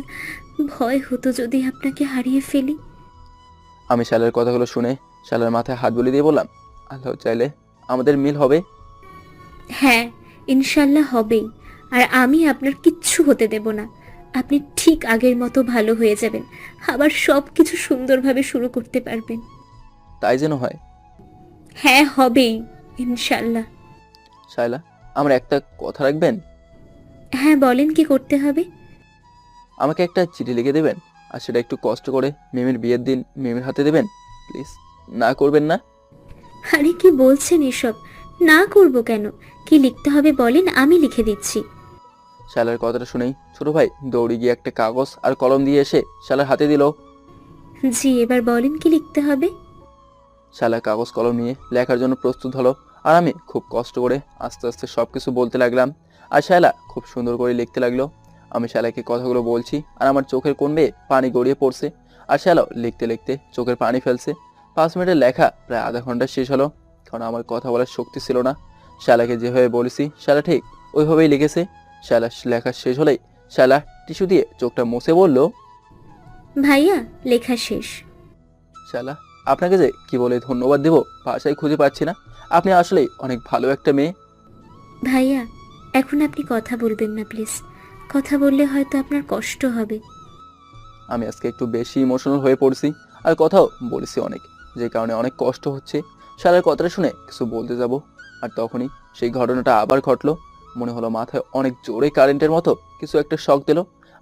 ভয় হতো যদি আপনাকে হারিয়ে ফেলি। আমি শায়লার কথাগুলো শুনে শায়লার মাথায় হাত বুলিয়ে দিয়ে বললাম, আল্লাহ চাইলে আমাদের মিল হবে। হ্যাঁ, ইনশাল্লাহ হবেই। আর আমি আপনার কিচ্ছু হতে দেব না, আপনি ঠিক আগের মতো ভালো হয়ে যাবেন, আবার সব কিছু সুন্দরভাবে শুরু করতে পারবেন। তাই যেন হয়। হ্যাঁ হবেই, ইনশাল্লাহ। শায়লা আমার একটা কথা রাখবেন? হ্যাঁ বলেন, কি করতে হবে? আমাকে একটা চিঠি লিখে দেবেন, আর সেটা একটু কষ্ট করে মিমির বিয়ের দিন মিমির হাতে দেবেন প্লিজ। না করবেন না? আরে কি বলছেন এসব? না করব কেন? কি লিখতে হবে বলেন, আমি লিখে দিচ্ছি। শালার কথাটা শুনেই ছোট ভাই দৌড়ে গিয়ে একটা কাগজ আর কলম দিয়ে এসে শালার হাতে দিল। জি, এবার বলেন কি লিখতে হবে। শালা কাগজ কলম নিয়ে লেখার জন্য প্রস্তুত হলো, আর আমি খুব কষ্ট করে আস্তে আস্তে সবকিছু বলতে লাগলাম, আর শালা খুব সুন্দর করে লিখতে লাগলো। আমি শালাকে কথাগুলো বলছি আর আমার চোখের কোণ বেয়ে পানি গড়িয়ে পড়ছে, আর শালাও লিখতে লিখতে চোখের পানি ফেলছে। 5 মিনিটের লেখা প্রায় আধা ঘন্টা শেষ হলো, কারণ আমার কথা বলার শক্তি ছিল না। শালাকে যেভাবে বলেছি শালা ঠিক ওইভাবেই লিখেছে। শালা লেখা শেষ হলেই শালা টিস্যু দিয়ে চোখটা মুছে বলল, ভাইয়া লেখা শেষ। শালা আপনাকে যে কি বলে ধন্যবাদ দেব ভাষায় খুঁজে পাচ্ছি না। আপনি আসলেই অনেক ভালো একটা মেয়ে। ভাইয়া এখন আপনি কথা বলবেন না প্লিজ, কথা বললে হয়তো আপনার কষ্ট হবে। আমি আজকে একটু বেশি ইমোশনাল হয়ে পড়ছি, আর কথাও বলেছি অনেক, যে কারণে অনেক কষ্ট হচ্ছে। শালার কথাটা শুনে কিছু বলতে যাব, আর তখনই সেই ঘটনাটা আবার ঘটলো। মনে হলো মাথায় অনেক জোরে কারেন্টের মতো কিছু একটা শক দিল,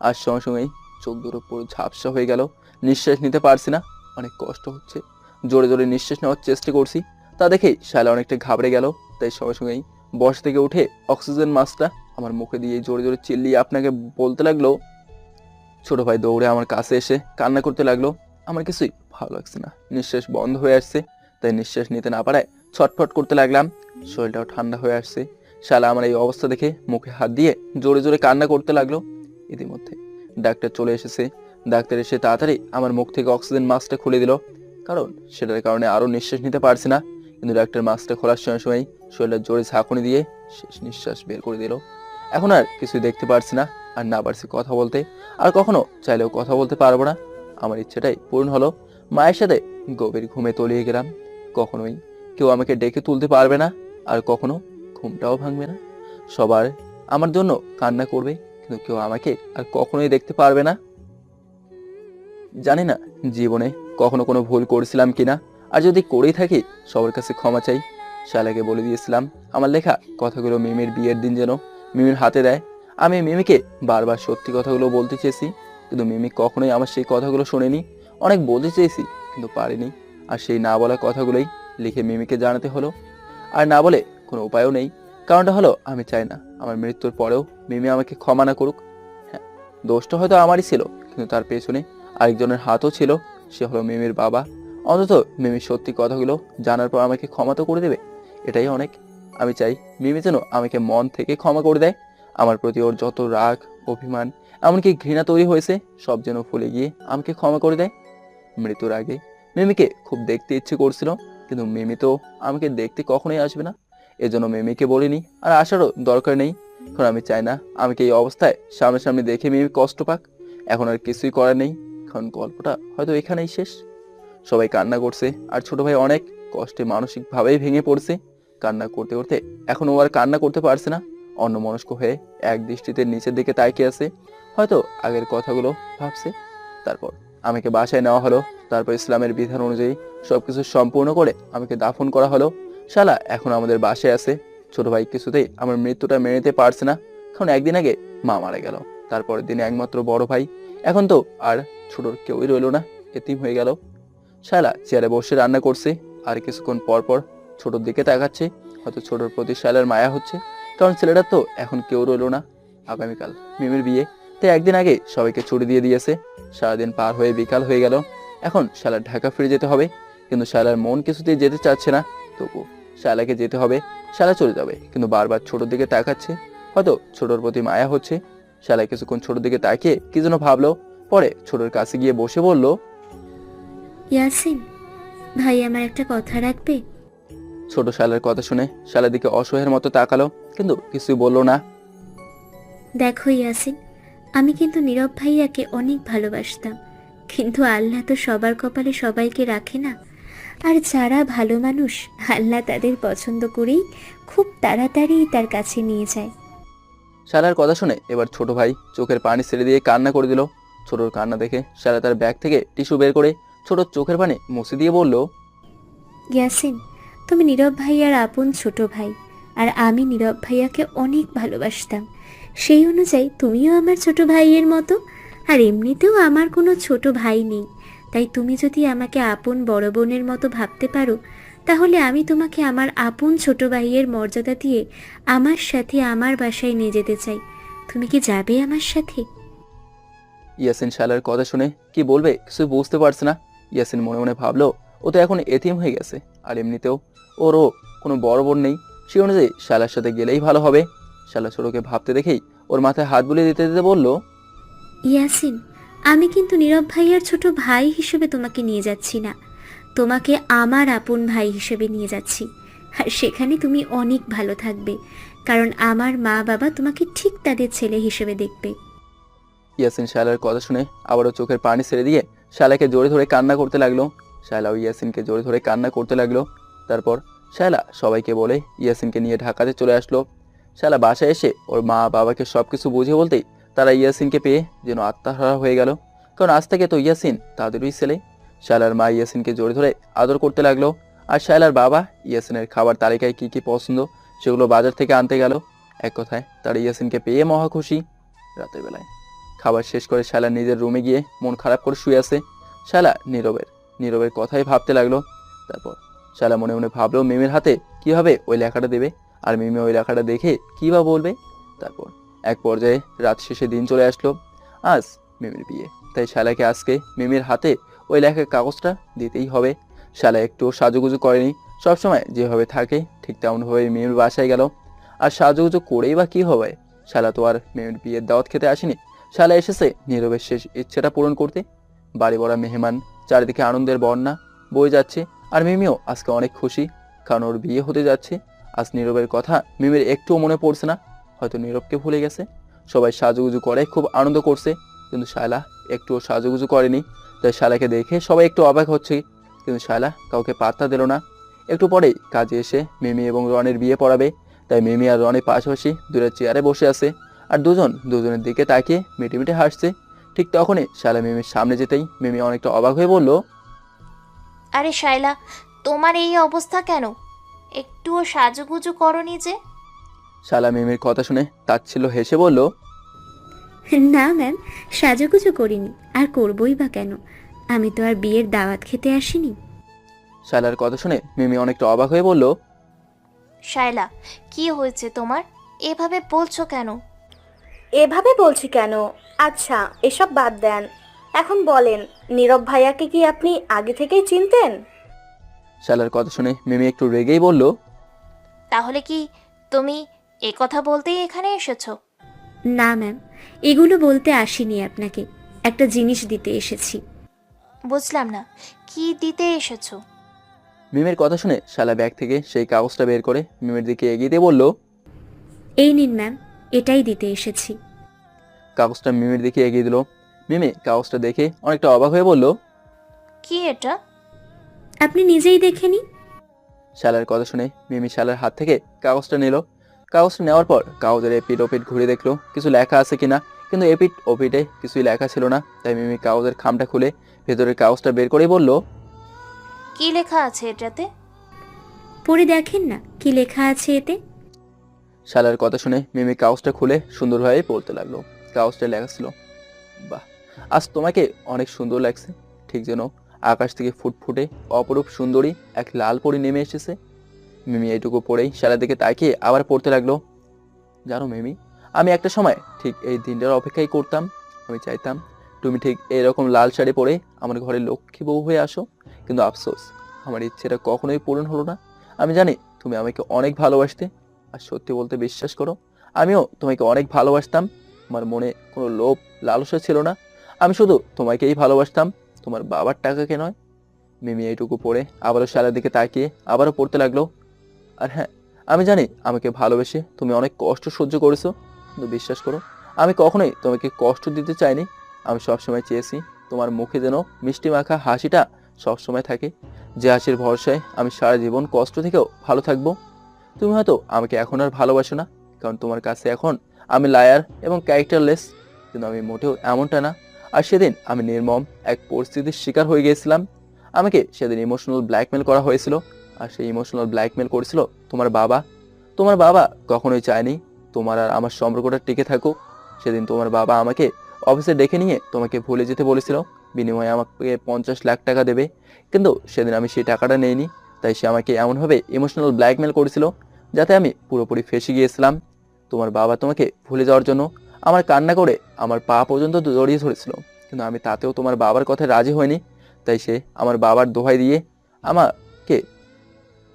আর সঙ্গে সঙ্গেই চোখ দুটো পুরো ঝাপসা হয়ে গেল। নিঃশ্বাস নিতে পারছি না, অনেক কষ্ট হচ্ছে। জোরে জোরে নিঃশ্বাস নেওয়ার চেষ্টা করছি, তা দেখেই শালা অনেকটা ঘাবড়ে গেল। তাই সঙ্গে সঙ্গেই বসা থেকে উঠে অক্সিজেন মাস্কটা আমার মুখে দিয়ে জোরে জোরে চিল্লিয়ে আপনাকে বলতে লাগলো। ছোট ভাই দৌড়ে আমার কাছে এসে কান্না করতে লাগলো। আমার কিছুই ভালো লাগছে না, নিঃশ্বাস বন্ধ হয়ে আসছে, তাই নিঃশ্বাস নিতে না পারায় ছটফট করতে লাগলাম। শরীরটাও ঠান্ডা হয়ে আসছে। শালা আমার এই অবস্থা দেখে মুখে হাত দিয়ে জোরে জোরে কান্না করতে লাগলো। ইতিমধ্যে ডাক্তার চলে এসেছে। ডাক্তার এসে তাড়াতাড়ি আমার মুখ থেকে অক্সিজেন মাস্কটা খুলে দিল, কারণ সেটার কারণে আরো নিঃশ্বাস নিতে পারছি না। কিন্তু ডাক্তার মাস্কটা খোলার সঙ্গে সঙ্গেই শরীরটা জোরে ঝাঁকুনি দিয়ে শেষ নিঃশ্বাস বের করে দিল। এখন আর কিছুই দেখতে পারছি না, আর না পারছি কথা বলতে, আর কখনো চাইলেও কথা বলতে পারবো না। আমার ইচ্ছেটাই পূর্ণ হলো। মায়ের সাথে গভীর ঘুমে তলিয়ে গেলাম। কখনোই কেউ আমাকে ডেকে তুলতে পারবে না, আর কখনো ঘুমটাও ভাঙবে না। সবার আমার জন্য কান্না করবে, কিন্তু কেউ আমাকে আর কখনোই দেখতে পারবে না। জানি না জীবনে কখনো কোনো ভুল করেছিলাম কিনা, আর যদি করেই থাকি সবার কাছে ক্ষমা চাই। শালাকে বলে দিয়েছিলাম আমার লেখা কথাগুলো মিমির বিয়ের দিন যেন মিমির হাতে দেয়। আমি মিমিকে বারবার সত্যি কথাগুলো বলতে চেয়েছি, কিন্তু মিমি কখনোই আমার সেই কথাগুলো শোনেনি। অনেক বলতে চেয়েছি কিন্তু পারিনি, আর সেই না বলা কথাগুলোই লিখে মিমিকে জানাতে হলো। আর না বলে কোনো উপায়ও নেই। কারণটা হলো আমি চাই না আমার মৃত্যুর পরেও মিমি আমাকে ক্ষমা না করুক। হ্যাঁ, দোষটা হয়তো আমারই ছিল, কিন্তু তার পেছনে আরেকজনের হাতও ছিল। সে হলো মিমির বাবা। অন্তত মিমি সত্যি কথাগুলো জানার পর আমাকে ক্ষমা তো করে দেবে, এটাই অনেক। আমি চাই মিমি যেন আমাকে মন থেকে ক্ষমা করে দেয়। আমার প্রতি ওর যত রাগ, অভিমান, এমনকি ঘৃণা তৈরি হয়েছে, সব যেন ভুলে গিয়ে আমাকে ক্ষমা করে দেয়। মৃত্যুর আগে মিমিকে খুব দেখতে ইচ্ছে করছিল, কিন্তু মিমি তো আমাকে দেখতে কখনোই আসবে না। এজন্য মিমিকে বলিনি, আর আসারও দরকার নেই। এখন আমি চাই না আমাকে এই অবস্থায় সামনাসামনি দেখে মিমি কষ্ট পাক। এখন আর কিছুই করার নেই। এখন গল্পটা হয়তো এখানেই শেষ। সবাই কান্না করছে, আর ছোট ভাই অনেক কষ্টে মানসিকভাবেই ভেঙে পড়ছে। কান্না করতে করতে এখন ও আর কান্না করতে পারছে না। অন্যমনস্ক হয়ে এক দৃষ্টিতে নিচের দিকে তাকিয়ে আছে, হয়তো আগের কথাগুলো ভাবছে। তারপর আমাকে বাসায় নেওয়া হলো। তারপর ইসলামের বিধান অনুযায়ী সবকিছু সম্পূর্ণ করে আমাকে দাফন করা হলো। শালা এখন আমাদের বাসায় আছে। ছোট ভাই কিছুতেই আমার মৃত্যুটা মেনে নিতে পারছে না, কারণ একদিন আগে মা মারা গেল। তারপরের দিনে একমাত্র বড় ভাই, এখন তো আর ছোটর কেউই রইল না, এতিম হয়ে গেল। শালা চেয়ারে বসে রান্না করছে, আর কিছুক্ষণ পর পর ছোটর দিকে তাকাচ্ছে। হয়তো ছোটর প্রতি শালার মায়া হচ্ছে, কারণ ছেলেটা তো এখন কেউ রইল না। আগামীকাল মিমির বিয়ে, তাই একদিন আগে সবাইকে ছুটি দিয়ে দিয়েছে। সারাদিন পার হয়ে বিকাল হয়ে গেল। এখন শালার ঢাকা ফিরে যেতে হবে, কিন্তু শালার মন কিছুতেই যেতে চাচ্ছে না। তবু শালাকে যেতে হবে। শালা চলে যাবে, কিন্তু বারবার ছোটর দিকে তাকাচ্ছে। হয়তো ছোটর প্রতি মায়া হচ্ছে। শালা কিছুক্ষণ ছোটর দিকে তাকিয়ে কি যেন ভাবলো, পরে ছোটর কাছে গিয়ে বসে বলল, ইয়াসিন, ভাই আমার একটা কথা রাখবে? ছোট শালার কথা শুনে শালার দিকে অসহায়ের মতো তাকালো, কিন্তু কিছুই বললো না। দেখো ইয়াসিন, আমি কিন্তু নীরব ভাইয়াকে অনেক ভালোবাসতাম, কিন্তু আল্লাহ তো সবার কপালে সবাইকে রাখে না। আর যারা ভালো মানুষ, আল্লাহ তাদের পছন্দ করেই খুব তাড়াতাড়ি তার কাছে নিয়ে যায়। শালার কথা শুনে এবার ছোট ভাই চোখের পানি ছেড়ে দিয়ে কান্না করে দিল। ছোটর কান্না দেখে শালা তার ব্যাগ থেকে টিস্যু বের করে ছোটর চোখের পানি মুছে দিয়ে বলল, ইয়াসিন, তুমি নীরব ভাইয়ার আপন ছোট ভাই, আর আমি নীরব ভাইয়াকে অনেক ভালোবাসতাম। সেই অনুযায়ী তুমিও আমার ছোট ভাইয়ের মতো। আর এমনিতেও আমার কোনো ছোট ভাই নেই, তাই তুমি যদি আমাকে আপন বড় বোনের মতো ভাবতে পারো, তাহলে আমি তোমাকে আমার আপন ছোট ভাইয়ের মর্যাদা দিয়ে আমার সাথে আমার বাসায় নিয়ে যেতে চাই। তুমি কি যাবে আমার সাথে? ইয়াসিন শালার কথা শুনে কি বলবে কিছু বুঝতে পারছে না। ইয়াসিন মনে মনে ভাবলো, ও তো এখন এতিম হয়ে গেছে, আর এমনিতেও ওরও কোনো বড় বোন নেই। সে অনুযায়ী শালার সাথে গেলেই ভালো হবে। শালা ছোটকে ভাবতে দেখেই ওর মাথায় হাত বুলিয়ে দিতে দিতে বলল, ইয়াসিন, আমি কিন্তু নীরব ভাইয়ার ছোট ভাই হিসেবে তোমাকে নিয়ে যাচ্ছি না, তোমাকে আমার আপন ভাই হিসেবে নিয়ে যাচ্ছি। আর সেখানে তুমি অনেক ভালো থাকবে, কারণ আমার মা বাবা তোমাকে ঠিক তাদের ছেলে হিসেবে দেখবে। ইয়াসিন শালার কথা শুনে আবারও চোখের পানি ছেড়ে দিয়ে শালাকে জোরে ধরে কান্না করতে লাগলো। শালাও ইয়াসিনকে জোরে ধরে কান্না করতে লাগলো। তারপর শালা সবাইকে বলে ইয়াসিনকে নিয়ে ঢাকাতে চলে আসলো। শালা বাসায় এসে ওর মা বাবাকে সবকিছু বুঝিয়ে বলতেই তারা ইয়াসিনকে পেয়ে যেন আত্মহারা হয়ে গেল, কারণ আজ থেকে তো ইয়াসিন তাদেরই ছেলে। শালার মা ইয়াসিনকে জোরে ধরে আদর করতে লাগলো, আর শালার বাবা ইয়াসিনের খাবার তালিকায় কি কি পছন্দ সেগুলো বাজার থেকে আনতে গেল। এক কথায় তারা ইয়াসিনকে পেয়ে মহা খুশি। রাতের বেলায় খাবার শেষ করে শালা নিজের রুমে গিয়ে মন খারাপ করে শুয়ে আছে। শালা নীরবের কথাই ভাবতে লাগলো। তারপর শালা মনে মনে ভাবলো মিমির হাতে কিভাবে ওই লেখাটা দেবে, আর মিমি ওই লেখাটা দেখে কি বা বলবে। তারপর এক পর্যায়ে রাত শেষে দিন চলে আসলো। আজ মিমির বিয়ে, তাই শালাকে আজকে মিমির হাতে ওই লেখার কাগজটা দিতেই হবে। শালা একটু সাজুগুজু করেনি, সবসময় যেভাবে থাকে ঠিক তেমনভাবে মিমির বাসায় গেল। আর সাজুগুজু করেই বা কি হবে, শালা তো আর মিমির বিয়ের দাওয়াত খেতে আসেনি। শালা এসেছে নীরবের শেষ ইচ্ছেটা পূরণ করতে। বাড়ি ভরা মেহমান, চারিদিকে আনন্দের বন্যা বয়ে যাচ্ছে, আর মিমিও আজকে অনেক খুশি, কারণ ওর বিয়ে হতে যাচ্ছে। আজ নীরবের কথা মিমির একটুও মনে পড়ছে না, হয়তো নীরবকে ভুলে গেছে। সবাই সাজুগুজু করে খুব আনন্দ করছে, কিন্তু শালা একটুও সাজুগুজু করেনি। তাই শালাকে দেখে সবাই একটু অবাক হচ্ছে, কিন্তু শালা কাউকে পাত্তা দিল না। একটু পরেই কাজে এসে মিমি এবং রনের বিয়ে পড়াবে, তাই মিমি আর রনের পাশাপাশি দুটো চেয়ারে বসে আছে, আর দুজনের দিকে তাকিয়ে মিটিমিটে হাসছে। ঠিক তখনই শালা মিমির সামনে যেতেই মিমি অনেকটা অবাক হয়ে বলল, আরে শায়লা, তোমার এই অবস্থা কেন? একটুও সাজুগুজু করনি যে? শালা মিমির কথা শুনে তাচ্ছিল্য হেসে বলল, না ম্যাম, সাজুগুজু করিনি, আর করবই বা কেন? আমি তো আর বিয়ের দাওয়াত খেতে আসিনি। শালার কথা শুনে মিমি অনেকটা অবাক হয়ে বলল, শায়লা, কি হয়েছে তোমার? এভাবে বলছো কেন? এভাবে বলছি কেন? আচ্ছা, এসব বাদ দেন। এখন বলেন, নীরব ভাইয়াকে কি আপনি আগে থেকেই চিনতেন? শালার কথা শুনে মিমি একটু রেগেই বলল, তাহলে কি তুমি এ কথা বলতেই এখানে এসেছো? না ম্যাম, এগুলো বলতে আসিনি আপনাকে, একটা জিনিস দিতে এসেছি। বুঝলাম না, কি দিতে এসেছো? মিমির কথা শুনে শালা ব্যাগ থেকে সেই কাগজটা বের করে মিমির দিকে এগিয়ে দিয়ে বলল, এই নিন ম্যাম, এটাই দিতে এসেছি। কাগজটা মিমির দিকে এগিয়ে দিল। মিমি কাগজটা দেখে অনেকটা অবাক হয়ে বলল, কি এটা? আপনি নিজেই দেখে নিন। শালার কথা শুনে মিমি শালার হাত থেকে কাগজটা নিল। কাগজটা নেওয়ার পর কাগজের এপিট ওপিট ঘুরে দেখলো কিছু লেখা আছে কিনা, কিন্তু এপিট ওপিটে কিছুই লেখা ছিল না। তাই মিমি কাগজের খামটা খুলে ভেতরের কাগজটা বের করেই বলল, কি লেখা আছে এটাতে? পড়ে দেখেন না কি লেখা আছে এতে। শালার কথা শুনে মিমি কাগজটা খুলে সুন্দরভাবে পড়তে লাগলো। কাগজটা লেখা ছিল, বাহ, আজ তোমাকে অনেক সুন্দর লাগছে, ঠিক যেন আকাশ থেকে ফুটফুটে অপরূপ সুন্দরী এক লাল পরি নেমে এসেছে। মিমি এইটুকু পড়েই শালার দিকে তাকিয়ে আবার পড়তে লাগলো, জানো মিমি, আমি একটা সময় ঠিক এই দিনটার অপেক্ষাই করতাম। আমি চাইতাম তুমি ঠিক এরকম লাল শাড়ি পরে আমার ঘরে লক্ষ্মী বউ হয়ে আসো, কিন্তু আফসোস আমার ইচ্ছেটা কখনোই পূরণ হলো না। আমি জানি তুমি আমাকে অনেক ভালোবাসতে, আর সত্যি বলতে বিশ্বাস করো, আমিও তোমাকে অনেক ভালোবাসতাম। আমার মনে কোনো লোভ লালসা ছিল না, আমি শুধু তোমাকেই ভালোবাসতাম, তোমার বাবার টাকাকে নয়। মিমি এইটুকু পড়ে আবারও শালার দিকে তাকিয়ে আবারও পড়তে লাগলো, আর হ্যাঁ, আমি জানি আমাকে ভালোবেসে তুমি অনেক কষ্ট সহ্য করেছো, কিন্তু বিশ্বাস করো আমি কখনোই তোমাকে কষ্ট দিতে চাইনি। আমি সবসময় চেয়েছি তোমার মুখে যেন মিষ্টি মাখা হাসিটা সবসময় থাকে, যে হাসির ভরসায় আমি সারা জীবন কষ্ট থেকেও ভালো থাকবো। তুমি হয়তো আমাকে এখন আর ভালোবাসো না, কারণ তোমার কাছে এখন আমি লায়ার এবং ক্যারেক্টারলেস, কিন্তু আমি মোটেও এমনটা না। আর সেদিন আমি নির্মম এক পরিস্থিতির শিকার হয়ে গিয়েছিলাম। আমাকে সেদিন ইমোশনাল ব্ল্যাকমেল করা হয়েছিল, আর সেই ইমোশনাল ব্ল্যাকমেল করেছিল তোমার বাবা। তোমার বাবা কখনোই চায়নি তোমার আর আমার সম্পর্কটা টিকে থাকুক। সেদিন তোমার বাবা আমাকে অফিসে ডেকে নিয়ে তোমাকে ভুলে যেতে বলেছিল, বিনিময়ে আমাকে 50 লাখ টাকা দেবে, কিন্তু সেদিন আমি সেই টাকাটা নেইনি। তাই সে আমাকে এমনভাবে ইমোশনাল ব্ল্যাকমেল করেছিল যাতে আমি পুরোপুরি ফেঁসে গিয়েছিলাম। তোমার বাবা তোমাকে ভুলে যাওয়ার জন্য আমার কান্না করে আমার পা পর্যন্ত জড়িয়ে ধরেছিল, কিন্তু আমি তাতেও তোমার বাবার কথায় রাজি হইনি। তাই সে আমার বাবার দোহাই দিয়ে আমাকে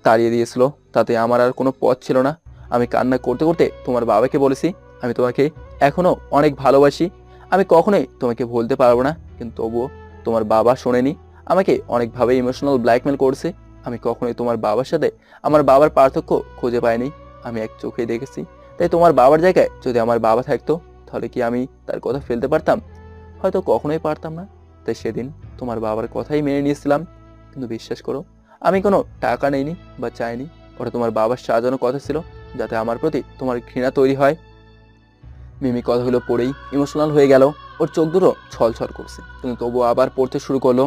তাড়িয়ে দিয়েছিল, তাতে আমার আর কোনো পথ ছিল না। আমি কান্না করতে করতে তোমার বাবাকে বলেছি আমি তোমাকে এখনো অনেক ভালোবাসি, আমি কখনোই তোমাকে ভুলতে পারবো না, কিন্তু তবুও তোমার বাবা শোনেনি, আমাকে অনেকভাবে ইমোশনাল ব্ল্যাকমেল করছে। আমি কখনোই তোমার বাবার সাথে আমার বাবার পার্থক্য খুঁজে পাইনি, আমি এক চোখে দেখেছি। তাই তোমার বাবার জায়গায় যদি আমার বাবা থাকতো তাহলে কি আমি তার কথা ফেলতে পারতাম? হয়তো কখনোই পারতাম না। তাই সেদিন তোমার বাবার কথাই মেনে নিয়েছিলাম, কিন্তু বিশ্বাস করো আমি কোনো টাকা নেইনি বা চাইনি, ওটা তোমার বাবার সাজানো কথা ছিল যাতে আমার প্রতি তোমার ঘৃণা তৈরি হয়। মিমি কথাগুলো পড়েই ইমোশনাল হয়ে গেল, ওর চোখ দুটো ছলছল করছে, কিন্তু তবুও আবার পড়তে শুরু করলো।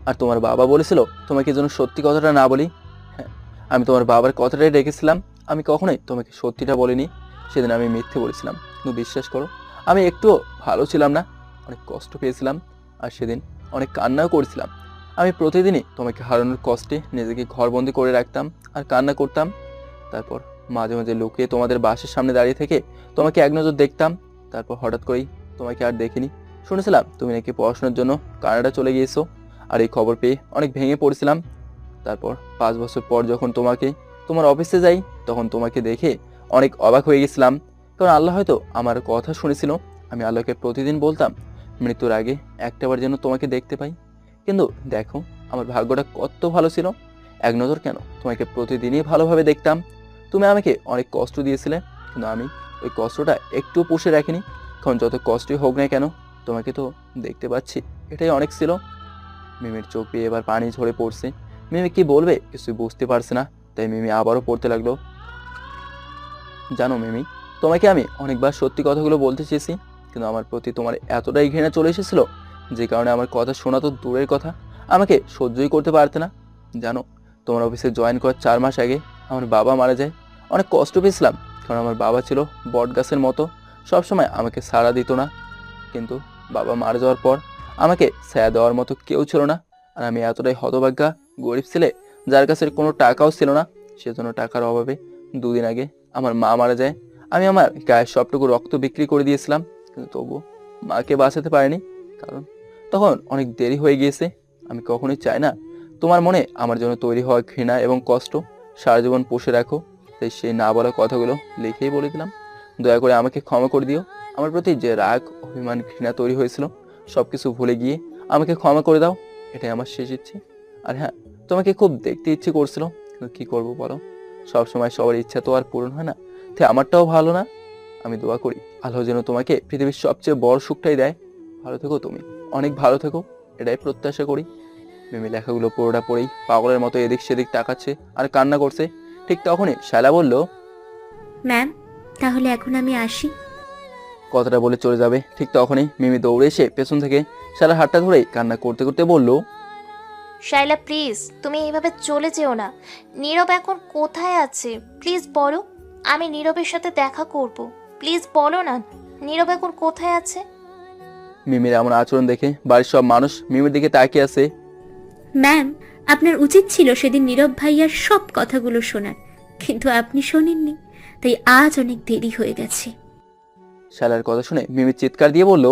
আর তোমার বাবা বলেছিল তোমাকে যেন সত্যি কথাটা না বলি। হ্যাঁ, আমি তোমার বাবার কথাটাই রেখেছিলাম, আমি কখনোই তোমাকে সত্যিটা বলিনি। সেদিন আমি মিথ্যে বলেছিলাম, কিন্তু বিশ্বাস করো আমি একটুও ভালো ছিলাম না, অনেক কষ্ট পেয়েছিলাম, আর সেদিন অনেক কান্নাও করেছিলাম। আমি প্রতিদিনই তোমাকে হারানোর কষ্টে নিজেকে ঘরবন্দি করে রাখতাম আর কান্না করতাম। তারপর মাঝে মাঝে লুকিয়ে তোমাদের বাসের সামনে দাঁড়িয়ে থেকে তোমাকে এক নজর দেখতাম। তারপর হঠাৎ করেই তোমাকে আর দেখিনি। শুনেছিলাম তুমি নাকি পড়াশোনার জন্য কানাডা চলে গিয়েছো, আর এই খবর পেয়ে অনেক ভেঙে পড়েছিলাম। তারপর 5 বছর পর যখন তোমার অফিসে যাই, তখন তোমাকে দেখে অনেক অবাক হয়ে গেছিলাম, কারণ আল্লাহ হয়তো আমার কথা শুনেছিল। আমি আল্লাহকে প্রতিদিন বলতাম মৃত্যুর আগে একটাবার যেন তোমাকে দেখতে পাই। কিন্তু দেখো আমার ভাগ্যটা কত ভালো ছিল, এক নজর কেন তোমাকে প্রতিদিনই ভালোভাবে দেখতাম। তুমি আমাকে অনেক কষ্ট দিয়েছিলে, কিন্তু আমি ওই কষ্টটা একটু পুষে রাখিনি, কারণ যত কষ্টই হোক না কেন তোমাকে তো দেখতে পাচ্ছি, এটাই অনেক ছিল। মিমির চোখ দিয়ে এবার পানি ঝরে পড়ছে। মিমি কি বলবে কিছুই বুঝতে পারছে না, তাই মিমি আবারও পড়তে লাগলো, জানো মিমি, তোমাকে আমি অনেকবার সত্যি কথাগুলো বলতে চেয়েছি, কিন্তু আমার প্রতি তোমার এতটাই ঘৃণা চলে এসেছিল যে কারণে আমার কথা শোনা তো দূরের কথা, আমাকে সহ্যই করতে পারতে না। জানো তোমার অফিসে জয়েন করার 4 মাস আগে আমার বাবা মারা যায়। অনেক কষ্ট পেয়েছিলাম, কারণ আমার বাবা ছিল বট গাছের মতো, সবসময় আমাকে সাড়া দিত না। কিন্তু বাবা মারা যাওয়ার পর আমাকে ছায়া দেওয়ার মতো কেউ ছিল না, আর আমি এতটাই হতভাগ্যা গরিব ছেলে যার কাছে কোনো টাকাও ছিল না। সেজন্য টাকার অভাবে 2 দিন আগে আমার মা মারা যায়। আমি আমার গায়ের সবটুকু রক্ত বিক্রি করে দিয়েছিলাম, কিন্তু তবুও মাকে বাঁচাতে পারিনি, কারণ তখন অনেক দেরি হয়ে গিয়েছে। আমি কখনোই চাই না তোমার মনে আমার জন্য তৈরি হওয়া ঘৃণা এবং কষ্ট সারা জীবন পুষে রাখো। তাই সেই না বলা কথাগুলো লিখেই বলে দিলাম। দয়া করে আমাকে ক্ষমা করে দিও। আমার প্রতি যে রাগ, অভিমান, ঘৃণা তৈরি হয়েছিল সবকিছু ভুলে গিয়ে আমাকে ক্ষমা করে দাও। এটাই আমার শেষ ইচ্ছে। আর হ্যাঁ, তোমাকে খুব দেখতে ইচ্ছে করছিল, কিন্তু কি করবো বলো, সবসময় সবার ইচ্ছা তো আর পূরণ হয় না। তাই আমারটাও ভালো না। আমি দোয়া করি আল্লাহ যেন তোমাকে পৃথিবীর সবচেয়ে বড় সুখটাই দেয়। ভালো থেকো তুমি, অনেক ভালো থেকো, এটাই প্রত্যাশা করি। মিমি লেখাগুলো পুরোটা পড়েই পাগলের মতো এদিক সেদিক তাকাচ্ছে আর কান্না করছে। ঠিক তখনই শায়লা বলল, ম্যাম, তাহলে এখন আমি আসি। কথাটা বলে চলে যাবে। ঠিক তখনই মিমি দৌড়ে এসে পেছন থেকে শালার হাতটা ধরেই কান্না করতে করতে বলল, শাইলা প্লিজ, তুমি এইভাবে চলে যেও না। নীরব এখন কোথায় আছে প্লিজ বলো। আমি নীরবের সাথে দেখা করব। প্লিজ বলো না, নীরব এখন কোথায় আছে? মিমির এমন আচরণ দেখে বাড়ির সব মানুষ মিমির দিকে তাকিয়ে আছে। ম্যাম, আপনার উচিত ছিল সেদিন নীরব ভাইয়ার সব কথাগুলো শোনার, কিন্তু আপনি শোনেননি, তাই আজ অনেক দেরি হয়ে গেছে। শালার কথা শুনে মিমি চিৎকার দিয়ে বলল,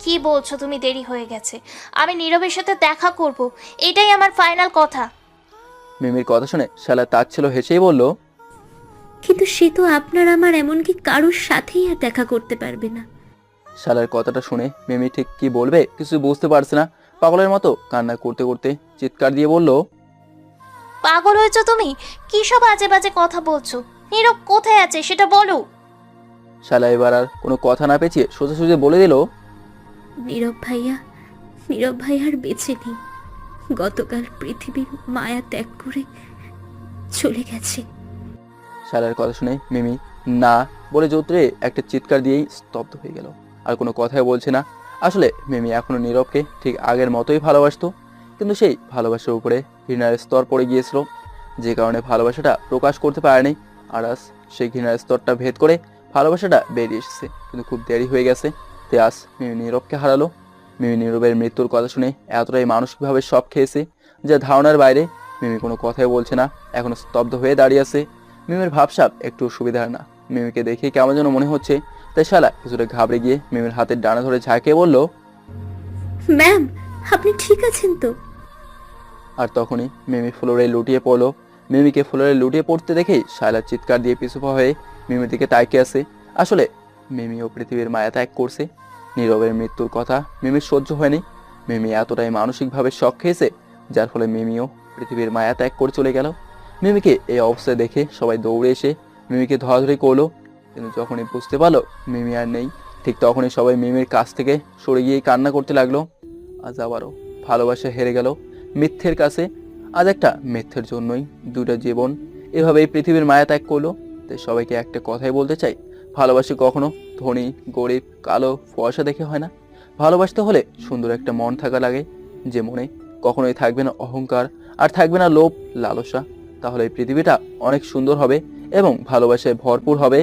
কি বলছো তুমি দেরি হয়ে গেছে? আমি নীরবের সাথে দেখা করব, এটাই আমার ফাইনাল কথা। মিমির কথা শুনে শালা তাচ্ছিল হেসেই বলল, কিন্তু সে তো আপনার আমার এমনকি কারোর সাথেই আর দেখা করতে পারবে না। শালার কথাটা শুনে মিমি ঠিক কি বলবে কিছু বুঝতে পারছে না। পাগলের মতো কান্না করতে করতে চিৎকার দিয়ে বলল, পাগল হয়েছো তুমি? কি সব আজে বাজে কথা বলছো? নীরব কোথায় আছে সেটা বলো। শালা এবার আর কোনো কথা না পেঁচিয়ে সোজাসুজি বলে দিল, নীরব ভাইয়া আর বেঁচে নেই। গতকাল পৃথিবীর মায়া ত্যাগ করে চলে গেছে। শালার কথা শুনে মিমি না বলে জোরে একটা চিৎকার দিয়েই স্তব্ধ হয়ে গেল। আর কোনো কথাই বলছে না। আসলে মিমি এখনো নীরবকে ঠিক আগের মতোই ভালোবাসতো, কিন্তু সেই ভালোবাসার উপরে ঘৃণার স্তর পড়ে গিয়েছিল, যে কারণে ভালোবাসাটা প্রকাশ করতে পারেনি। আর আজ সেই ঘৃণার স্তরটা ভেদ করে ভালোবাসাটা বেরিয়ে এসেছে, কিন্তু খুব দেরি হয়ে গেছে। তাই আজ মিমি নীরবকে হারালো। মিমি নীরবের মৃত্যুর কথা শুনে এতটাই মানসিকভাবে শক খেয়েছে যা ধারণার বাইরে। মিমি কোনো কথাই বলছে না, এখনো স্তব্ধ হয়ে দাঁড়িয়ে আছে। মিমির ভাবসাব একটু সুবিধার না। মিমিকে দেখে কেমন যেন মনে হচ্ছে। তাই শালা কিছুটা ঘাবড়ে গিয়ে মিমির হাতের ডানা ধরে ঝাঁকিয়ে বলল, ম্যাম, আপনি ঠিক আছেন তো? আর তখনই মিমি ফ্লোরে লুটিয়ে পড়লো। মিমিকে ফ্লোরে লুটিয়ে পড়তে দেখেই শায়লা চিৎকার দিয়ে পিছুপা হয়ে মিমির দিকে তাকিয়ে আছে। আসলে মিমিও পৃথিবীর মায়া ত্যাগ করছে। নীরবের মৃত্যুর কথা মিমির সহ্য হয়নি। মিমি এতটাই মানসিকভাবে শক খেয়েছে, যার ফলে মিমিও পৃথিবীর মায়া ত্যাগ করে চলে গেল। মিমিকে এই অবস্থায় দেখে সবাই দৌড়ে এসে মিমিকে ধরাধরি করলো, কিন্তু যখনই বুঝতে পারলো মিমি আর নেই, ঠিক তখনই সবাই মিমির কাছ থেকে সরে গিয়ে কান্না করতে লাগলো। আজ আবারও ভালোবাসা হেরে গেল মিথ্যের কাছে। আজ একটা মিথ্যের জন্যই দুটা জীবন এভাবেই পৃথিবীর মায়া ত্যাগ করলো। তাই সবাইকে একটা কথাই বলতে চাই, ভালোবাসা কখনো ধনী, গরিব, কালো, ফর্সা দেখে হয় না। ভালোবাসতে হলে সুন্দর একটা মন থাকা লাগে, যে মনে কখনোই থাকবে না অহংকার আর থাকবে না লোভ, লালসা। তাহলে এই পৃথিবীটা অনেক সুন্দর হবে এবং ভালোবাসায় ভরপুর হবে।